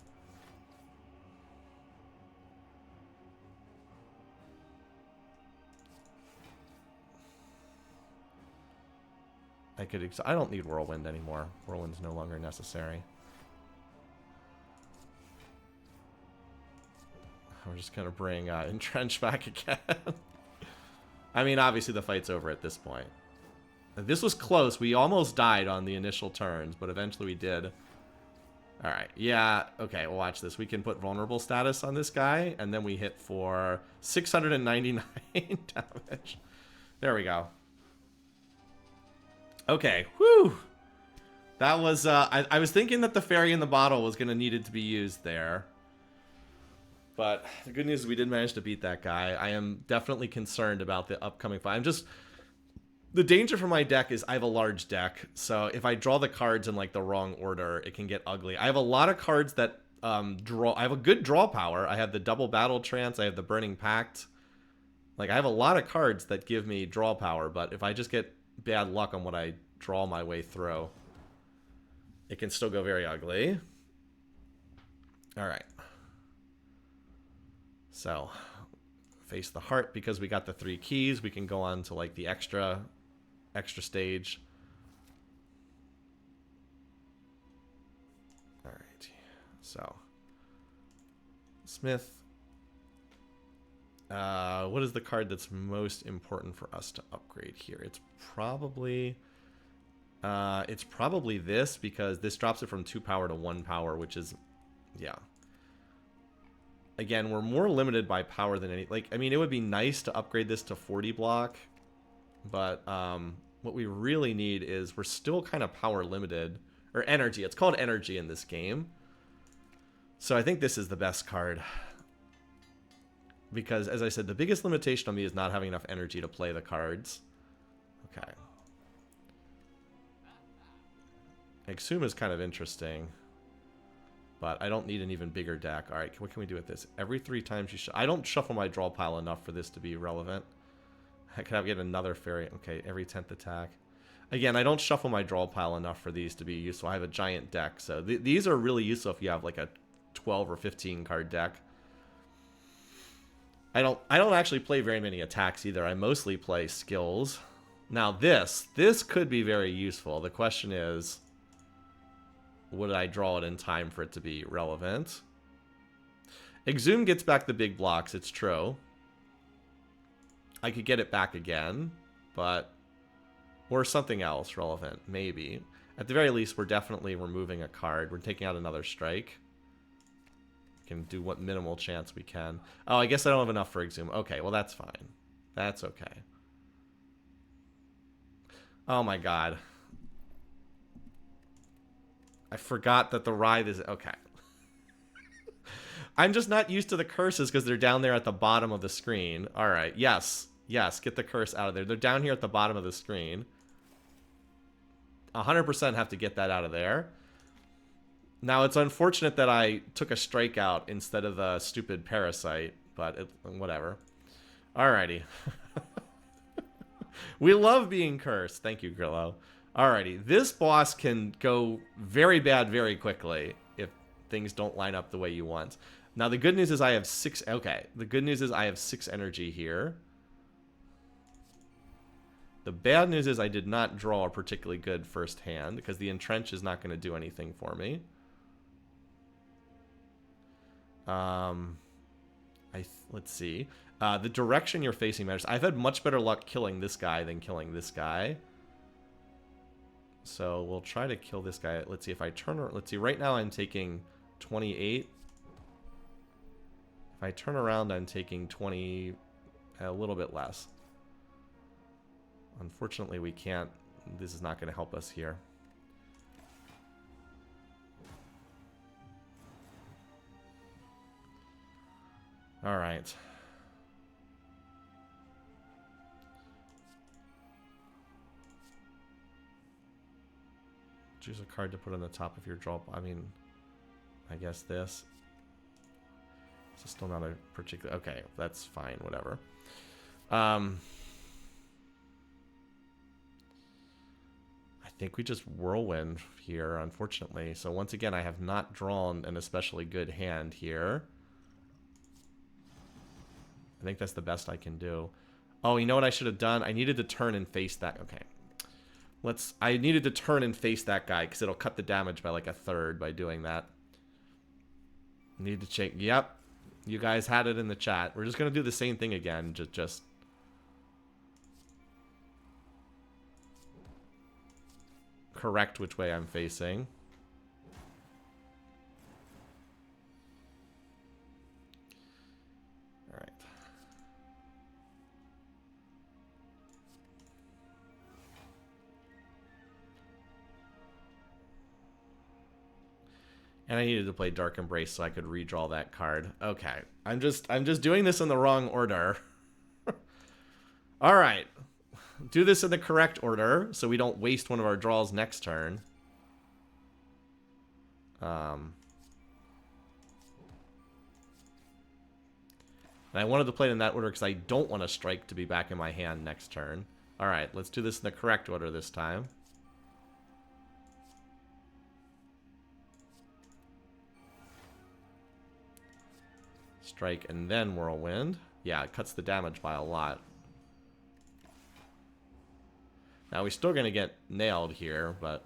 I don't need Whirlwind anymore. Whirlwind's no longer necessary. We're just gonna bring Entrench back again. I mean, obviously the fight's over at this point. This was close. We almost died on the initial turns, but eventually we did. Alright, yeah, okay, well, watch this. We can put vulnerable status on this guy, and then we hit for 699 damage. There we go. Okay, whew! That was, I was thinking that the fairy in the bottle was going to needed to be used there. But the good news is we did manage to beat that guy. I am definitely concerned about the upcoming fight. The danger for my deck is I have a large deck, so if I draw the cards in like the wrong order, it can get ugly. I have a lot of cards that draw. I have a good draw power. I have the double battle trance. I have the burning pact. Like I have a lot of cards that give me draw power, but if I just get bad luck on what I draw my way through, it can still go very ugly. All right. So face the heart because we got the 3 keys. We can go on to like the extra stage. All right. So Smith. What is the card that's most important for us to upgrade here? It's probably this, because this drops it from 2 power to 1 power, which is, yeah. Again, we're more limited by power than any. Like, I mean, it would be nice to upgrade this to 40 block, but what we really need is we're still kind of power limited, or energy. It's called energy in this game. So I think this is the best card. Because, as I said, the biggest limitation on me is not having enough energy to play the cards. Okay. Exhum is kind of interesting. But I don't need an even bigger deck. Alright, what can we do with this? Every 3 times you I don't shuffle my draw pile enough for this to be relevant. Can I get another fairy? Okay, every 10th attack. Again, I don't shuffle my draw pile enough for these to be useful. I have a giant deck, so these are really useful if you have like a 12 or 15 card deck. I don't actually play very many attacks either. I mostly play skills. Now this could be very useful. The question is, would I draw it in time for it to be relevant? Exhum gets back the big blocks, it's true. I could get it back again, but... Or something else relevant, maybe. At the very least, we're definitely removing a card. We're taking out another strike. We can do what minimal chance we can. Oh, I guess I don't have enough for Exhum. Okay, well that's fine. That's okay. Oh my god. I forgot that the Writhe is... Okay. I'm just not used to the curses because they're down there at the bottom of the screen. Alright, yes. Yes, get the curse out of there. They're down here at the bottom of the screen. 100% have to get that out of there. Now, it's unfortunate that I took a strikeout instead of the stupid parasite, but whatever. Alrighty. We love being cursed. Thank you, Grillo. Alrighty, this boss can go very bad very quickly if things don't line up the way you want. Now, the good news is I have 6... Okay, the good news is I have 6 energy here. The bad news is I did not draw a particularly good first hand, because the Entrench is not going to do anything for me. Let's see. The direction you're facing matters. I've had much better luck killing this guy than killing this guy. So we'll try to kill this guy. Let's see if I turn... Let's see, right now I'm taking 28. If I turn around, I'm taking 20... A little bit less. Unfortunately, we can't... This is not going to help us here. Alright. Choose a card to put on the top of your draw. I mean, I guess this. This is still not a particular... Okay, that's fine, whatever. I think we just whirlwind here, unfortunately. So once again, I have not drawn an especially good hand here. I think that's the best I can do. Oh, you know what I should have done? I needed to turn and face that. Okay. I needed to turn and face that guy because it'll cut the damage by like a third by doing that. Need to check. Yep. You guys had it in the chat. We're just going to do the same thing again. Just correct which way I'm facing. All right. And I needed to play Dark Embrace so I could redraw that card. Okay. I'm just doing this in the wrong order. All right. Do this in the correct order so we don't waste one of our draws next turn. And I wanted to play it in that order because I don't want a strike to be back in my hand next turn. All right, let's do this in the correct order this time. Strike and then Whirlwind. Yeah, it cuts the damage by a lot. Now, we're still going to get nailed here, but...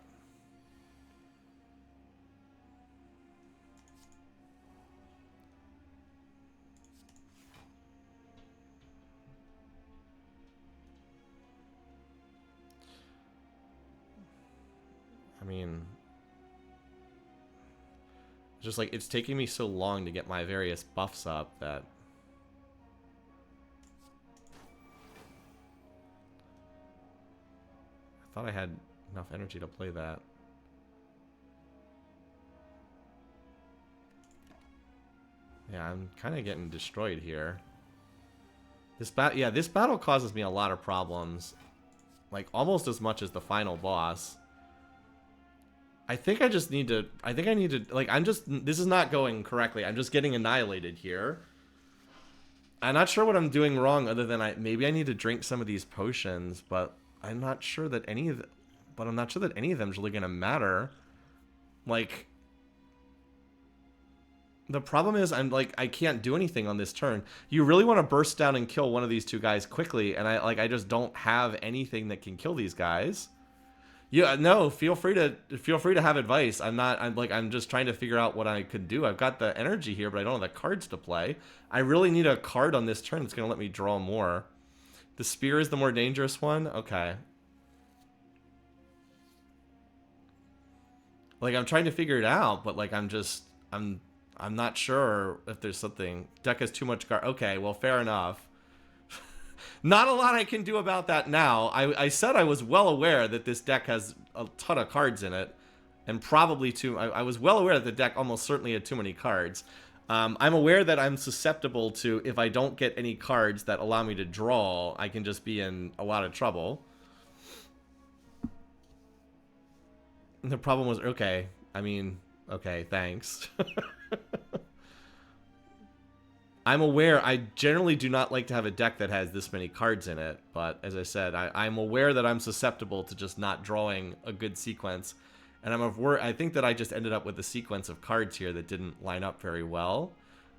I mean... Just like, it's taking me so long to get my various buffs up that... I thought I had enough energy to play that. Yeah, I'm kind of getting destroyed here. This battle causes me a lot of problems. Like, almost as much as the final boss. I think I just need to... I think I need to... Like, this is not going correctly. I'm just getting annihilated here. I'm not sure what I'm doing wrong other than maybe I need to drink some of these potions, but I'm not sure that any of them is really going to matter. Like... The problem is, I can't do anything on this turn. You really want to burst down and kill one of these two guys quickly, and I just don't have anything that can kill these guys. Yeah, no, feel free to have advice. I'm just trying to figure out what I could do. I've got the energy here, but I don't have the cards to play. I really need a card on this turn that's going to let me draw more. The spear is the more dangerous one? Okay. Like, I'm trying to figure it out, but like I'm not sure if there's something. Deck has too much card. Okay, well, fair enough. Not a lot I can do about that now. I said I was well aware that this deck has a ton of cards in it. And probably I was well aware that the deck almost certainly had too many cards. I'm aware that I'm susceptible to, if I don't get any cards that allow me to draw, I can just be in a lot of trouble. And the problem was, okay, thanks. I'm aware I generally do not like to have a deck that has this many cards in it, but as I said, I'm aware that I'm susceptible to just not drawing a good sequence, and I think that I just ended up with a sequence of cards here that didn't line up very well.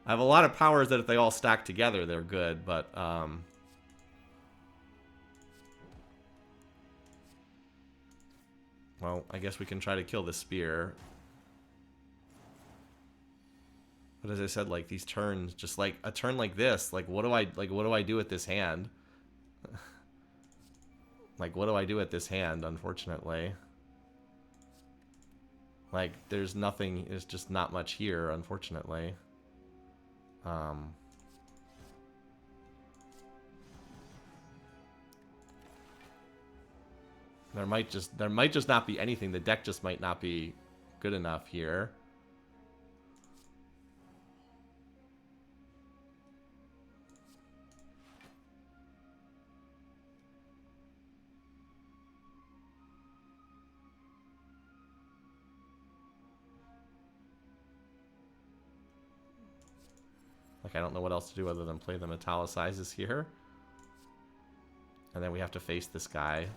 I have a lot of powers that if they all stack together, they're good, but well, I guess we can try to kill the spear. But as I said, like, these turns, just like a turn like this, like what do I do with this hand? Like, what do I do with this hand, unfortunately? Like, there's just not much here, unfortunately. There might just not be anything. The deck just might not be good enough here. Like, I don't know what else to do other than play the Metallicizes here. And then we have to face this guy.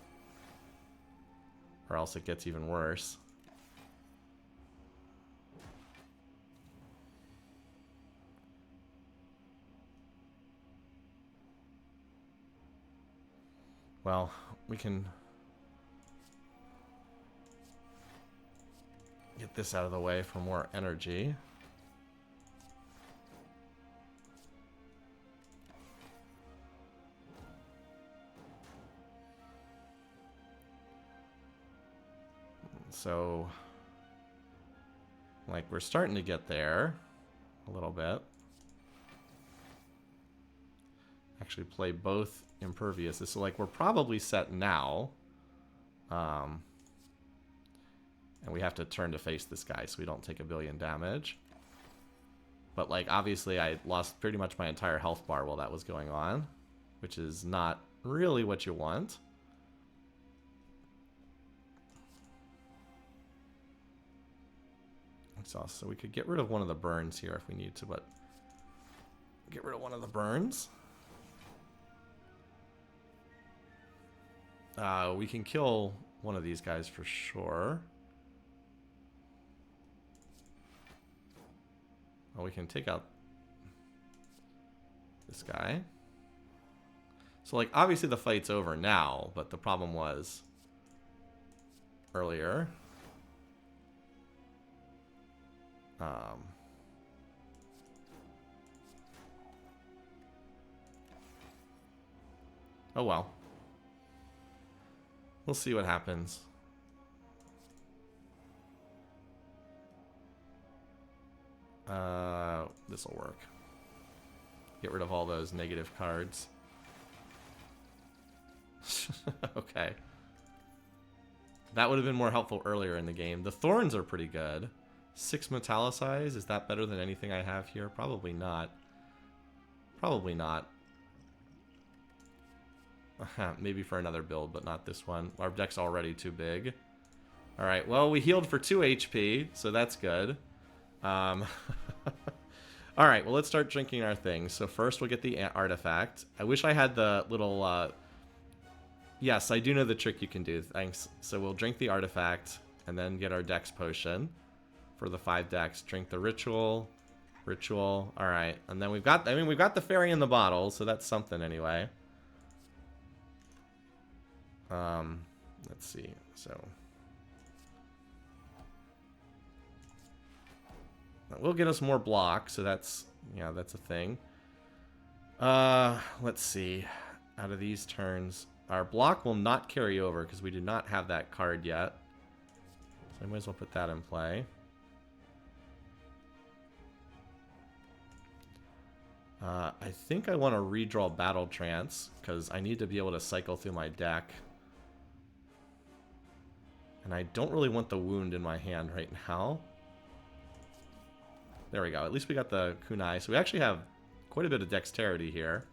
Or else it gets even worse. Well, we can... Get this out of the way for more energy. So, like, we're starting to get there a little bit. Actually play both impervious. So, like, we're probably set now. And we have to turn to face this guy so we don't take 1 billion damage. But, like, obviously I lost pretty much my entire health bar while that was going on, which is not really what you want. So we could get rid of one of the burns here if we need to, but get rid of one of the burns. We can kill one of these guys for sure. Well, we can take out this guy. So, like, obviously the fight's over now, but the problem was earlier. Oh well. We'll see what happens. This'll work. Get rid of all those negative cards. Okay. That would have been more helpful earlier in the game. The thorns are pretty good. 6 metallicize, is that better than anything I have here? Probably not. Probably not. Maybe for another build, but not this one. Our deck's already too big. Alright, well, we healed for 2 HP, so that's good. Alright, well, let's start drinking our things. So first we'll get the artifact. I wish I had the little... Yes, I do know the trick you can do. Thanks. So we'll drink the artifact, and then get our dex potion. For the 5 decks, drink the ritual. Ritual. Alright, and then we've got... I mean, we've got the fairy in the bottle, so that's something anyway. Let's see. So that will get us more blocks, so that's, yeah, that's a thing. Let's see. Out of these turns, our block will not carry over because we do not have that card yet. So I might as well put that in play. I think I want to redraw Battle Trance because I need to be able to cycle through my deck. And I don't really want the wound in my hand right now. There we go. At least we got the kunai. So we actually have quite a bit of dexterity here.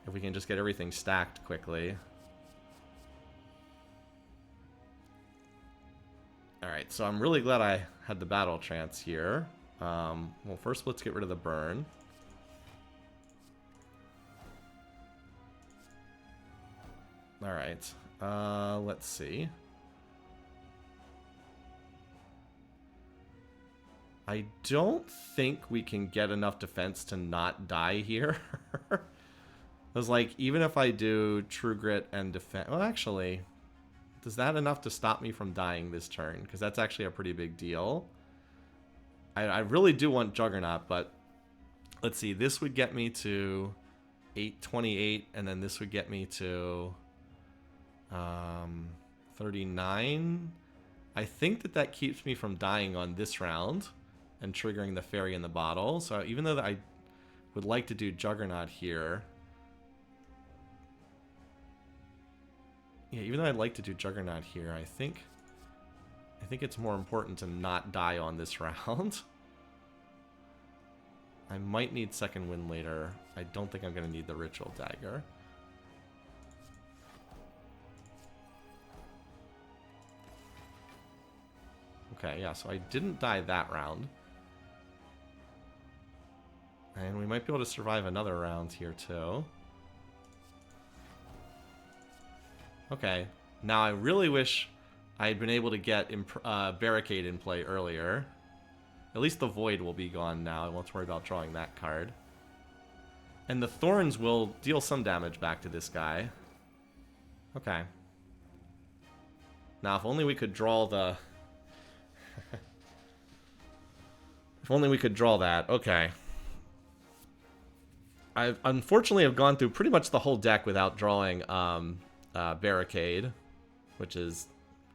If we can just get everything stacked quickly. Alright, so I'm really glad I had the Battle Trance here. Well, first let's get rid of the burn. Alright, let's see. I don't think we can get enough defense to not die here. I was like, even if I do True Grit and defense... Well, actually, is that enough to stop me from dying this turn? Because that's actually a pretty big deal. I really do want Juggernaut, but... Let's see, this would get me to 828, and then this would get me to 39. I think that keeps me from dying on this round and triggering the fairy in the bottle. So even though I would like to do Juggernaut here... Yeah, even though I'd like to do Juggernaut here, I think it's more important to not die on this round. I might need Second Wind later. I don't think I'm going to need the Ritual Dagger. Okay, yeah, so I didn't die that round. And we might be able to survive another round here, too. Okay, now I really wish I had been able to get Barricade in play earlier. At least the Void will be gone now. I won't have to worry about drawing that card. And the Thorns will deal some damage back to this guy. Okay. Now, if only we could draw the... If only we could draw that. Okay. I unfortunately have gone through pretty much the whole deck without drawing Barricade, which is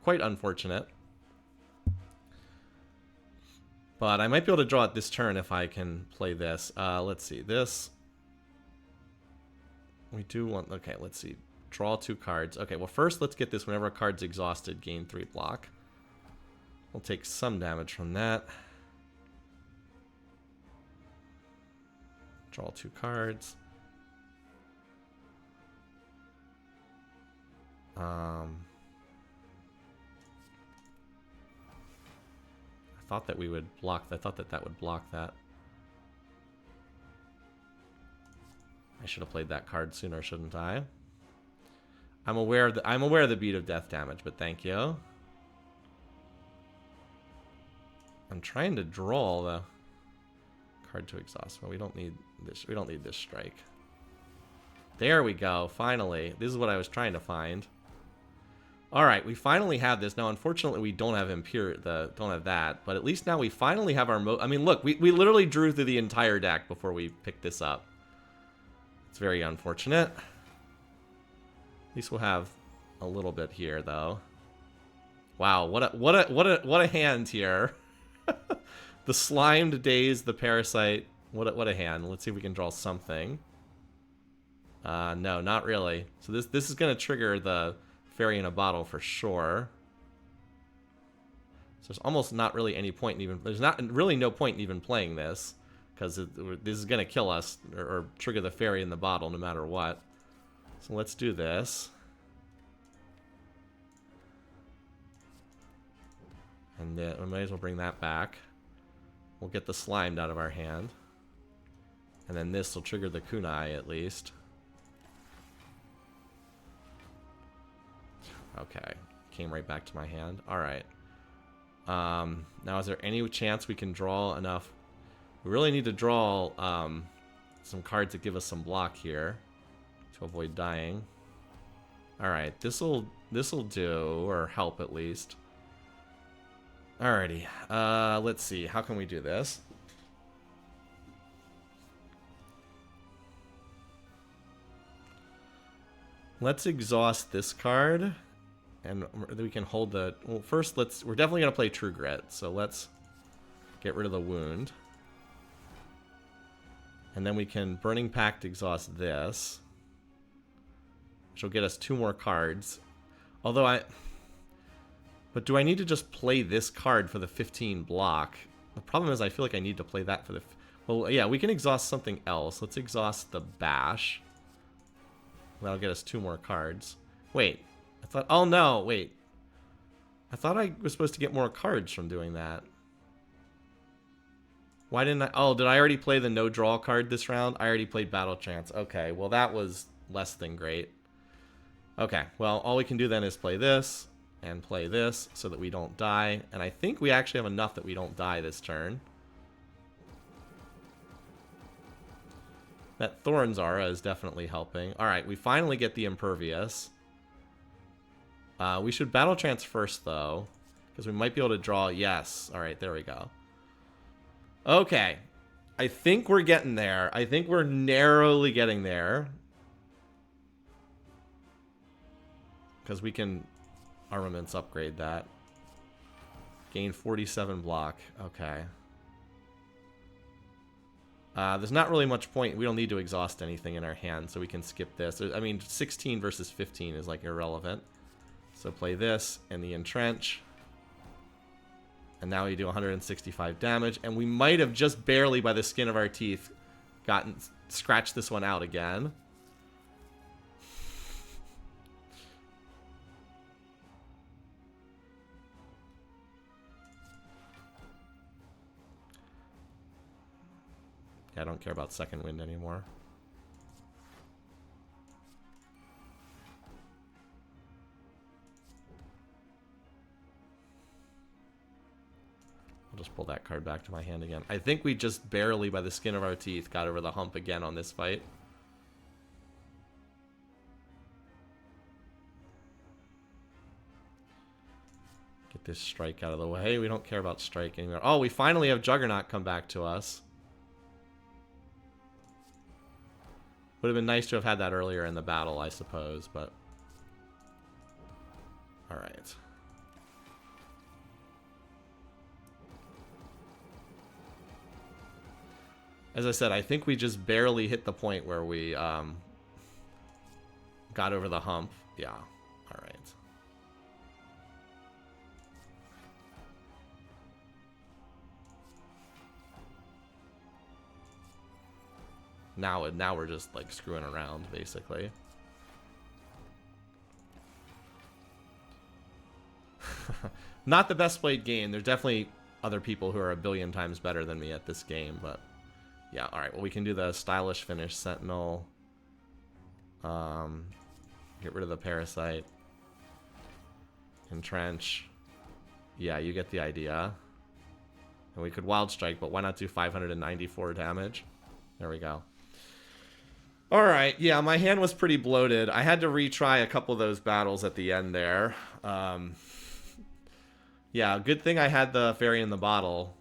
quite unfortunate. But I might be able to draw it this turn if I can play this. Let's see. This. We do want... Okay, let's see. Draw 2 cards. Okay, well, first let's get this. Whenever a card's exhausted, gain 3 block. We'll take some damage from that. Draw 2 cards. I thought that we would block. I thought that that would block that. I should have played that card sooner, shouldn't I? I'm aware of the beat of death damage, but thank you. I'm trying to draw the card to exhaust. Well, we don't need this. We don't need this strike. There we go. Finally, this is what I was trying to find. All right, we finally have this. Now, unfortunately, we don't have don't have that, but at least now we finally have our I mean, look, we literally drew through the entire deck before we picked this up. It's very unfortunate. At least we'll have a little bit here, though. Wow, what a hand here. The Slimed Daze, the Parasite. What a hand. Let's see if we can draw something. No, not really. So this is gonna trigger the Fairy in a Bottle for sure. So there's almost not really any point in even... There's not really no point in even playing this, because this is gonna kill us or trigger the Fairy in the Bottle no matter what. So let's do this. And we might as well bring that back. We'll get the Slimed out of our hand. And then this will trigger the Kunai at least. Okay. Came right back to my hand. Alright. Now is there any chance we can draw enough? We really need to draw some cards that give us some block here to avoid dying. Alright, this'll do, or help at least. Alrighty, let's see. How can we do this? Let's exhaust this card, and we can hold the... Well, first, we're definitely going to play True Grit, so let's get rid of the wound. And then we can Burning Pact exhaust this, which will get us 2 more cards. Although But do I need to just play this card for the 15 block? The problem is I feel like I need to play that for the... Well, yeah, we can exhaust something else. Let's exhaust the Bash. That'll get us 2 more cards. Wait. I thought... Oh, no. Wait. I thought I was supposed to get more cards from doing that. Why didn't I... Oh, did I already play the no-draw card this round? I already played Battle Chance. Okay, well, that was less than great. Okay, well, all we can do then is play this and play this so that we don't die. And I think we actually have enough that we don't die this turn. That Thorns Aura is definitely helping. Alright, we finally get the Impervious. We should Battle Trance first, though, because we might be able to draw... Yes. Alright, there we go. Okay. I think we're getting there. I think we're narrowly getting there. Because we can... Armaments upgrade that. Gain 47 block. Okay. There's not really much point. We don't need to exhaust anything in our hand, so we can skip this. I mean, 16 versus 15 is, like, irrelevant. So play this and the Entrench. And now we do 165 damage. And we might have just barely, by the skin of our teeth, scratched this one out again. Yeah, I don't care about Second Wind anymore. I'll just pull that card back to my hand again. I think we just barely, by the skin of our teeth, got over the hump again on this fight. Get this strike out of the way. We don't care about striking. Oh, we finally have Juggernaut come back to us. Would have been nice to have had that earlier in the battle, I suppose, but... Alright. As I said, I think we just barely hit the point where we got over the hump. Yeah, alright. Now we're just like screwing around, basically. Not the best played game. There's definitely other people who are a billion times better than me at this game, but yeah, alright. Well, we can do the stylish finish, Sentinel. Get rid of the Parasite. Entrench. Yeah, you get the idea. And we could Wild Strike, but why not do 594 damage? There we go. Alright, yeah, my hand was pretty bloated. I had to retry a couple of those battles at the end there. Yeah, good thing I had the Fairy in the Bottle.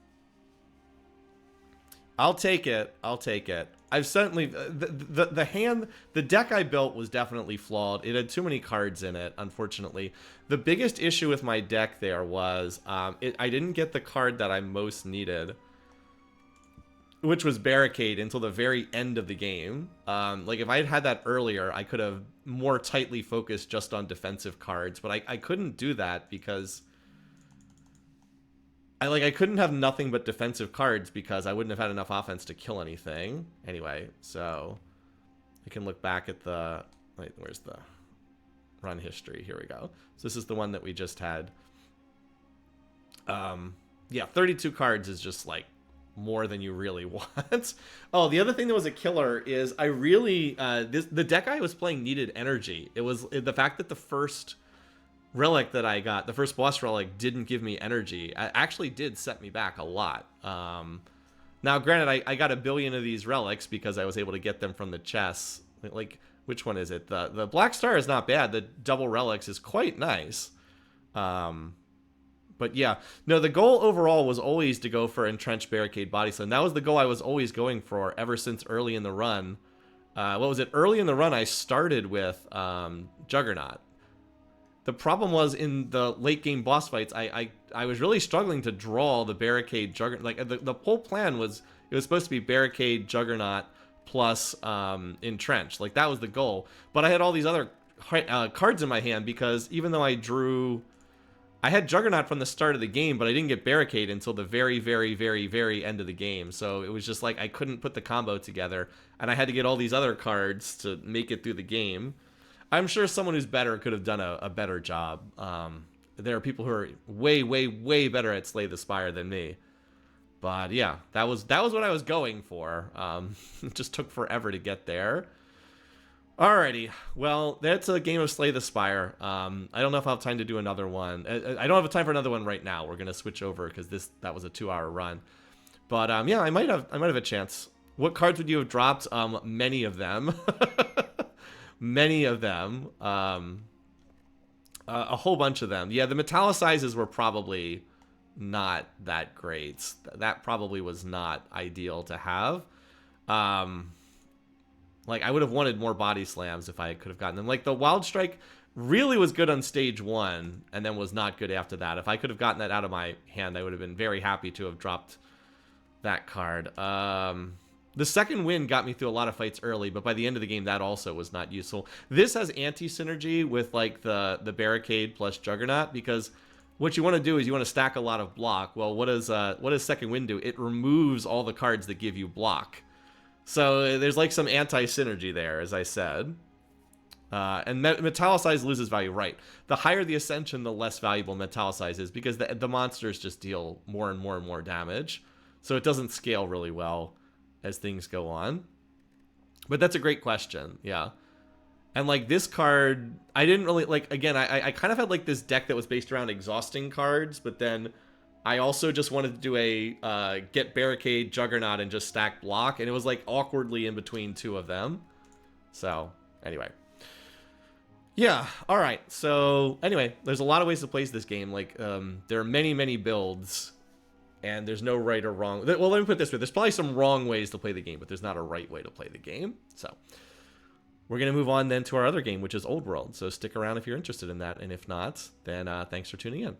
I'll take it. I'll take it. I've certainly... The deck I built was definitely flawed. It had too many cards in it, unfortunately. The biggest issue with my deck there was I didn't get the card that I most needed, which was Barricade, until the very end of the game. Like, if I had had that earlier, I could have more tightly focused just on defensive cards, but I couldn't do that because... I couldn't have nothing but defensive cards because I wouldn't have had enough offense to kill anything. Anyway, so I can look back at the... Wait, where's the run history? Here we go. So this is the one that we just had. Yeah, 32 cards is just, like, more than you really want. Oh, the other thing that was a killer is I really... the deck I was playing needed energy. It was the fact that the first... relic that I got, the first boss relic, didn't give me energy. It actually did set me back a lot. Now, granted, I got a billion of these relics because I was able to get them from the chests. Like, which one is it? The Black Star is not bad. The double relics is quite nice. But yeah, no, the goal overall was always to go for Entrenched, Barricade, Body Slam. That was the goal I was always going for ever since early in the run. What was it? Early in the run, I started with Juggernaut. The problem was in the late game boss fights, I was really struggling to draw the Barricade Juggernaut. Like the whole plan was, it was supposed to be Barricade Juggernaut plus Entrench. Like that was the goal. But I had all these other cards in my hand because even though I had Juggernaut from the start of the game, but I didn't get Barricade until the very, very, very, very end of the game. So it was just like I couldn't put the combo together, and I had to get all these other cards to make it through the game. I'm sure someone who's better could have done a better job. There are people who are way, way, way better at Slay the Spire than me. But yeah, that was what I was going for. It just took forever to get there. Alrighty, well, that's a game of Slay the Spire. I don't know if I'll have time to do another one. I don't have time for another one right now. We're gonna switch over because that was a 2-hour run. But yeah, I might have a chance. What cards would you have dropped? Many of them. Many of them. A whole bunch of them. Yeah, the metallicizes were probably not that great. That probably was not ideal to have. Like, I would have wanted more body slams if I could have gotten them. Like, the Wild Strike really was good on stage 1, and then was not good after that. If I could have gotten that out of my hand, I would have been very happy to have dropped that card. The second win got me through a lot of fights early, but by the end of the game, that also was not useful. This has anti-synergy with, like, the Barricade plus Juggernaut, because what you want to do is you want to stack a lot of block. Well, what does second win do? It removes all the cards that give you block. So there's, like, some anti-synergy there, as I said. And Metallicize loses value, right. The higher the Ascension, the less valuable Metallicize is, because the monsters just deal more and more and more damage. So it doesn't scale really well as things go on. But that's a great question, yeah. And, like, this card, I didn't really, like, again, I kind of had, like, this deck that was based around exhausting cards, but then I also just wanted to do a get Barricade, Juggernaut, and just stack block, and it was, like, awkwardly in between two of them. So, anyway. Yeah. All right. So anyway, there's a lot of ways to play this game. Like, there are many builds, and there's no right or wrong. Well, let me put it this way: there's probably some wrong ways to play the game, but there's not a right way to play the game. So we're gonna move on then to our other game, which is Old World. So stick around if you're interested in that, and if not, then thanks for tuning in.